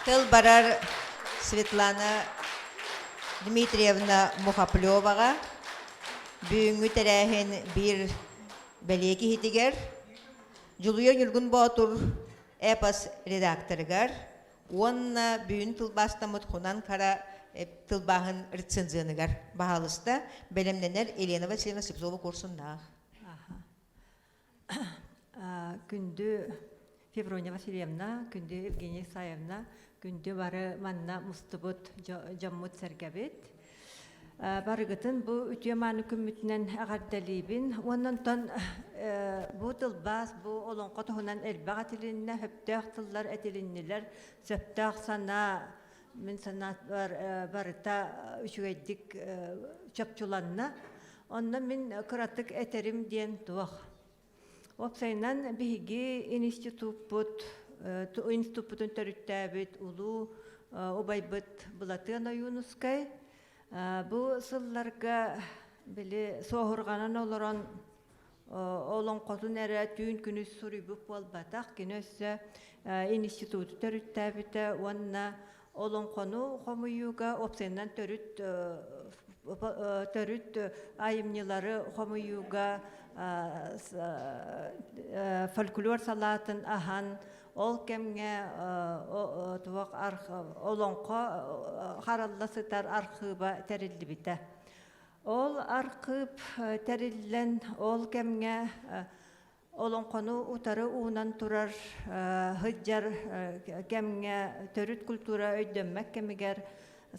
Тыл барар Светлана Дмитриевна Мухаплеваға бүгінгі тәрәхін бір бәлекі хетігер, Жулуя Нюргун Батур эпос редакторыгар, онна бүгін тылбастамыт хунан кара тылбағын рецензияныгар бағалыста бәлемненер Елена Васильевна Сипзова курсында.
Күнді Феврония Васильевна, күнді Евгения Исаевна, күнді бары манна мұстыбыт жаммыт сәргәбет. Барығытын бұл үтіе маны күмітінен ағардалейбін. Оннан тон бұл тылбас, бұл олонқы тұғынан әлбаға тілініне хөптәқ тыллар әтіліннелер, сөптәқ сана, мен сана барыта үшігейдік чапчуланна. Оннан мен күраттық әтерім ден туақ. Опсайнан биһиги институтын төрүттәбит улу обайбыт булатын аюнускай. Бу сылларга биле соһурганан олорон олон котун эре түн күнүс сурубуп болбатак кинөсө институт төрүттәбите онна олон кону хомуюга опсайнан төрүт айымнылары хомуюга фольклор салатын ахан ол кемге туак олонко харалласытар архыба терилди бите. Ол архып териллен ол кемге олонкону утары уунан турар хыджар кемге төрүт культура өйдөнмек кемигер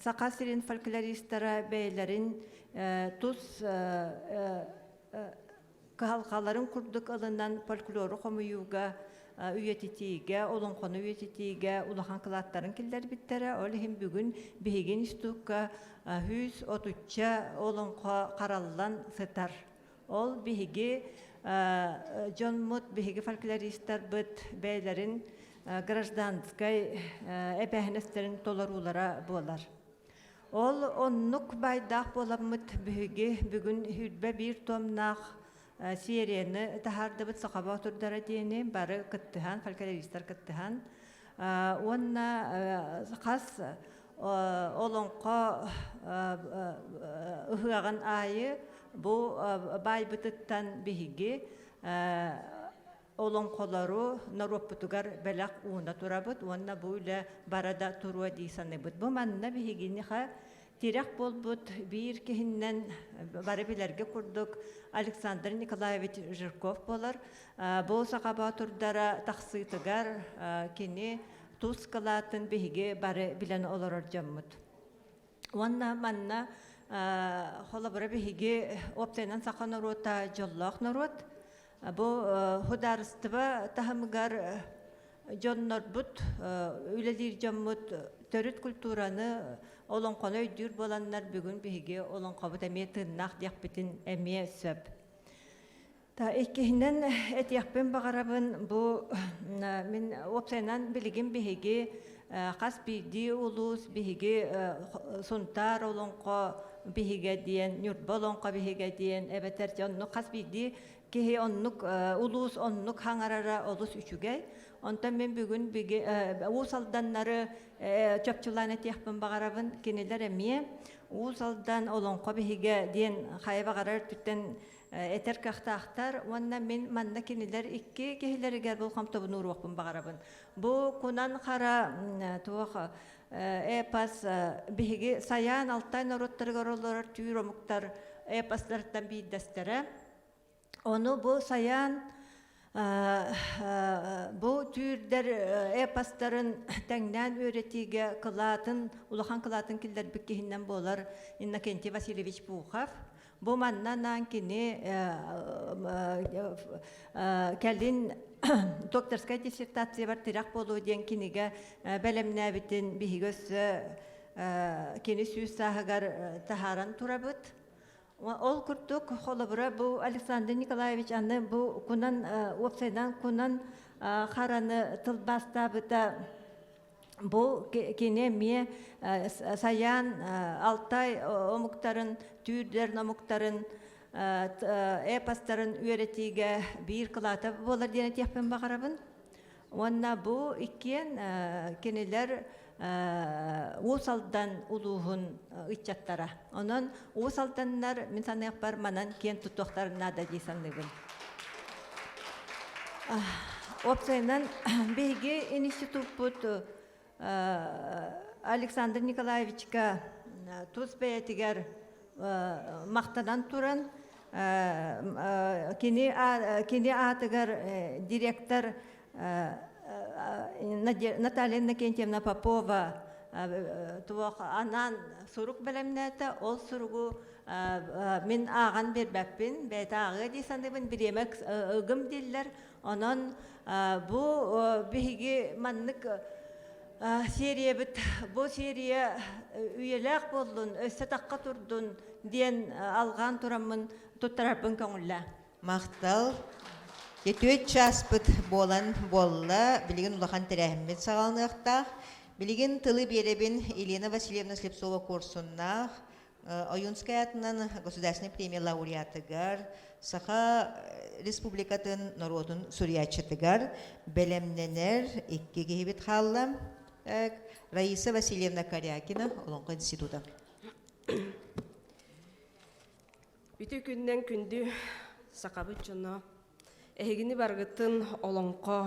сакасирин фольклористтара бейлерин тус калкаларын курдук алынан фольклору хомуюга үйетитиге, олонкону үйетитиге улахан кылаттарын киллер биттере, ол хим бүгүн биһиген истукка 130 олонко караллан сытар. Ол биһиги жонмут биһиги фольклористтар быт бейлерин гражданскай эпехнестерин толорулара болар. Ол оннук байдах боламыт биһиги бүгүн хүрбе бир томнах серияны тахардыбыт сақаба турдара дейіне бары кыттыхан, фольклористтар кыттыхан. Онна қас олонқо ұхыған айы бұл байбытыттан биһиги олонқолару нароппутугар бәләқ уында турабыт, онна бұл үлі барада туруа дейсаны бұд. Бұл манна биһигини ха тирек болбут бир кихиннен бары билерге курдук Александр Николаевич Жирков болар. Бұл сақаба турдара тақсытыгар кені туз калатын биһиге бары билен олорор жаммыт. Онна манна хола бары биһиге оптайнан сақа народа жоллақ народ. Бұл хударыстыба тахымыгар жоннор бұд үлелер жаммыт төрүт культураны олонқоны өйдүр боланнар бүгін биһиге олонқобут әме тыннақ дияқпетін әме сөп. Эккехінен әтияқпен бағарабын бұл мен опсайнан білігін биһиге қас бейді улус биһиге сұнтар олонқо биһиге дейін, нүрба олонқо биһиге дейін, әбәтер жонну қас бейді кеhe оннук улус оннук хаңарара олус үчүгей. Онтан мен бүгін уусалданнары чөпчуланы тияқпын бағарабын кенелер әмие. Уусалдан олонқо биһиге дейін қайы бағарар түттен әтер қақтақтар. Онна мен манна кенелер икки кехелерігер бұл қамтобын ұруақпын бағарабын. Бұл кунан қара туақ эпас биһиге саян алтай народтарығар олар түйір омуқтар эпастардан бейдестері. Оны бұл саян бұл түйірдер эпастарын тәңнән өретіге қылатын, улахан қылатын келдер бүккейінен болар Иннокентий Васильевич Пухов. Бұл маннан кені кәлін докторская диссертация бар тирак болу ден кенеге бәлемнәбітін біхігөсі кені сүйіс сағығар тахаран турабыт. Ол күрттік қолыбыра бұл Александр Николаевич аны бұл күнан опсайдан күнан қараны тылбаста бұта бұл кене ме саян алтай омуктарын, түйірдерін омуктарын, эпастарын үйретіге бір қылаты болар дене текпен бағарабын. Онна бұл ikкен кенелер уусалдан улуухун ыччаттара. Онон уусалданнар мен санык бар манан кен туттуктарына да дисаныбын. Опциядан беги институт Александр Николаевичка туз бәйтигер мақтадан туран кини атыгар директор Наталья Накентьевна Попова туох анан сурук белемнәте ол суругу мен аған бербәппин бәйт ағы дисандыбын биремек ыгым диллер онон бу биһиги маннык серия бит бу серия үйеләк болдун өссө такка турдун диен алган турамын туттарапын көңүллә
Мақтал. Етөт час бит болан болла, билеген улахан тәрәхмет сағалнықтақ, билеген тылы беребін Елена Васильевна Слепцова курсуннақ, Оюнская атынан государственный премия лауреатыгар, Саха республикатын народын сурьячытыгар, бәлемненер, икки гейбет халлам, Раиса Васильевна Корякина, Олонғы института.
Бүті күннен күнді сақабыт жона, әйгіні барғытын олонқо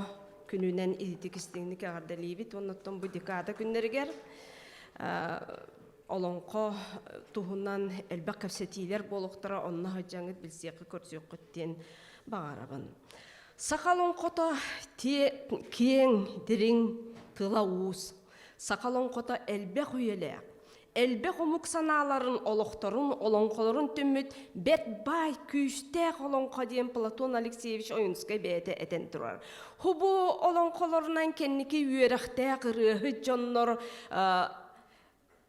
күнінен идітік істігіні кәғардалейбіт, оннаттан бұл декада күннергер, олонқо туғынан әлбәк кәпсетейлер болуқтыра онна жаңыт білсеқі көрсек көттен бағарабын. Сақалонқота кең дірің тыла уыз, сақалонқота әлбәк үйелек, Әлбек омук саналарын олоқторун, олонқолорун түмміт бет бай күйістек олонқа дейін Платон Алексеевич Оюнскай бәйті әтен тұрар. Хубу олонқолорунан кенники үйеріқтек ұрығы жоннор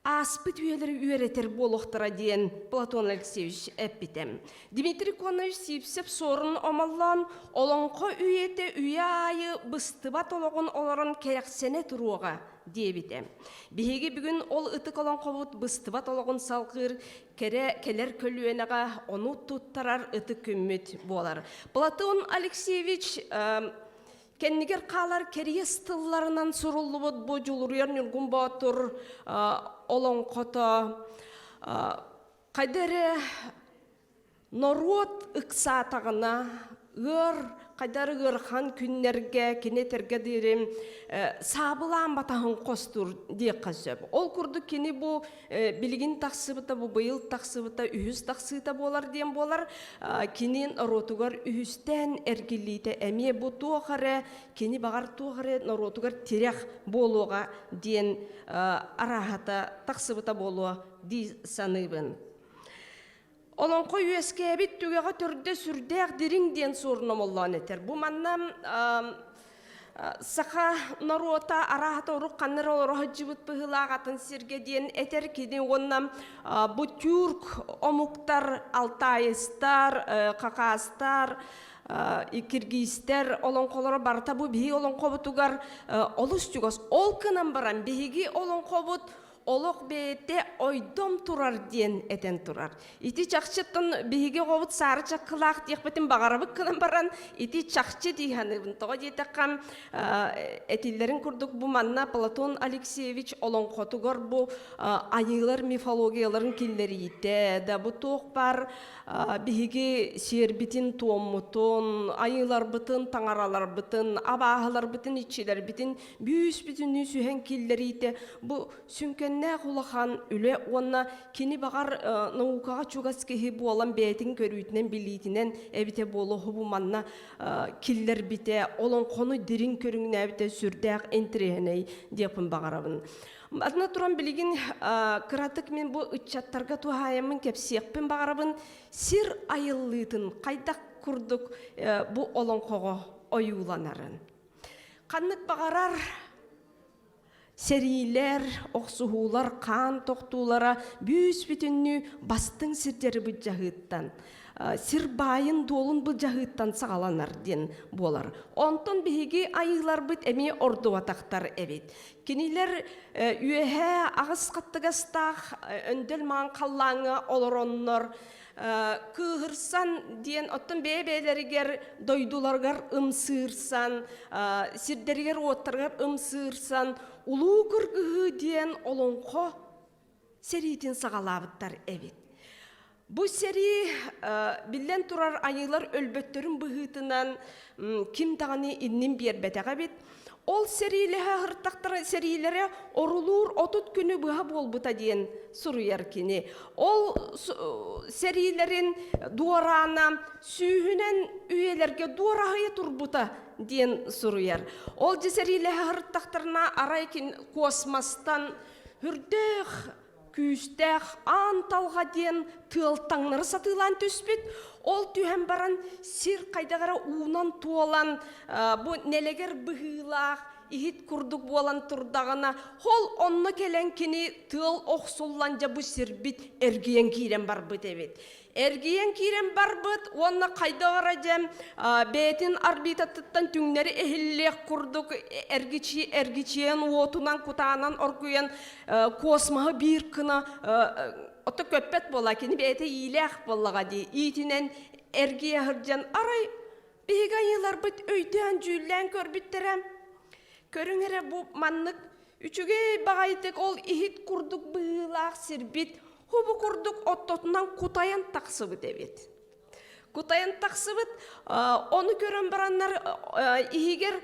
аспыт үйелері үйеретер болуқтыра дейін Платон Алексеевич әппетем. Дмитрий Конович сипсеп сорын омаллан олонқа үйеті үйе айы бұстыбат олығын оларын керексене тұруға дебитем. Биһиги бүгүн ол ытык олон кобут быстыбатологун салкыр келер көлүөнага ону туттарар ытык күммүт болар. Платон Алексеевич кеннигер калар кериес тылларынан суруллубут бу жулуруяр Нургун Батыр олон кото кайдары народ ыксатагына қайдары ғырхан күннерге, кенетерге дейрем, сабылан батағын қостыр дей қасып. Ол күрді кені бұл білген тақсыбыта, бұл бұйыл тақсыбыта, үйіз тақсыта болар дейін болар. Кенен ротуғар үйізден әргелейді әме бұл туғары, кені бағар туғары ротуғар терек болуға дейін арағата тақсыбыта болуға дей саныбын. Олонқо үйеске әбет түгеға түрді сүрдәқ дерің ден сорыным Allah'ın етер. Бұл маннам сақа наруота арағата ұрық қаннар оларға жібіт бұғылағатын серге ден әтер кеден оннам бұл түрк омуқтар, алтайыстар, қақастар, киргизтер олонқолары барта бұл бігі олонқо бұтығар олыс түгіз. Ол кынан баран бігі олонқо бұт олық бейте ойдом турар ден әтен турар. Ити чақчыттын бігі қобыт сары чаққылақ дейқпетін бағарабық кынан баран, ити чақчы дейханыбын. Тоға дейтаққам әтелерін күрдік бұл манна Платон Алексеевич олонқотығыр бұл айылар мифологияларын келдері ете. Да бұл тоқ бар бігі сербітін туоммутын, айылар бұтын, таңаралар бұтын, абағылар бұтын, итчелер бұтын, бүйіс бүтін сүйен келдері ете. Бұл сүнкен Нәғулахан үлі онна кені бағар наукаға чуғаскеғі болан бәйтін көрүйтінен білейтінен әбіте болу ғыбу манна келдер біте, олон қоны дерін көріңін әбіте сүрдәқ әнтірегіней депін бағарабын. Адына тұран білеген қыратық мен бұл үтчаттарға туғайымын кәпсеқпен бағарабын сир айыллытын қайдақ күрдік бұл олон қоғы ойуланарын. Қаннық бағарар Серилер, оқсуғулар, қан тоқтулара бүйіс бүтінні бастың сірдері бұл жағыттан. Сір байын долын бұл жағыттан сағаланар ден болар. Онтон бігі айылар бұд әме орду атақтар әбет. Кенелер үйеге ағыз қаттығастақ өнділ маған қаллаңы олароннар. Кығырсан ден оттын бәйбәйлерігер дойдуларғар ұмсырсан, сірдерігер оттарғар ұмсырсан, улуу кыргыһы диэн олонхо сериитин сагалаабыттар эбит. Бу сери биллен турар айылар өлбөттөрүн быһыытынан ким таганы иннин биэрбетеге бит. Ол серилеhe hırtaktara serilere orulur otut günü bıha bolbuta diyen suruyer kini. Ol serilerin duvarana sühünen üyelerge duvarahıya turbuta diyen suruyer. Ol serilehe hırtaktarına araykin kosmastan hürdek küstek antalga diyen tığıltanları satılan tüspit. Ol tühem baran sir kaydagara uğunan tuolan bu neleger bıhılaq, ihit kurduk bolan turdağına hol onunla kelen kini tığıl oqsullanca bu sirbit ergiyen kiren barbıt evet. Ergiyen kiren barbıt onunla kaydagara jem betin arbitatıttan tüngleri ehillek kurduk ergiçiyen otunan kutağынан orkuyen kosmağı bir kına Oto köppet bola kini bete iyilek bollaga di. İtinen ergiye hırcan aray bihiga yıllar bit öyden cüllen körbitterem. Körüngere bu manlık üçüge bağaydık ol ihit kurduk bığılak sirbit. Hubu kurduk ottotundan kutayan taksıbıt evet. Kutayan taksıbıt onu görün baranlar ihiger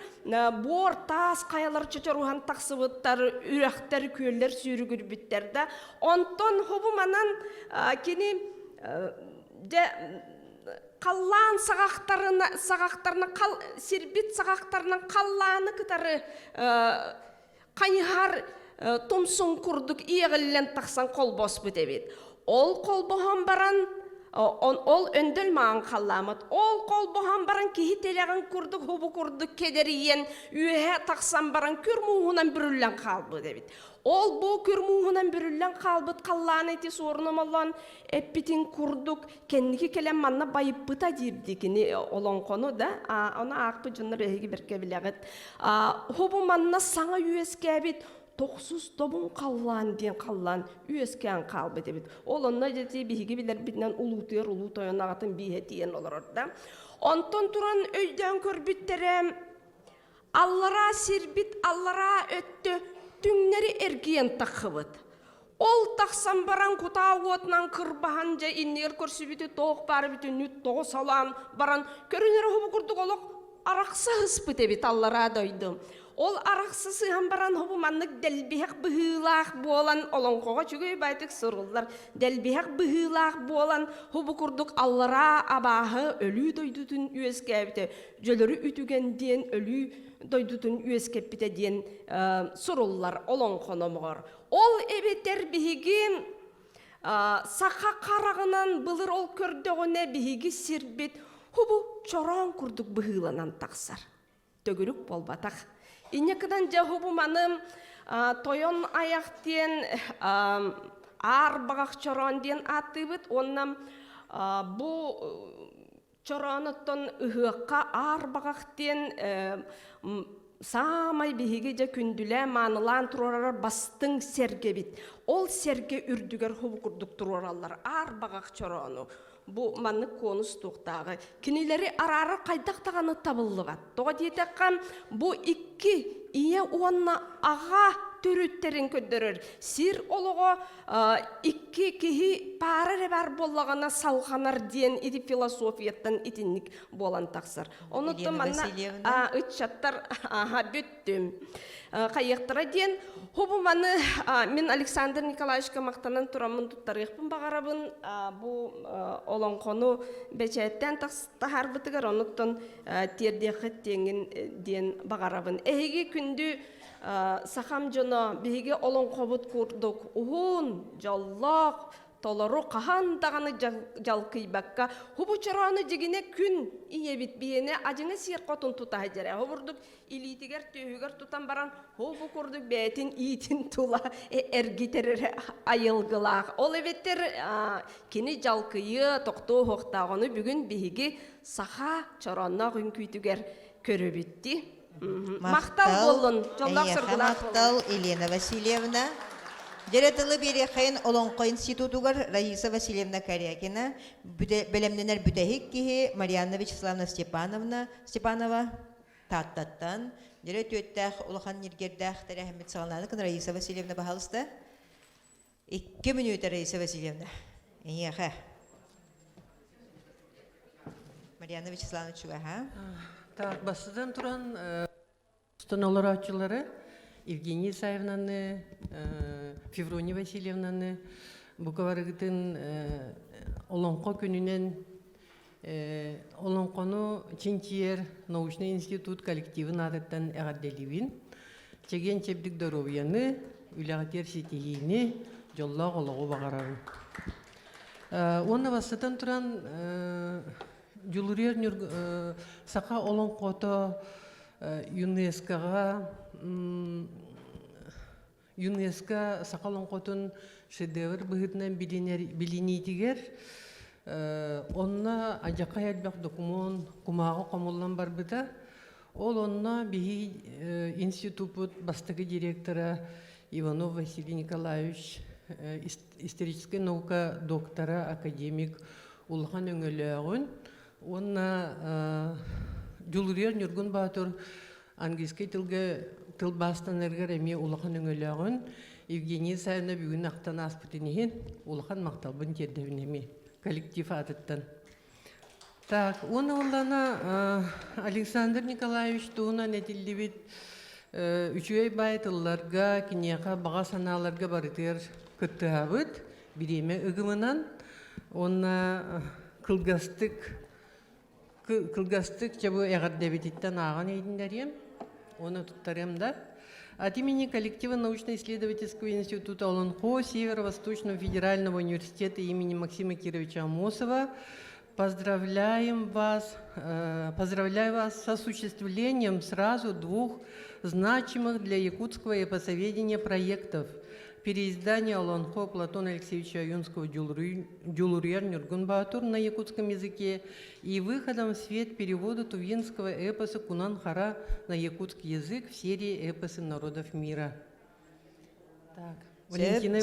bor tas kayalar çöçoruhan taksıbıttar ürekter köller sürügür bitterdi. Onton hubu manan kini de kallan sağaktarına sirbit sağaktarının kallanı kıtarı kayhar tomsun kurduk iğillen taksan kolbos bitebit. Ol kolbohan baran ol öndülmağın kallamıt. Ol kol bohan baran kihiteleğin kurduk, hubu kurduk, kederiyen, üyehe taksan baran kürmuğunan bürüllen kalbı debit. Ol bu kürmuğunan bürüllen kalbıt, kallan eti sorunum olan epitin kurduk, kendiki kelen manna bayıp bıta diyibdikini olan konu da, ona akpı cunlar öhegi birkebileğit. Hubu manna sana üyeskebit, toksuz dobun kallan diyen kallan üyesken kalbı debit. Olanla jeti bihigi biler bitinden ulutuyar ulutoyan ağatın bihe diyen olur orada. Onton turan öyden körbitterem allara sirbit allara öttü tüngleri ergiyen takıbıt. Ol taksan baran kutağı otnan kırbahanca inner körsübütü toğuk bari bütün nüt toğu salan baran körünleri hubu kurduk oluk araksa hıspı debit allara doydum. Ol araqsı sığan baran hubu manlık delbihek bıhılaq boğalan olonkoğa çünkü baytık sorullar. Delbihek bıhılaq boğalan hubu kurduk allara abahı ölü doydutun üyeskepite. Jölörü ütügen diyen ölü doydutun üyeskepite diyen sorullar olonkonomor. Ol ebeter bihigin saqa qarağınan bılır ol kördöğüne bihigi sirbit. Hubu çoran kurduk bıhılanan taksar. Tögülük bolbatak. İnekiden jahubu manım toyon ayak diyen ağır bağak çoran diyen atıbıt ondan bu çoranıttan ıhıqqa ağır bağak diyen samay bihige kündüle manılan turarar bastın sergebit. Ol serge ürdüger hubu kurduk turarallar ağır bağak çoranı. Bu manlık konus tuğdağı. Kinileri ararı kaydaqtağını tabıllıgat. Toğa diyetekkan bu iki iye uanna ağa törütterin köddörür. Sir oluğu iki kihi parare var bollağına salğanar diyen iti filosofiyattan itinlik bolan taqsar. Onu da manna ıçattar büttüm. Kayıqtıra diyen hubu manı min Alexander Nikolaevичка maqtanan turamın tuttarıqpın bağarabın bu olan konu beçetten tahar bıtıgar onuttan terdeqet diyen bağarabın. Ehegi kündü Saham jona bihige olan kobut kurduk. Uhun, jallaq, tolaru qahan dağını jalqıybakka. Hubu çoranı jigine gün iyebit biyene acına sir qotun tutahajara. Huburduk ilitiger tühüger tutan baran hubu kurduk betin itin tula ergiterere ayılgılaq. Ol ebetter kini jalqıyı toqtu hoqtağını bugün bihige saha çoranna gün küytüger köröbitti. Мақтал болын, жолдақ сұрғылақ болын.
Мақтал Елена Васильевна. Жаратылы береқайын Олонқо институтугар Раиса Васильевна Корякина, бөлемденер бүтәхік кеге Марьяна Вячеславна Степанова, таттаттан, Дере төттәх улахан ниргердәх тәрәхмет сагалнадык Раиса Васильевна бахалыста. 2 минут Раиса Васильевна. Яха. Марьяна Вячеславовна Чугаха.
Так, басыдан туран устанолорачылары Евгения Исаевнаны, Феврония Васильевнаны, Буковарыгытын Олонко күнінен Олонкону Чинчиер научный институт коллективын адыттан әғадделивин, Чеген Чебдік Доровияны, Үләғатер Сетигейні, Жолла Олығы бағарарын. Оны басыдан туран Жулурер Сақа Олонкото ЮНЕСКО Сақалонқотын шедевр бұғытынан білінейтігер, онна ажақай әлбәқ документ құмағы қомылан бар бұда, ол онна бігі институт бастығы директора Иванов Василий Николаевич, историческая наука доктора, академик Улхан өңіліғын, онна Жулурер Нюргун Батур английский тыл бастаныргар эми улахан өңөлөгөн Евгения Исаевна бүгүн актан аспытынен улахан макталбын жердебинеми коллектив атыттан. Так, оны олана Александр Николаевич туына нетилдибит үчөй байтылларга, кинияка бага санааларга барытыр кыттыабыт биреме ыгымынан онна кылгастык жабы эгардебититтен аган эйдиндерем. Он туттарем, да? От имени коллектива научно-исследовательского института Олонхо Северо-Восточного федерального университета имени Максима Кировича Амосова поздравляю вас с осуществлением сразу 2 значимых для якутского эпосоведения проектов: переиздание Олонхо Платона Алексеевича Аюнского «Джулурьер Нюргун Баатур» на якутском языке и выходом в свет перевода тувинского эпоса Кунан-Хара на якутский язык в серии «Эпосы народов мира». Так,
Валентина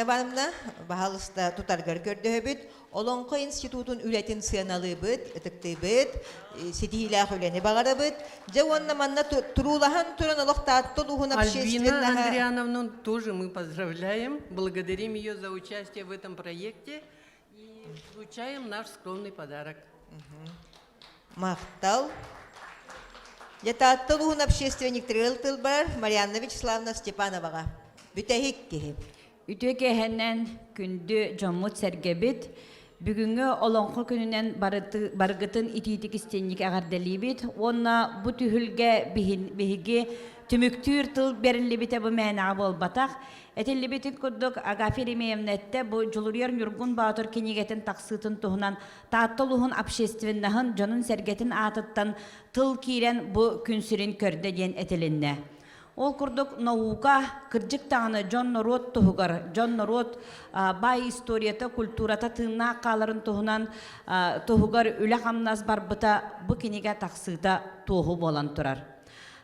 Ивановна, бахалыста тутаргар көрдөбүт, Олонко институтун үлетин сыяналыбыт, ытыктыбыт, сетиилах үлени багарабыт, же онна манна турулахан туран олохтааттон ухун общественного...
Альбина Андриановну тоже мы поздравляем, благодарим ее за участие в этом проекте и вручаем наш скромный подарок.
Махтал. Ятааттон ухун общественник тылбар Марьяна Вячеславовна Степановага. Бүтәһикки.
Үтөкеһеннән күндү жоммут сәргәбит, бүгүнгө олонқы күнүнән баргытын ититик истенник агарделибит, онна бу түһүлгә биһиге түмүктүр тыл берилибите бу мәнә болбатак, этелибитин курдук Агафир Имеевнетте бу Жулурьер Нюргун Баатур кинигетин таксытын туһунан тааттылуһун общественнаһын жонун сәргәтин атыттан тыл кирен бу күнсүрин көрдө ден этелинне. Ол курдук наука кырдык тағаны Джон Норот туһугар. Джон Норот бай историята, культурата тыынна қаларын туһунан туһугар үле хамнас барбыта бу киниге тақсыта туһу болан турар.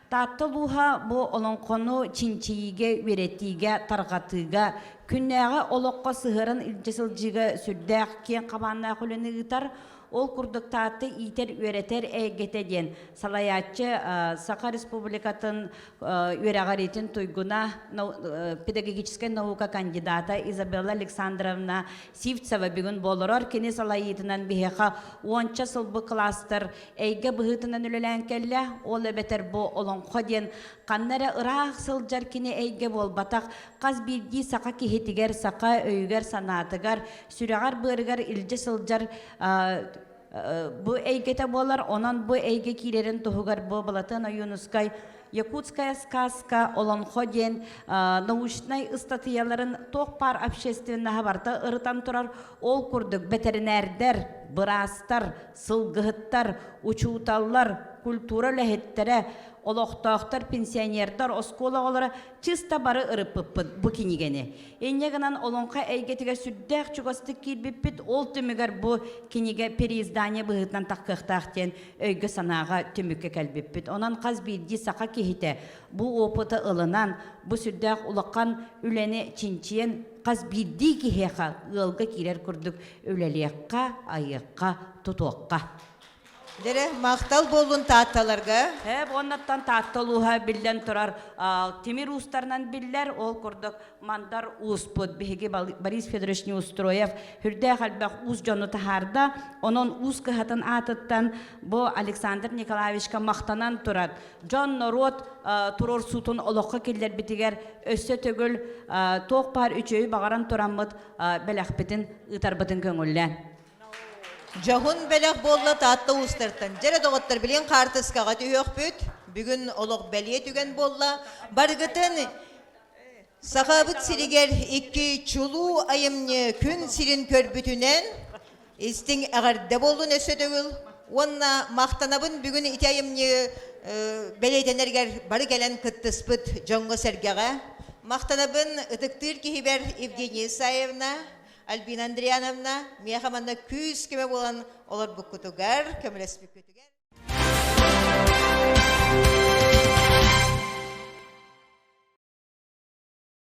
Тааттылуха бу олонқону чинчииге, веретиге, тарғатыга, күннәға олоққа сығырын илчесілжіге сүрдәқ кен қабанна құлыны ғытар, ол курдуктааты итер үеретер әйгетеден салаятчы Саха Республикатын үерағаретін туйгуна педагогическая наука кандидата Изабелла Александровна Сивцева бүгін болырар кені салайетінен бігеға 10 сылбы кластер әйге бұғытынан үлілән кәлі ол өбетер бұ олон қоден қаннары ұрақ сылжар кені әйге бол батақ қаз бірді сақа кехетігер сақа өйгер санатығар сүрағар бұрығар үлжі сылжар бу эйгете болар, онан бу эйге килерин тухугар бу балатын Аюнускай Якутская сказка Олонхо ден научный статьяларын тоқ пар общественного барта ырытан турар ол курдук ветеринердер, бырастар, сылгыттар, учуталлар, культура лехеттере, олохтақтар, пенсионердар, оскола олары чиста бары ырыппыппыт бу кинигени. Эннегінан олонқа әйгетіге сүрдәқ чугасты килбіппіт, ол түмігер бу киниге переиздание бұғытнан таққықтақтен өйгі санаға түмікке кәлбіппіт. Онан қаз бірді сақа кехите, бу опыты ылынан, бу сүрдәқ улаққан үләне чинчиен қаз бірді кехеға ылғы кирер күрдік үләлеққа, айыққа, тұтуаққа.
Дере мақтал болун таатталарга.
Оннаттан таатталуха биллен турар темир устарынан биллер ол курдук мандар успут биһиги Борис Федорович Неустроев хүрдэ халбах уз жону тахарда онон уз кыхатын атыттан бу Александр Николаевичка мактанан турат. Жон народ турор сутун олоққа келдер битигер өссө төгүл тоқ пар үчөй багаран тураммыт белахбитин ытарбытын көңүллән.
Жахун белек болла таатта устартан. Жере доғыттар билен қартыскаға түйөк бүт. Бүгін олық бәлие түген болла. Барғытын сақабыт сиригер икки чулу айымны күн сирин көрбүтінен истин әғарда болын өсі төгіл. Онна мақтанабын бүгін ити айымны бәлейтенергер бары келен кыттыспыт жоңғы сәргеға. Мақтанабын ытықтыр кейбер Евгения Исаевна, Альбина Андриановна, мияхаманна күз кеме болан олар бұққытугар, көмілес бүккітугар.